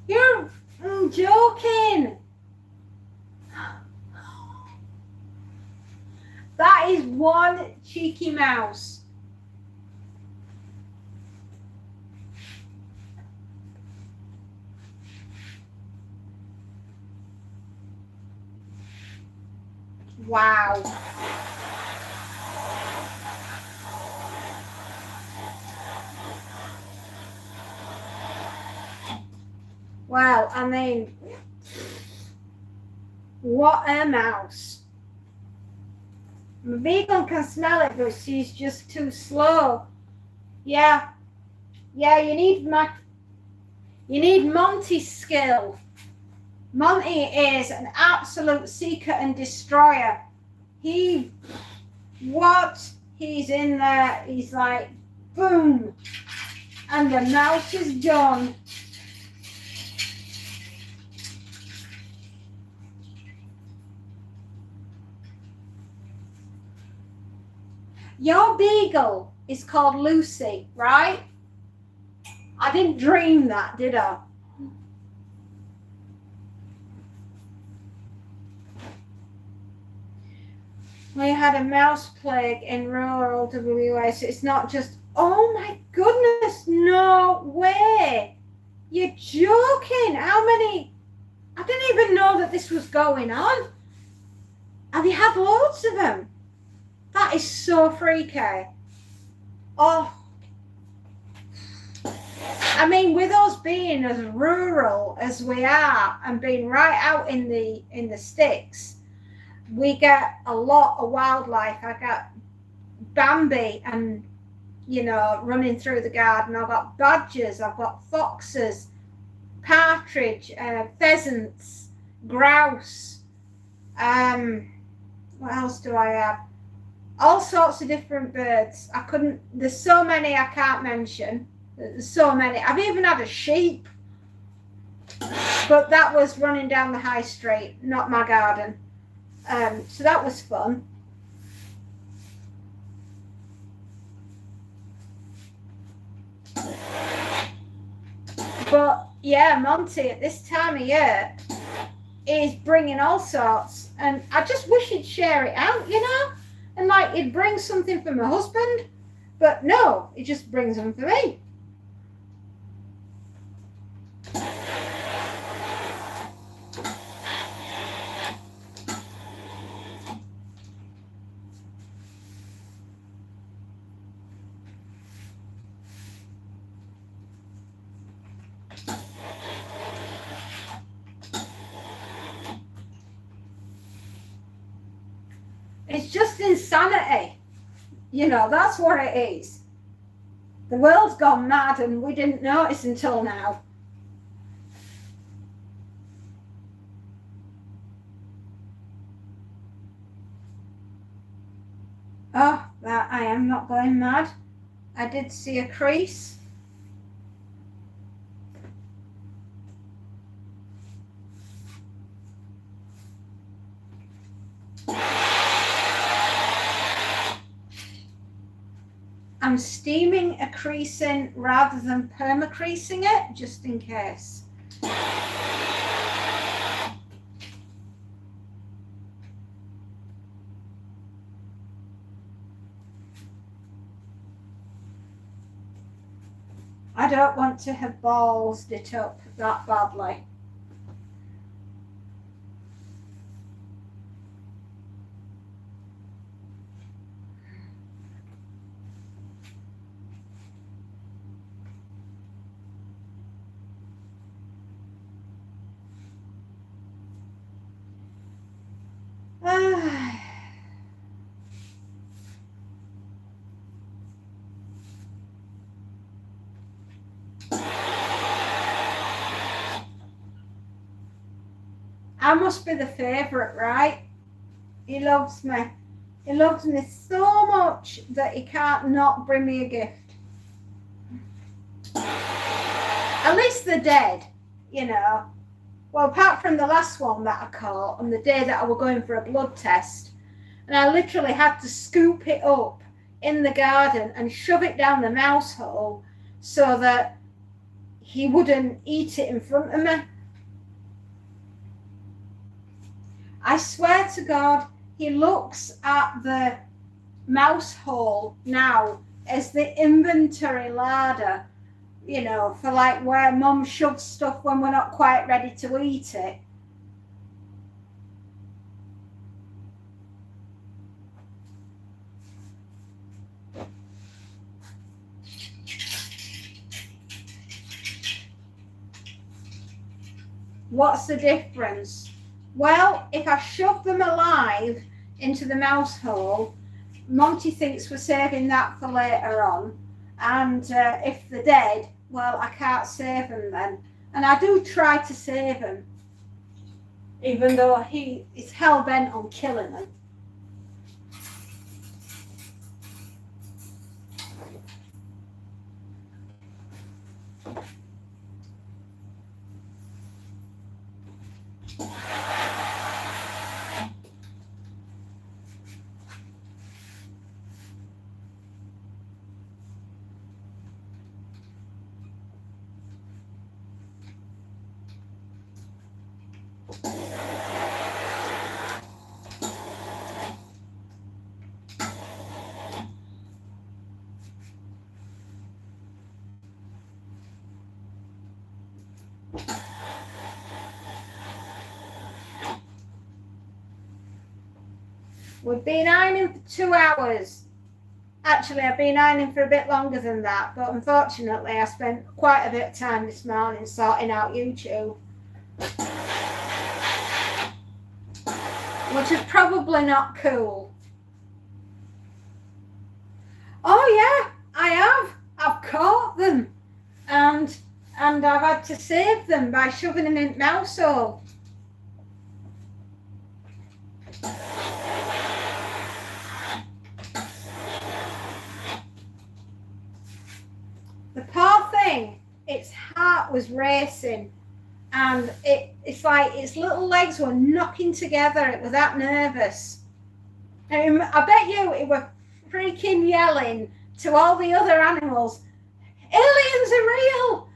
You're joking! That is one cheeky mouse. Wow. Well, I mean, what a mouse. Beagle can smell it, but she's just too slow. Yeah, you need Monty's skill. Monty is an absolute seeker and destroyer. He's in there, he's like, boom, and the mouse is done. Your beagle is called Lucy, right? I didn't dream that, did I? We had a mouse plague in rural WA, so it's not just, oh my goodness, No way. You're joking. How many? I didn't even know that this was going on. Have you had loads of them? That is so freaky. Oh. I mean, with us being as rural as we are and being right out in the sticks, we get a lot of wildlife. I got Bambi and, you know, running through the garden. I've got badgers, I've got foxes, partridge, pheasants, grouse. What else do I have? All sorts of different birds. There's so many I can't mention. There's so many. I've even had a sheep, but that was running down the high street, not my garden. So that was fun. But yeah, Monty at this time of year is bringing all sorts, and I just wish he'd share it out, you know, and like he'd bring something for my husband, but no, he just brings them for me. It's just insanity. You know, that's what it is. The world's gone mad and we didn't notice until now. Oh, that I am not going mad. I did see a crease. I'm steaming a crease in rather than perma-creasing it, just in case. I don't want to have ballsed it up that badly. I must be the favourite, right? He loves me. He loves me so much that he can't not bring me a gift. At least they're dead, you know. Well, apart from the last one that I caught on the day that I was going for a blood test, and I literally had to scoop it up in the garden and shove it down the mouse hole so that he wouldn't eat it in front of me. I swear to God, he looks at the mouse hole now as the inventory larder, you know, for like where Mum shoves stuff when we're not quite ready to eat it. What's the difference? Well, if I shove them alive into the mouse hole, Monty thinks we're saving that for later on. And if they're dead, well, I can't save them then. And I do try to save them, even though he is hell-bent on killing them. We've been ironing for 2 hours. Actually, I've been ironing for a bit longer than that, but unfortunately I spent quite a bit of time this morning sorting out YouTube. Which is probably not cool. Oh yeah, I have. I've caught them. And I've had to save them by shoving them in mouse hole. The poor thing, its heart was racing, and it's like its little legs were knocking together. It was that nervous. I bet you it was freaking yelling to all the other animals, aliens are real!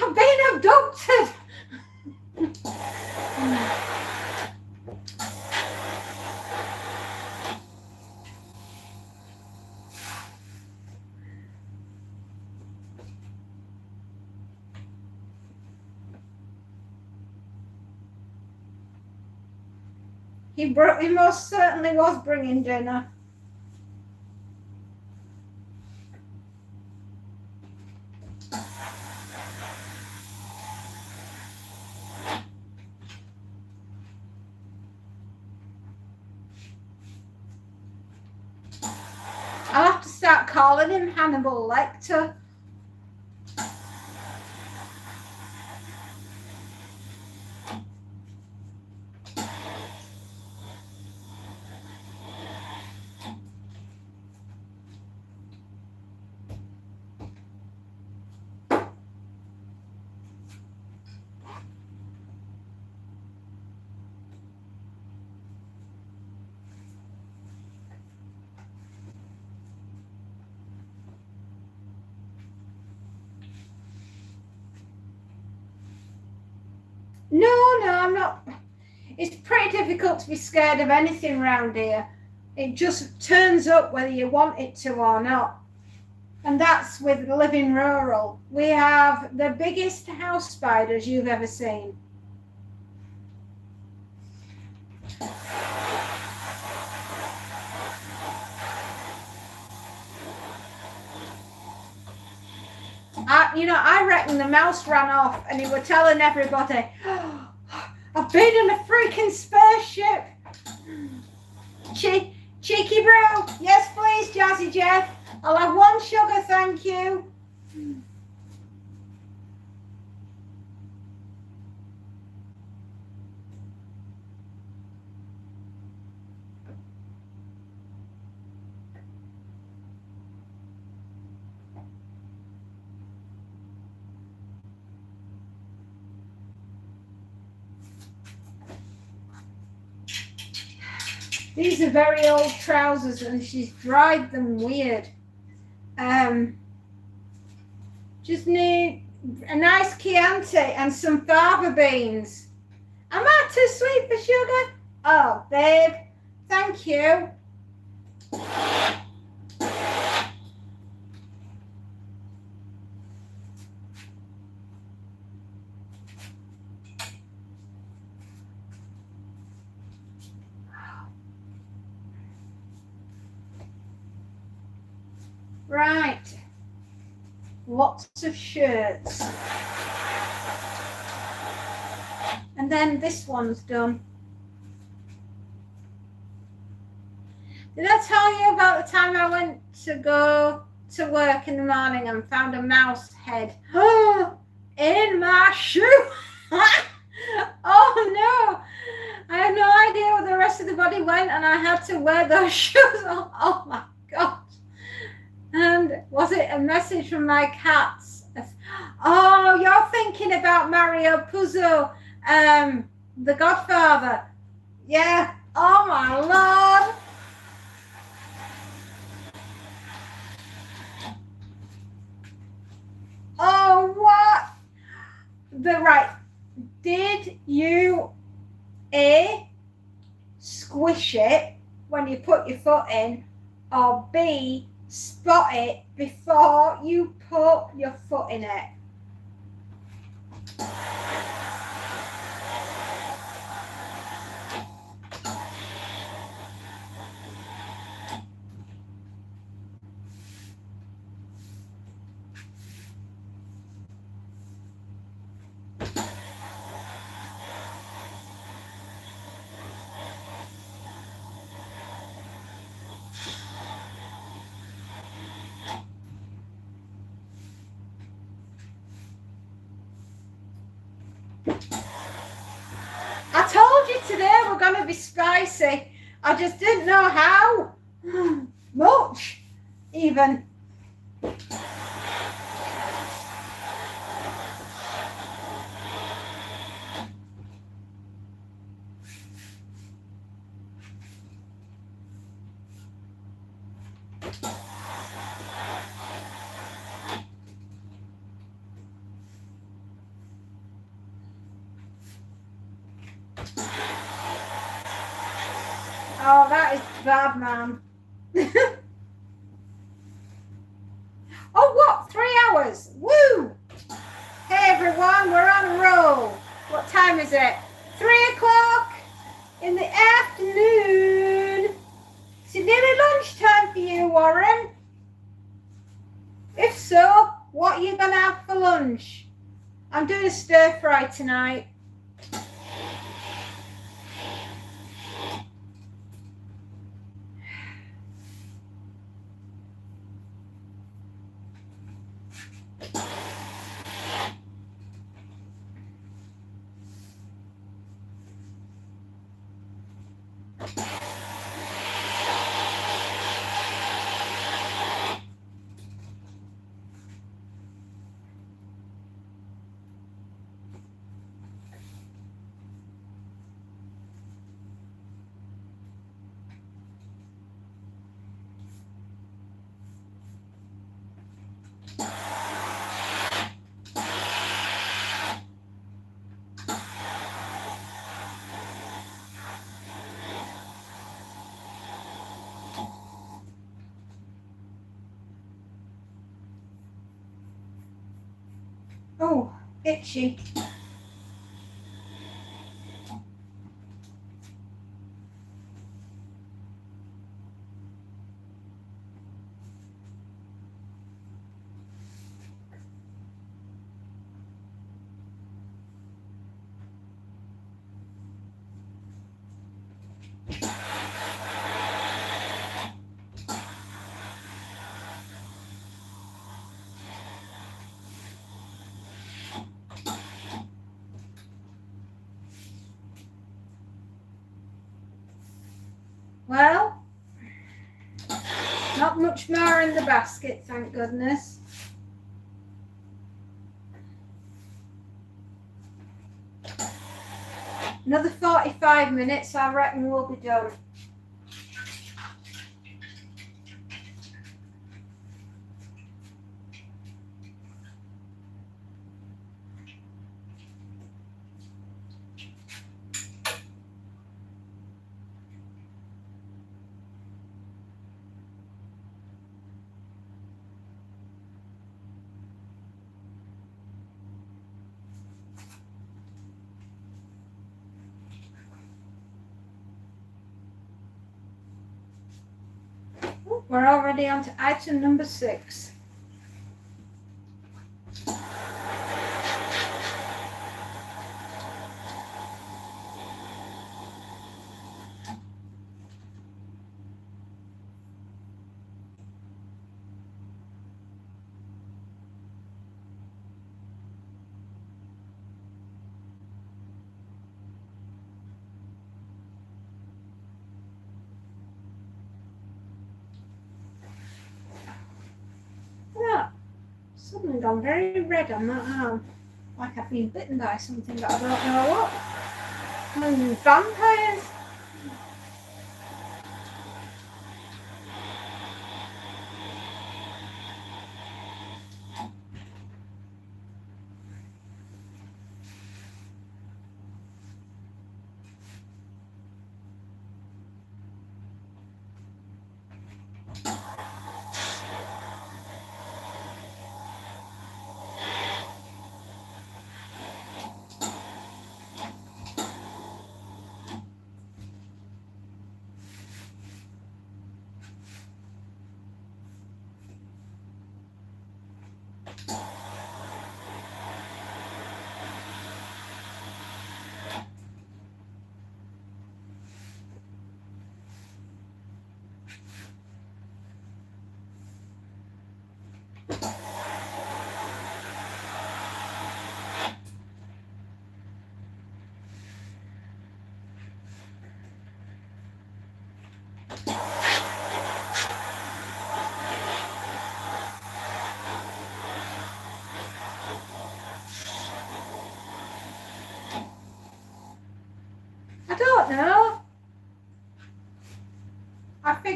I've been abducted! He most certainly was bringing dinner. I'll have to start calling him Hannibal Lecter. No, I'm not. It's pretty difficult to be scared of anything around here. It just turns up whether you want it to or not. And that's with living rural. We have the biggest house spiders you've ever seen. I reckon the mouse ran off and he was telling everybody, oh, I've been in a freaking spaceship. Cheeky bro. Yes, please, Jazzy Jeff. I'll have 1 sugar, thank you. These are very old trousers and she's dried them weird. Just need a nice Chianti and some fava beans. Am I too sweet for sugar? Oh, babe, thank you. Right, lots of shirts. And then this one's done. Did I tell you about the time I went to go to work in the morning and found a mouse head in my shoe? Oh no, I have no idea where the rest of the body went and I had to wear those shoes. Oh my God. And was it a message from my cats? Oh, you're thinking about Mario Puzo, The Godfather. Yeah. Oh my Lord. Oh, what? Right. Did you A, squish it when you put your foot in, or B, spot it before you put your foot in it? I told you today we're going to be spicy. I just didn't know how much, even. Oh, that is bad, man. Oh, what? 3 hours? Woo! Hey, everyone, we're on a roll. What time is it? 3 o'clock in the afternoon. Is it nearly lunchtime for you, Warren? If so, what are you going to have for lunch? I'm doing a stir fry tonight. Oh, itchy. Well, not much more in the basket, thank goodness. Another 45 minutes, I reckon we'll be done. We're already on to item number 6. Suddenly gone very red on that arm, like I've been bitten by something, but I don't know what. Vampires?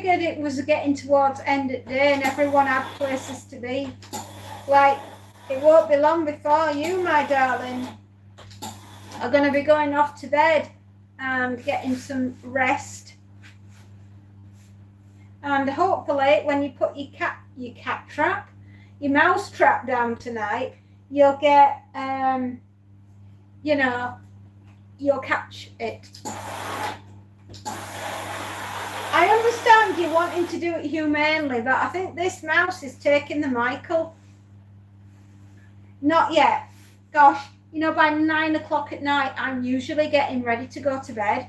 figured it was getting towards end of day and everyone had places to be. Like, it won't be long before you, my darling, are going to be going off to bed and getting some rest. And hopefully when you put your mouse trap down tonight, you'll get, you'll catch it. I understand you wanting to do it humanely, but I think this mouse is taking the Michael. Not yet. Gosh, by 9 o'clock at night, I'm usually getting ready to go to bed,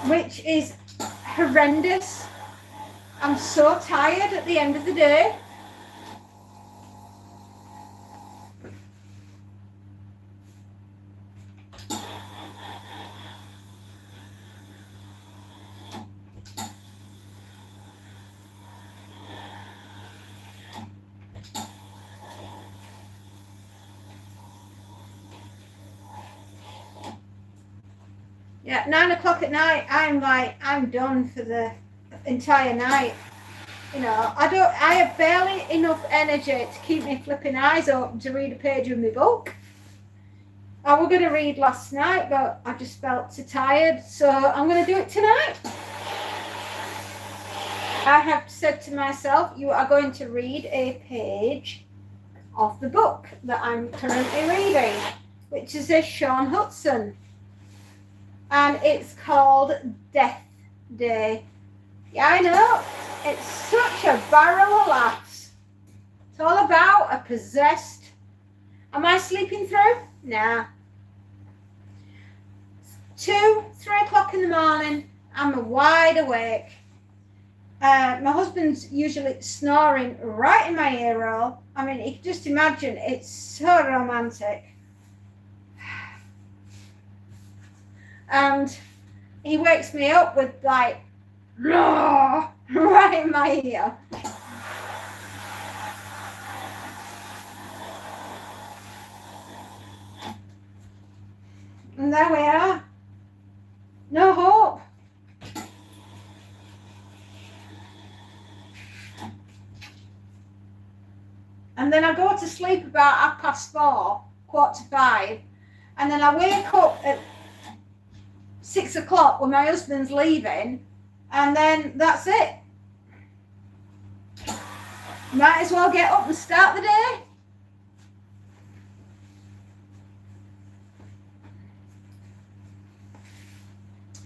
which is horrendous. I'm so tired at the end of the day. Yeah, 9 o'clock at night, I'm done for the entire night. I have barely enough energy to keep me flipping eyes open to read a page of my book. I was going to read last night, but I just felt too tired, so I'm going to do it tonight. I have said to myself, you are going to read a page of the book that I'm currently reading, which is a Sean Hudson. And it's called Death Day. Yeah, I know. It's such a barrel of laughs. It's all about a possessed. Am I sleeping through? Nah. 2, 3 o'clock in the morning, I'm wide awake. My husband's usually snoring right in my ear roll. I mean, you can just imagine, it's so romantic. And he wakes me up with like, right in my ear. And there we are. No hope. And then I go to sleep about 4:30, 4:45, and then I wake up at 6 o'clock when my husband's leaving, and then that's it. Might as well get up and start the day.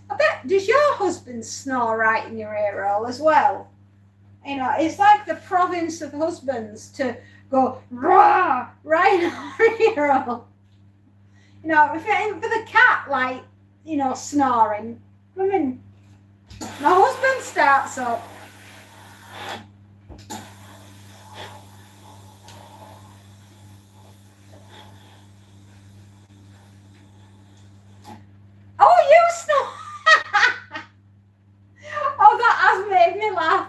I bet, does your husband snore right in your ear roll as well? It's like the province of husbands to go rah right in our ear roll. If it ain't for the cat, like, snoring. I mean, my husband starts up. Oh, you snore! Oh, that has made me laugh.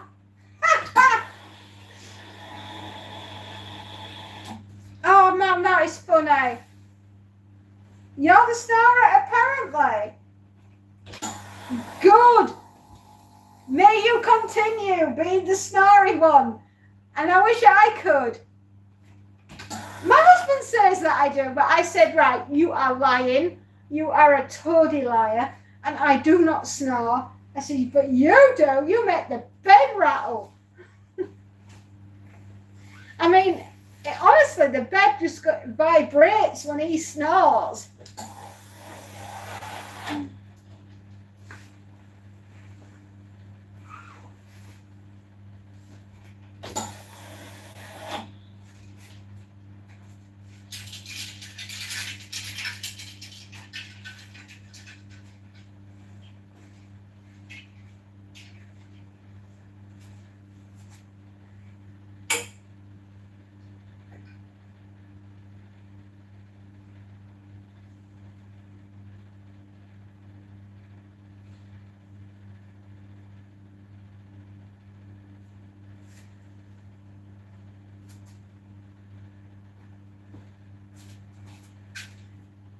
Oh, man, that is funny. You're the snorer, apparently. Good. May you continue being the snory one. And I wish I could. My husband says that I do, but I said, right, you are lying. You are a toady liar. And I do not snore. I said, but you do. You make the bed rattle. I mean, honestly, the bed just vibrates when he snores.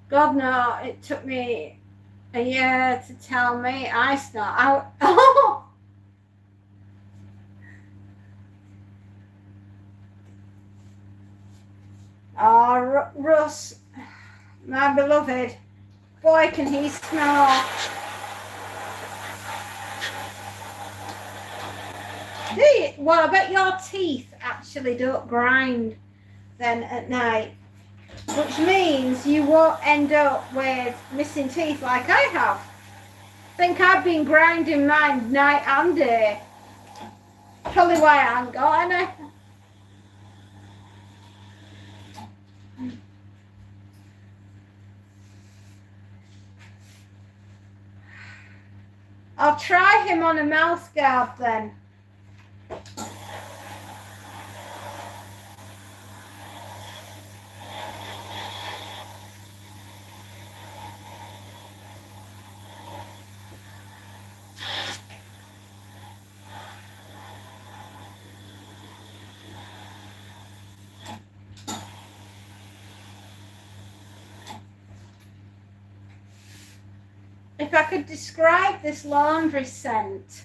God, no, it took me Yeah, to tell me I snort. Oh, oh, Russ, my beloved, boy, can he snore. Do you? Well, I bet your teeth actually don't grind then at night, which means you won't end up with missing teeth like I have. I think I've been grinding mine night and day. Probably why I haven't got any. I'll try him on a mouth guard then. If I could describe this laundry scent,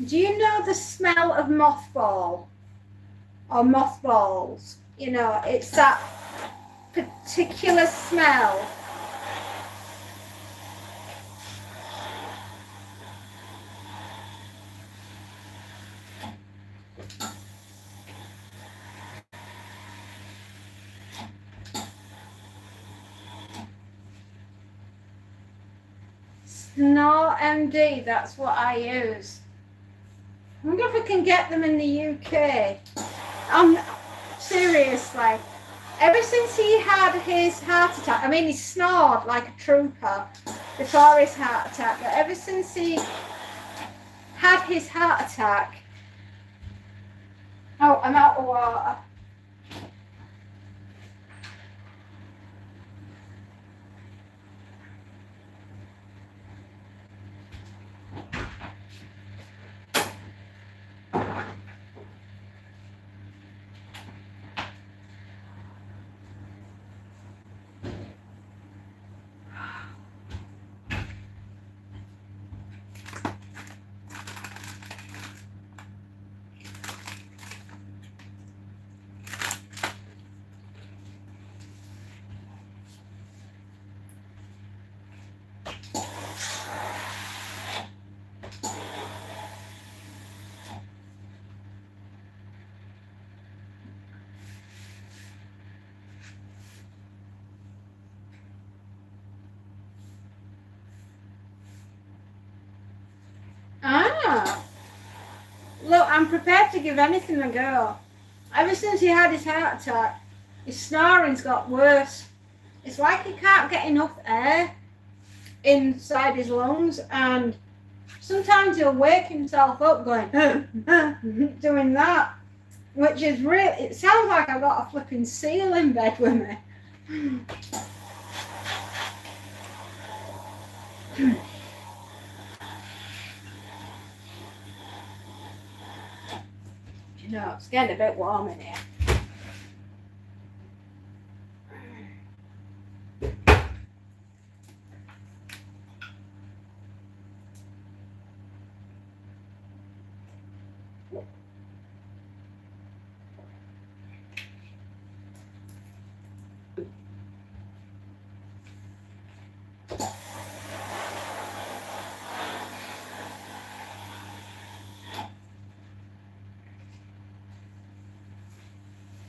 do you know the smell of mothball or mothballs? You know, it's that particular smell. Snore MD, that's what I use. I wonder if we can get them in the UK. Seriously, ever since he had his heart attack, I mean, he snored like a trooper before his heart attack, but ever since he had his heart attack, oh, I'm out of water. Ah, look, I'm prepared to give anything a go. Ever since he had his heart attack, his snoring's got worse. It's like he can't get enough air inside his lungs, and sometimes he'll wake himself up going, doing that, which is really, it sounds like I've got a flipping seal in bed with me. You know, it's getting a bit warm in here.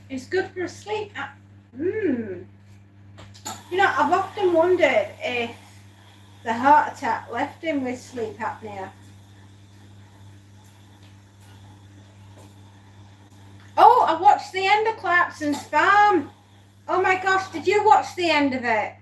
It's good for sleep. You know, I've often wondered if the heart attack left him with sleep apnea. Oh, I watched the end of Clarkson's Farm. Oh my gosh, did you watch the end of it?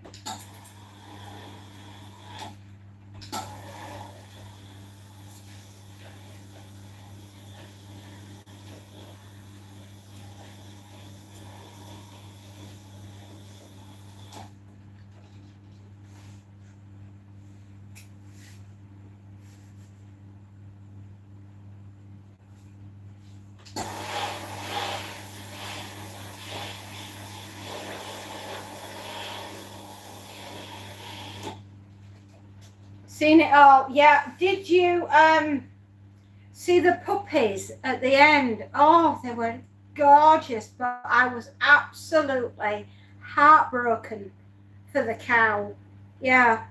Seen it all. Yeah. Did you see the puppies at the end? Oh, they were gorgeous, but I was absolutely heartbroken for the cow. Yeah.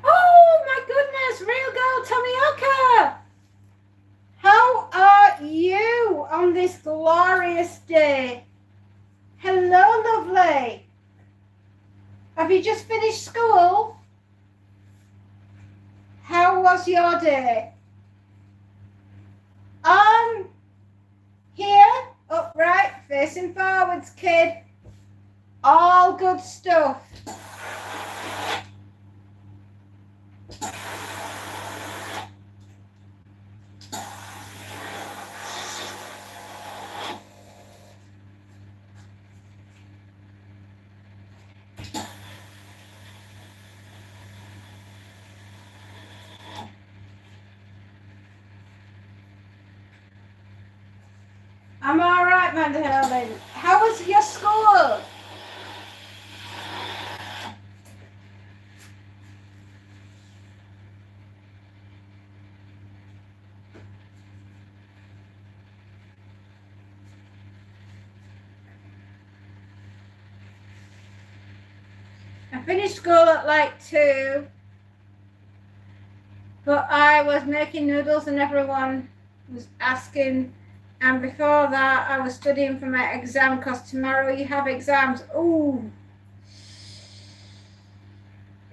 Oh my goodness, real girl Tomioka! How are you on this glorious day? Hello, lovely. Have you just finished school? How was your day? Here, upright, facing forwards, kid. All good stuff. I'm all right, Mandahelen. How was your school? I finished school at like 2, but I was making noodles and everyone was asking. And before that, I was studying for my exam because tomorrow you have exams. Ooh,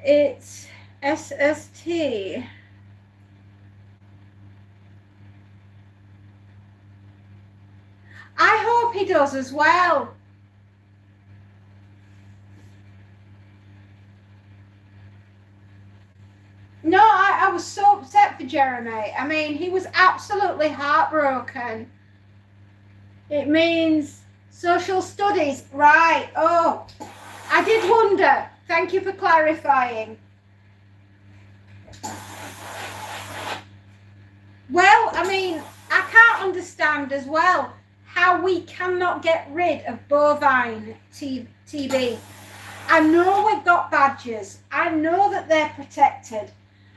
it's SST. I hope he does as well. No, I was so upset for Jeremy. I mean, he was absolutely heartbroken. It means social studies, right? Oh, I did wonder. Thank you for clarifying. Well, I mean, I can't understand as well how we cannot get rid of bovine TB. I know we've got badgers. I know that they're protected.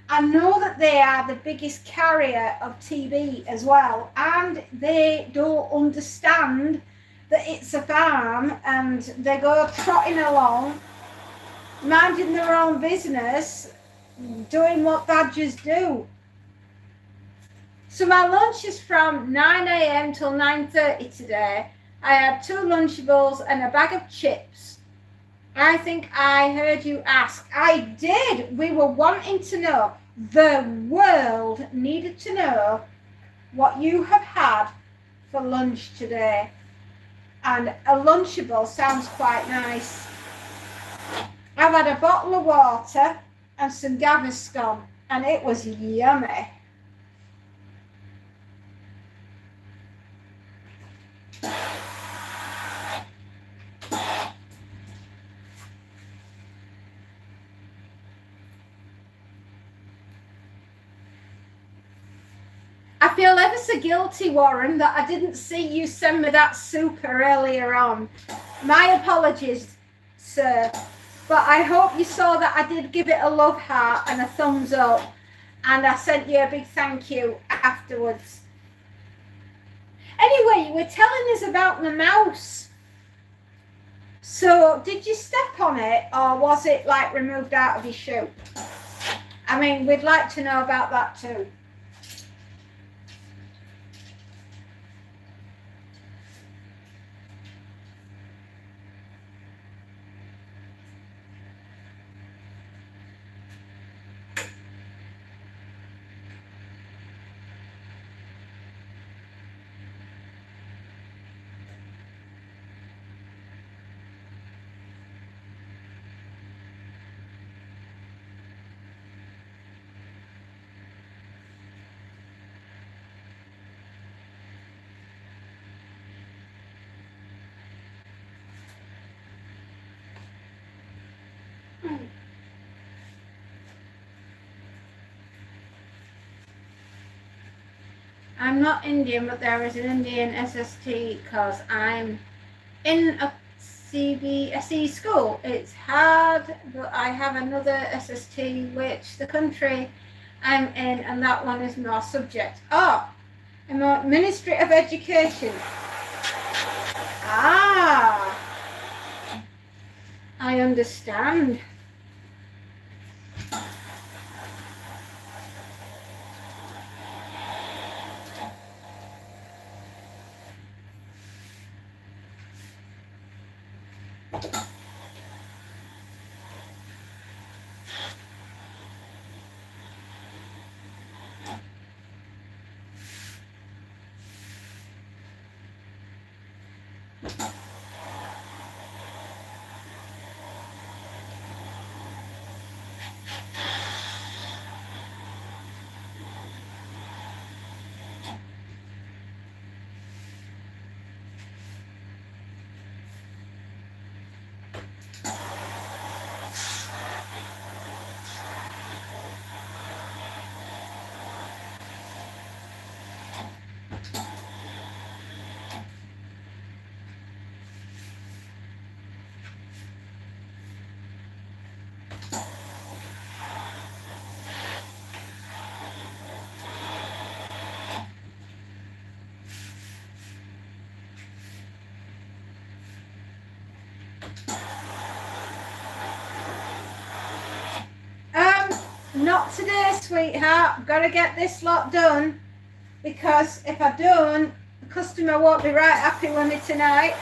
I know that they are the biggest carrier of TB as well, and they don't understand that it's a farm and they go trotting along, minding their own business, doing what badgers do. So my lunch is from 9 a.m. till 9:30 today. I had 2 Lunchables and a bag of chips. I think I heard you ask. I did. We were wanting to know. The world needed to know what you have had for lunch today. And a Lunchable sounds quite nice. I've had a bottle of water and some Gaviscon, and it was yummy. I feel ever so guilty, Warren, that I didn't see you send me that super earlier on. My apologies, sir. But I hope you saw that I did give it a love heart and a thumbs up. And I sent you a big thank you afterwards. Anyway, you were telling us about the mouse. So did you step on it or was it like removed out of your shoe? I mean, we'd like to know about that too. I'm not Indian, but there is an Indian SST because I'm in a CBSE school. It's hard, but I have another SST, which the country I'm in, and that one is more subject. Oh, I'm on Ministry of Education. Ah, I understand. Not today, sweetheart. I've got to get this lot done, because if I don't, the customer won't be right happy with me tonight.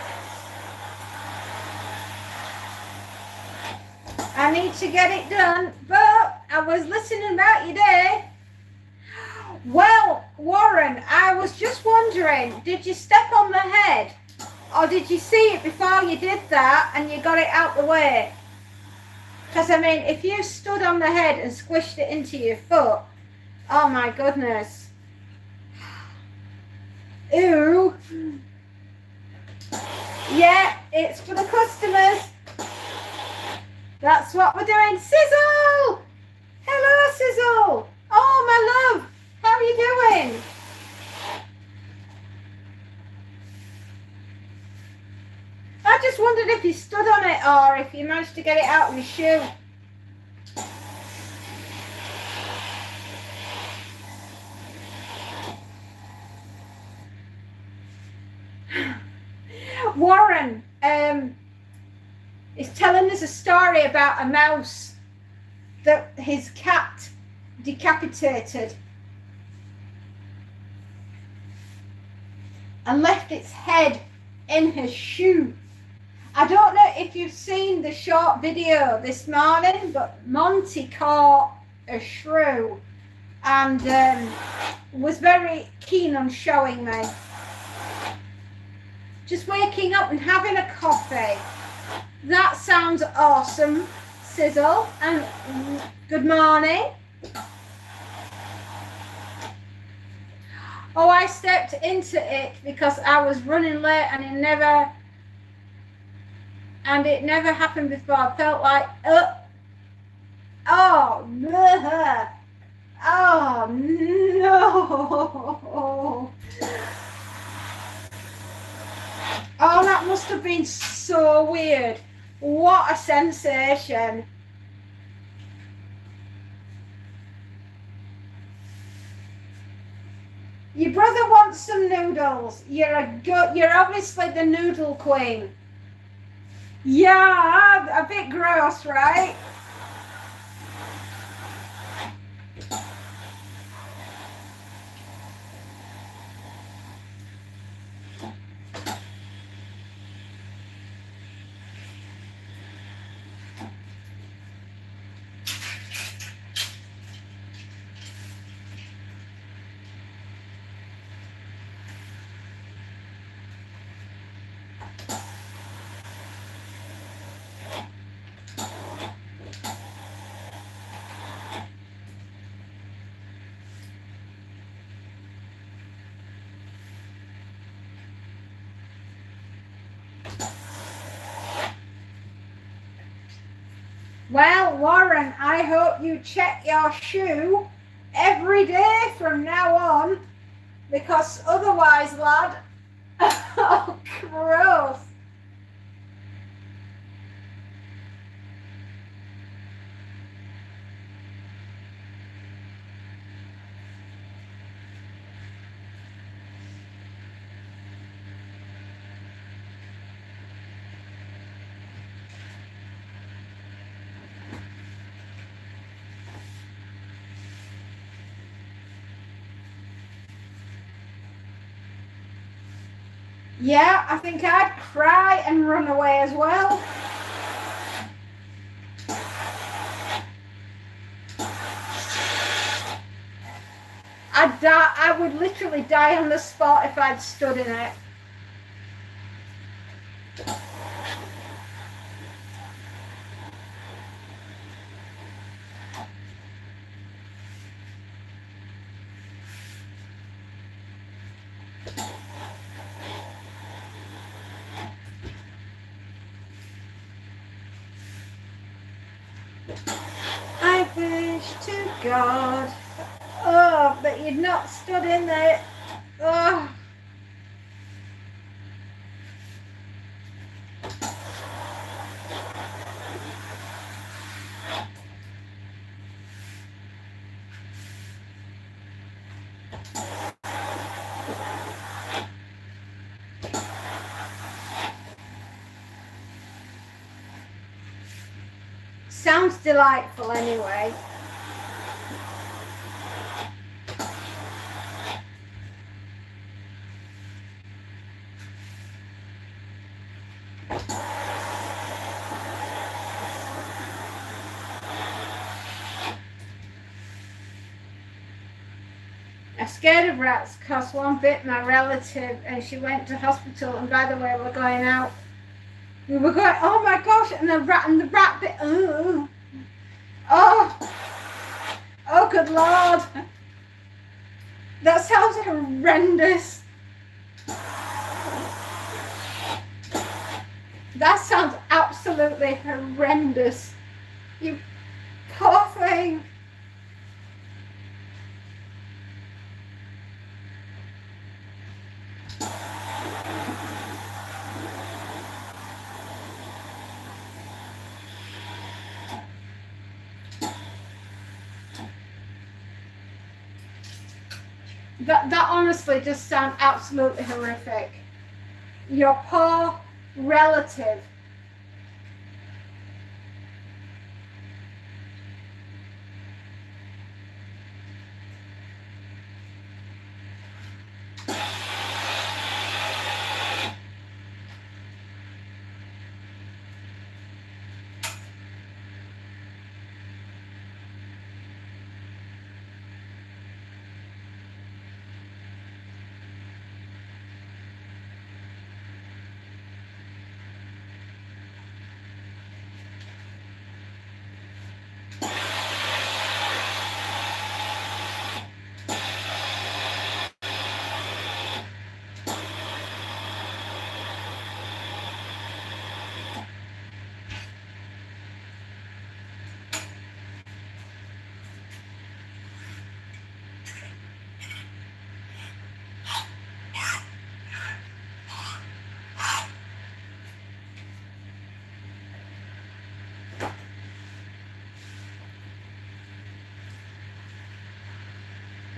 I need to get it done, but I was listening about your day. Well, Warren, I was just wondering, did you step on the head, or did you see it before you did that and you got it out the way? Because, I mean, if you stood on the head and squished it into your foot, oh my goodness. Ew. Yeah, it's for the customers. That's what we're doing. Sizzle! Hello, Sizzle! Oh, my love! How are you doing? I just wondered if you stood on it or if you managed to get it out of your shoe. Warren is telling us a story about a mouse that his cat decapitated and left its head in his shoe. I don't know if you've seen the short video this morning, but Monty caught a shrew and was very keen on showing me. Just waking up and having a coffee. That sounds awesome, Sizzle, and good morning. Oh, I stepped into it because I was running late and it never happened before. I felt like, oh no. Oh, that must have been so weird. What a sensation. Your brother wants some noodles. You're obviously the noodle queen. Yeah, a bit gross, right? Well, Warren, I hope you check your shoe every day from now on, because otherwise, lad, oh, gross. Yeah, I think I'd cry and run away as well. I'd die. I would literally die on the spot if I'd stood in it. I wish to God, oh, that you'd not stood in there. Oh. Sounds delightful anyway. I'm scared of rats because one bit my relative and she went to hospital, and by the way, we're going out. We were going, oh my gosh, and the rat bit, oh, oh good Lord. That sounds horrendous. That sounds absolutely horrendous. You poor thing. That honestly just sounds absolutely horrific. Your poor relative.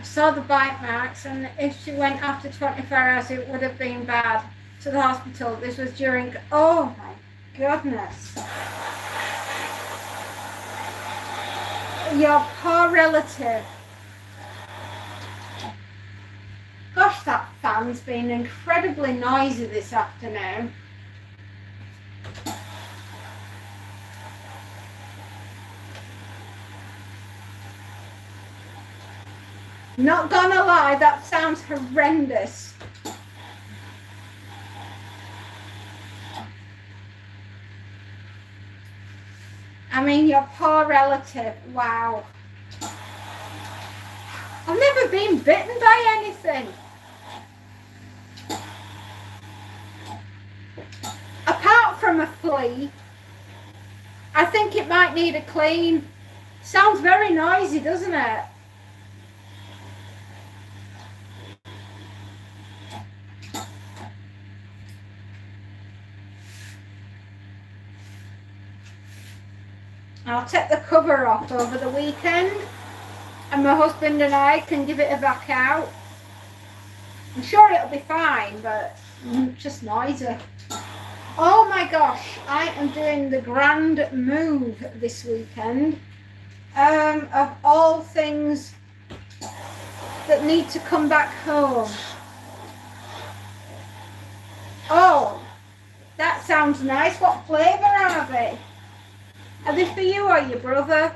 Saw the bite marks, and if she went after 24 hours, it would have been bad. To the hospital. This was during, oh my goodness. Your poor relative. Gosh, that fan's been incredibly noisy this afternoon. Not gonna lie, that sounds horrendous. I mean, your poor relative, wow. I've never been bitten by anything. Apart from a flea, I think it might need a clean. Sounds very noisy, doesn't it? I'll take the cover off over the weekend and my husband and I can give it a back out. I'm sure it'll be fine, but it's just noisy. Oh my gosh, I am doing the grand move this weekend. Of all things that need to come back home. Oh, that sounds nice. What flavour are they? Are they for you or your brother?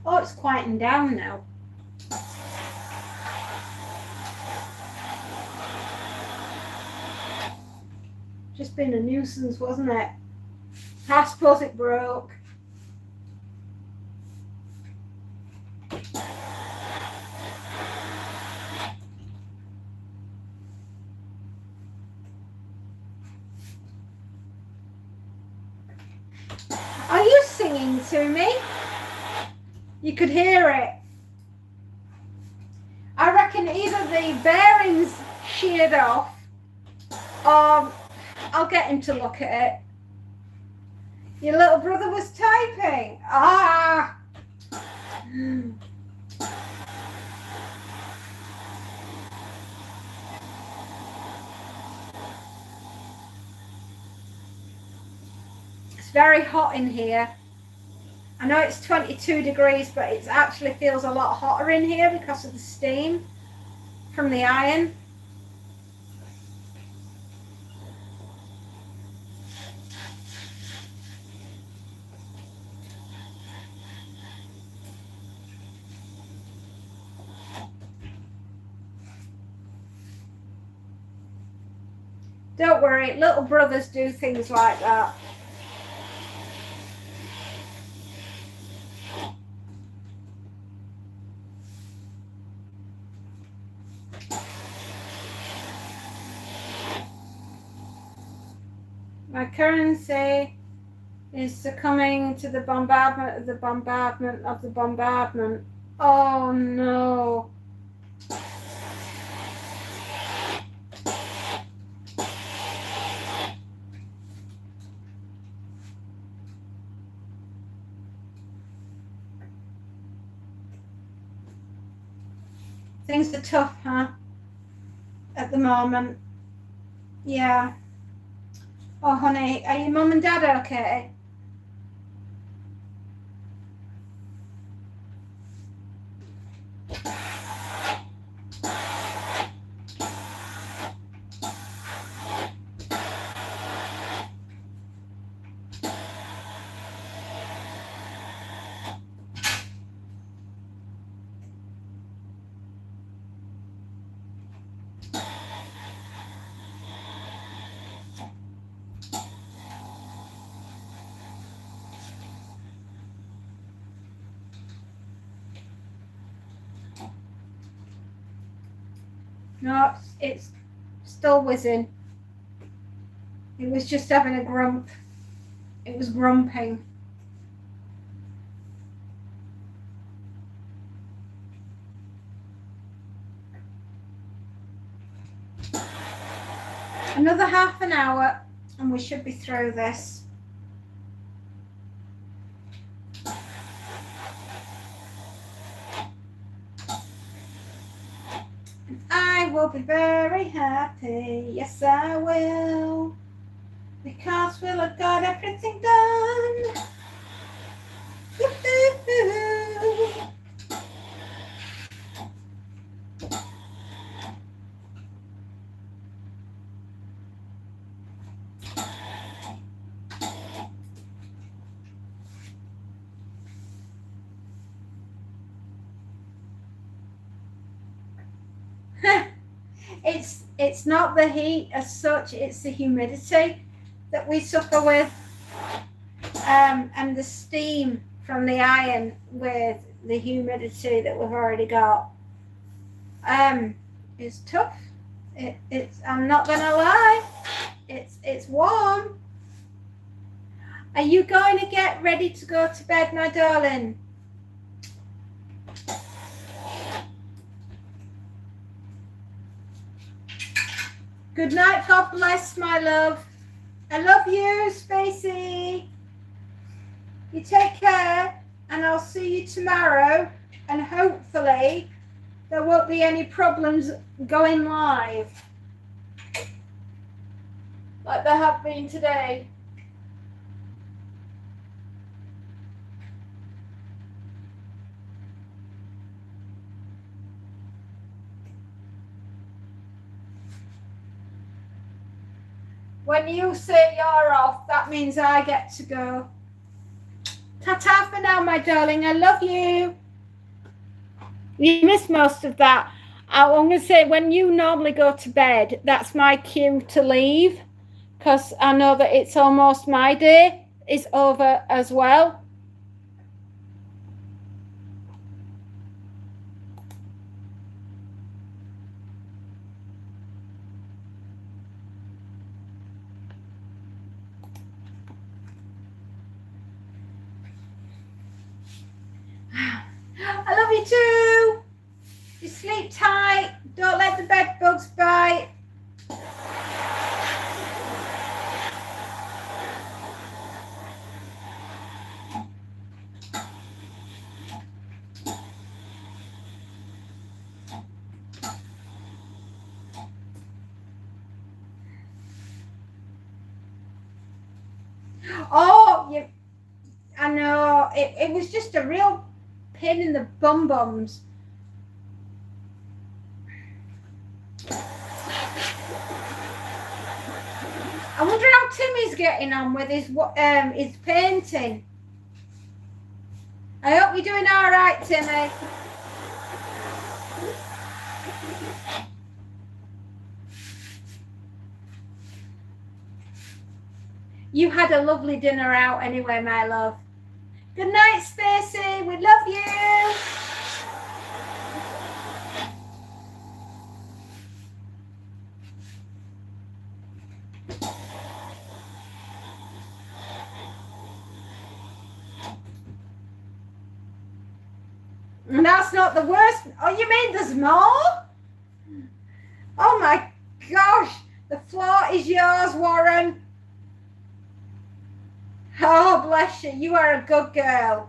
Oh, it's quieting down now. Just been a nuisance, wasn't it? I suppose it broke. Are you singing to me? You could hear it. I reckon either the bearings sheared off or I'll get him to look at it. Your little brother was typing. Ah! It's very hot in here. I know it's 22 degrees, but it actually feels a lot hotter in here because of the steam from the iron. Don't worry, little brothers do things like that. My currency is succumbing to the bombardment of the bombardment of the bombardment. Oh no. Things are tough, huh? At the moment. Yeah. Oh, honey, are your mum and dad okay? No, it's still whizzing. It was just having a grump. It was grumping. Another half an hour and we should be through this. And I will be very happy. Yes, I will. Because we'll have got everything done. Woo-hoo-hoo. It's not the heat as such, it's the humidity that we suffer with, and the steam from the iron with the humidity that we've already got. It's tough. It's I'm not gonna lie, it's warm. Are you going to get ready to go to bed, my darling? Good night, God bless, my love. I love you, Spacey. You take care, and I'll see you tomorrow, and hopefully there won't be any problems going live like there have been today. When you say you're off, that means I get to go. Ta-ta for now, my darling. I love you. You missed most of that. I'm going to say, when you normally go to bed, that's my cue to leave, because I know that it's almost my day is over as well. I love you too. You sleep tight. Don't let the bed bugs bite. Oh, I know. It was just a real pain in the bum-bums. I wonder how Timmy's getting on with his painting. I hope you're doing all right, Timmy. You had a lovely dinner out anyway, my love. Good night, Spacey. We love you. And that's not the worst. Oh, you mean there's more? Oh my gosh. The floor is yours, Warren. Oh, bless you. You are a good girl.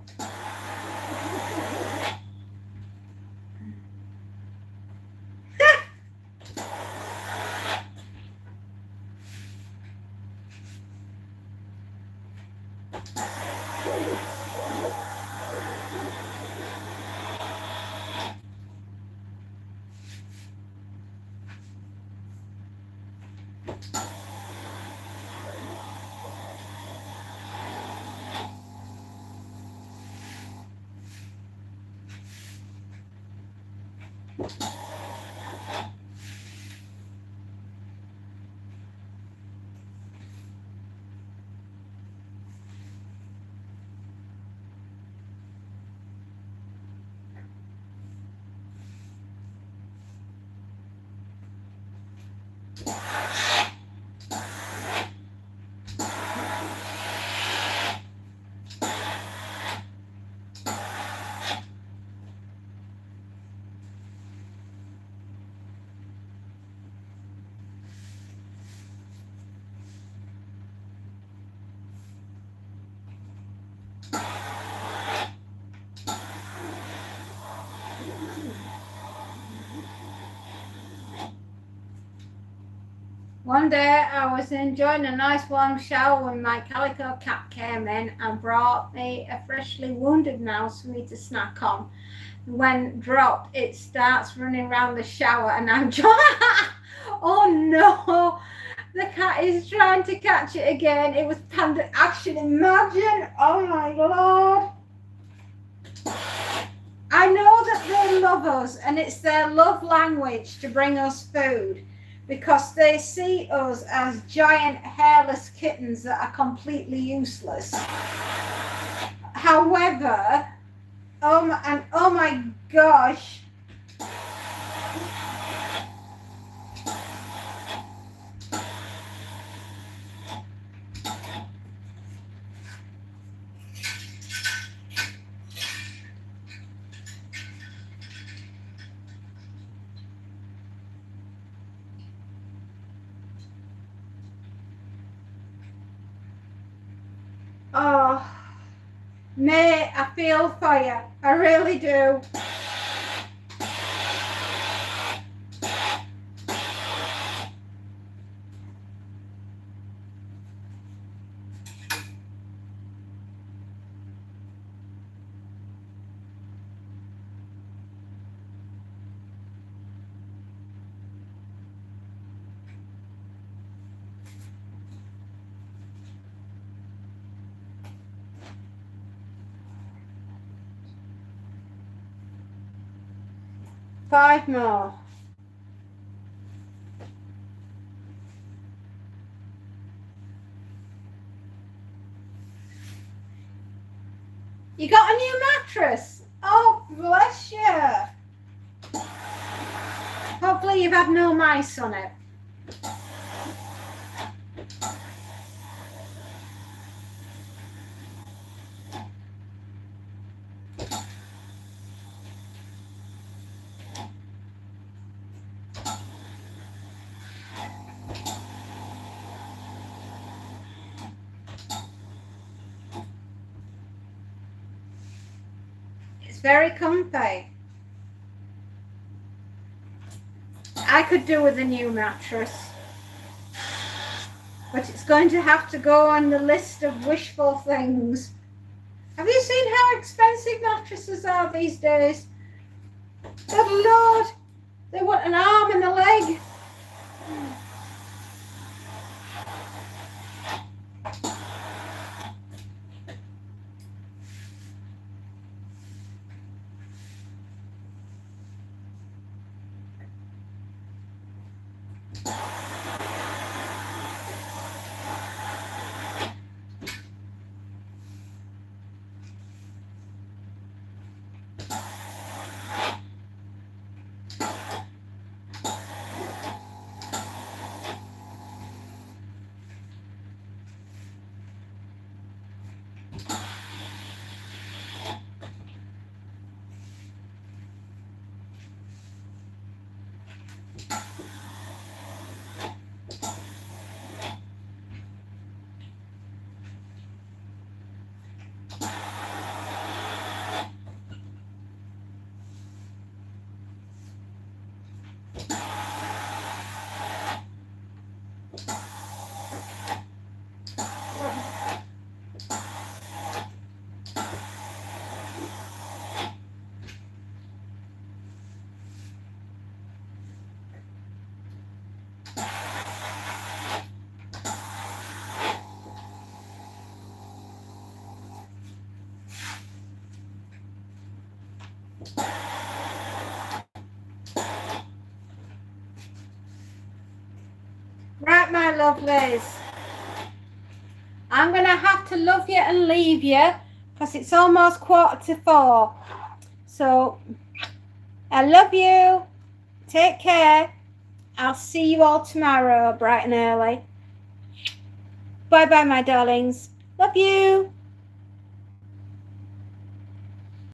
One day I was enjoying a nice warm shower when my calico cat came in and brought me a freshly wounded mouse for me to snack on. When dropped, it starts running around the shower and I'm oh no, the cat is trying to catch it again. It was panda action, imagine. Oh my Lord. I know that they love us and it's their love language to bring us food, because they see us as giant hairless kittens that are completely useless. However, oh my gosh. Mate, I feel for you. I really do. Five more. You got a new mattress? Oh, bless you. Hopefully you've had no mice on it. It's very comfy. I could do with a new mattress, but it's going to have to go on the list of wishful things. Have you seen how expensive mattresses are these days? Good Lord, they want an arm and a leg. Right, my lovelies. I'm going to have to love you and leave you because it's almost 3:45. So, I love you. Take care. I'll see you all tomorrow, bright and early. Bye-bye, my darlings. Love you.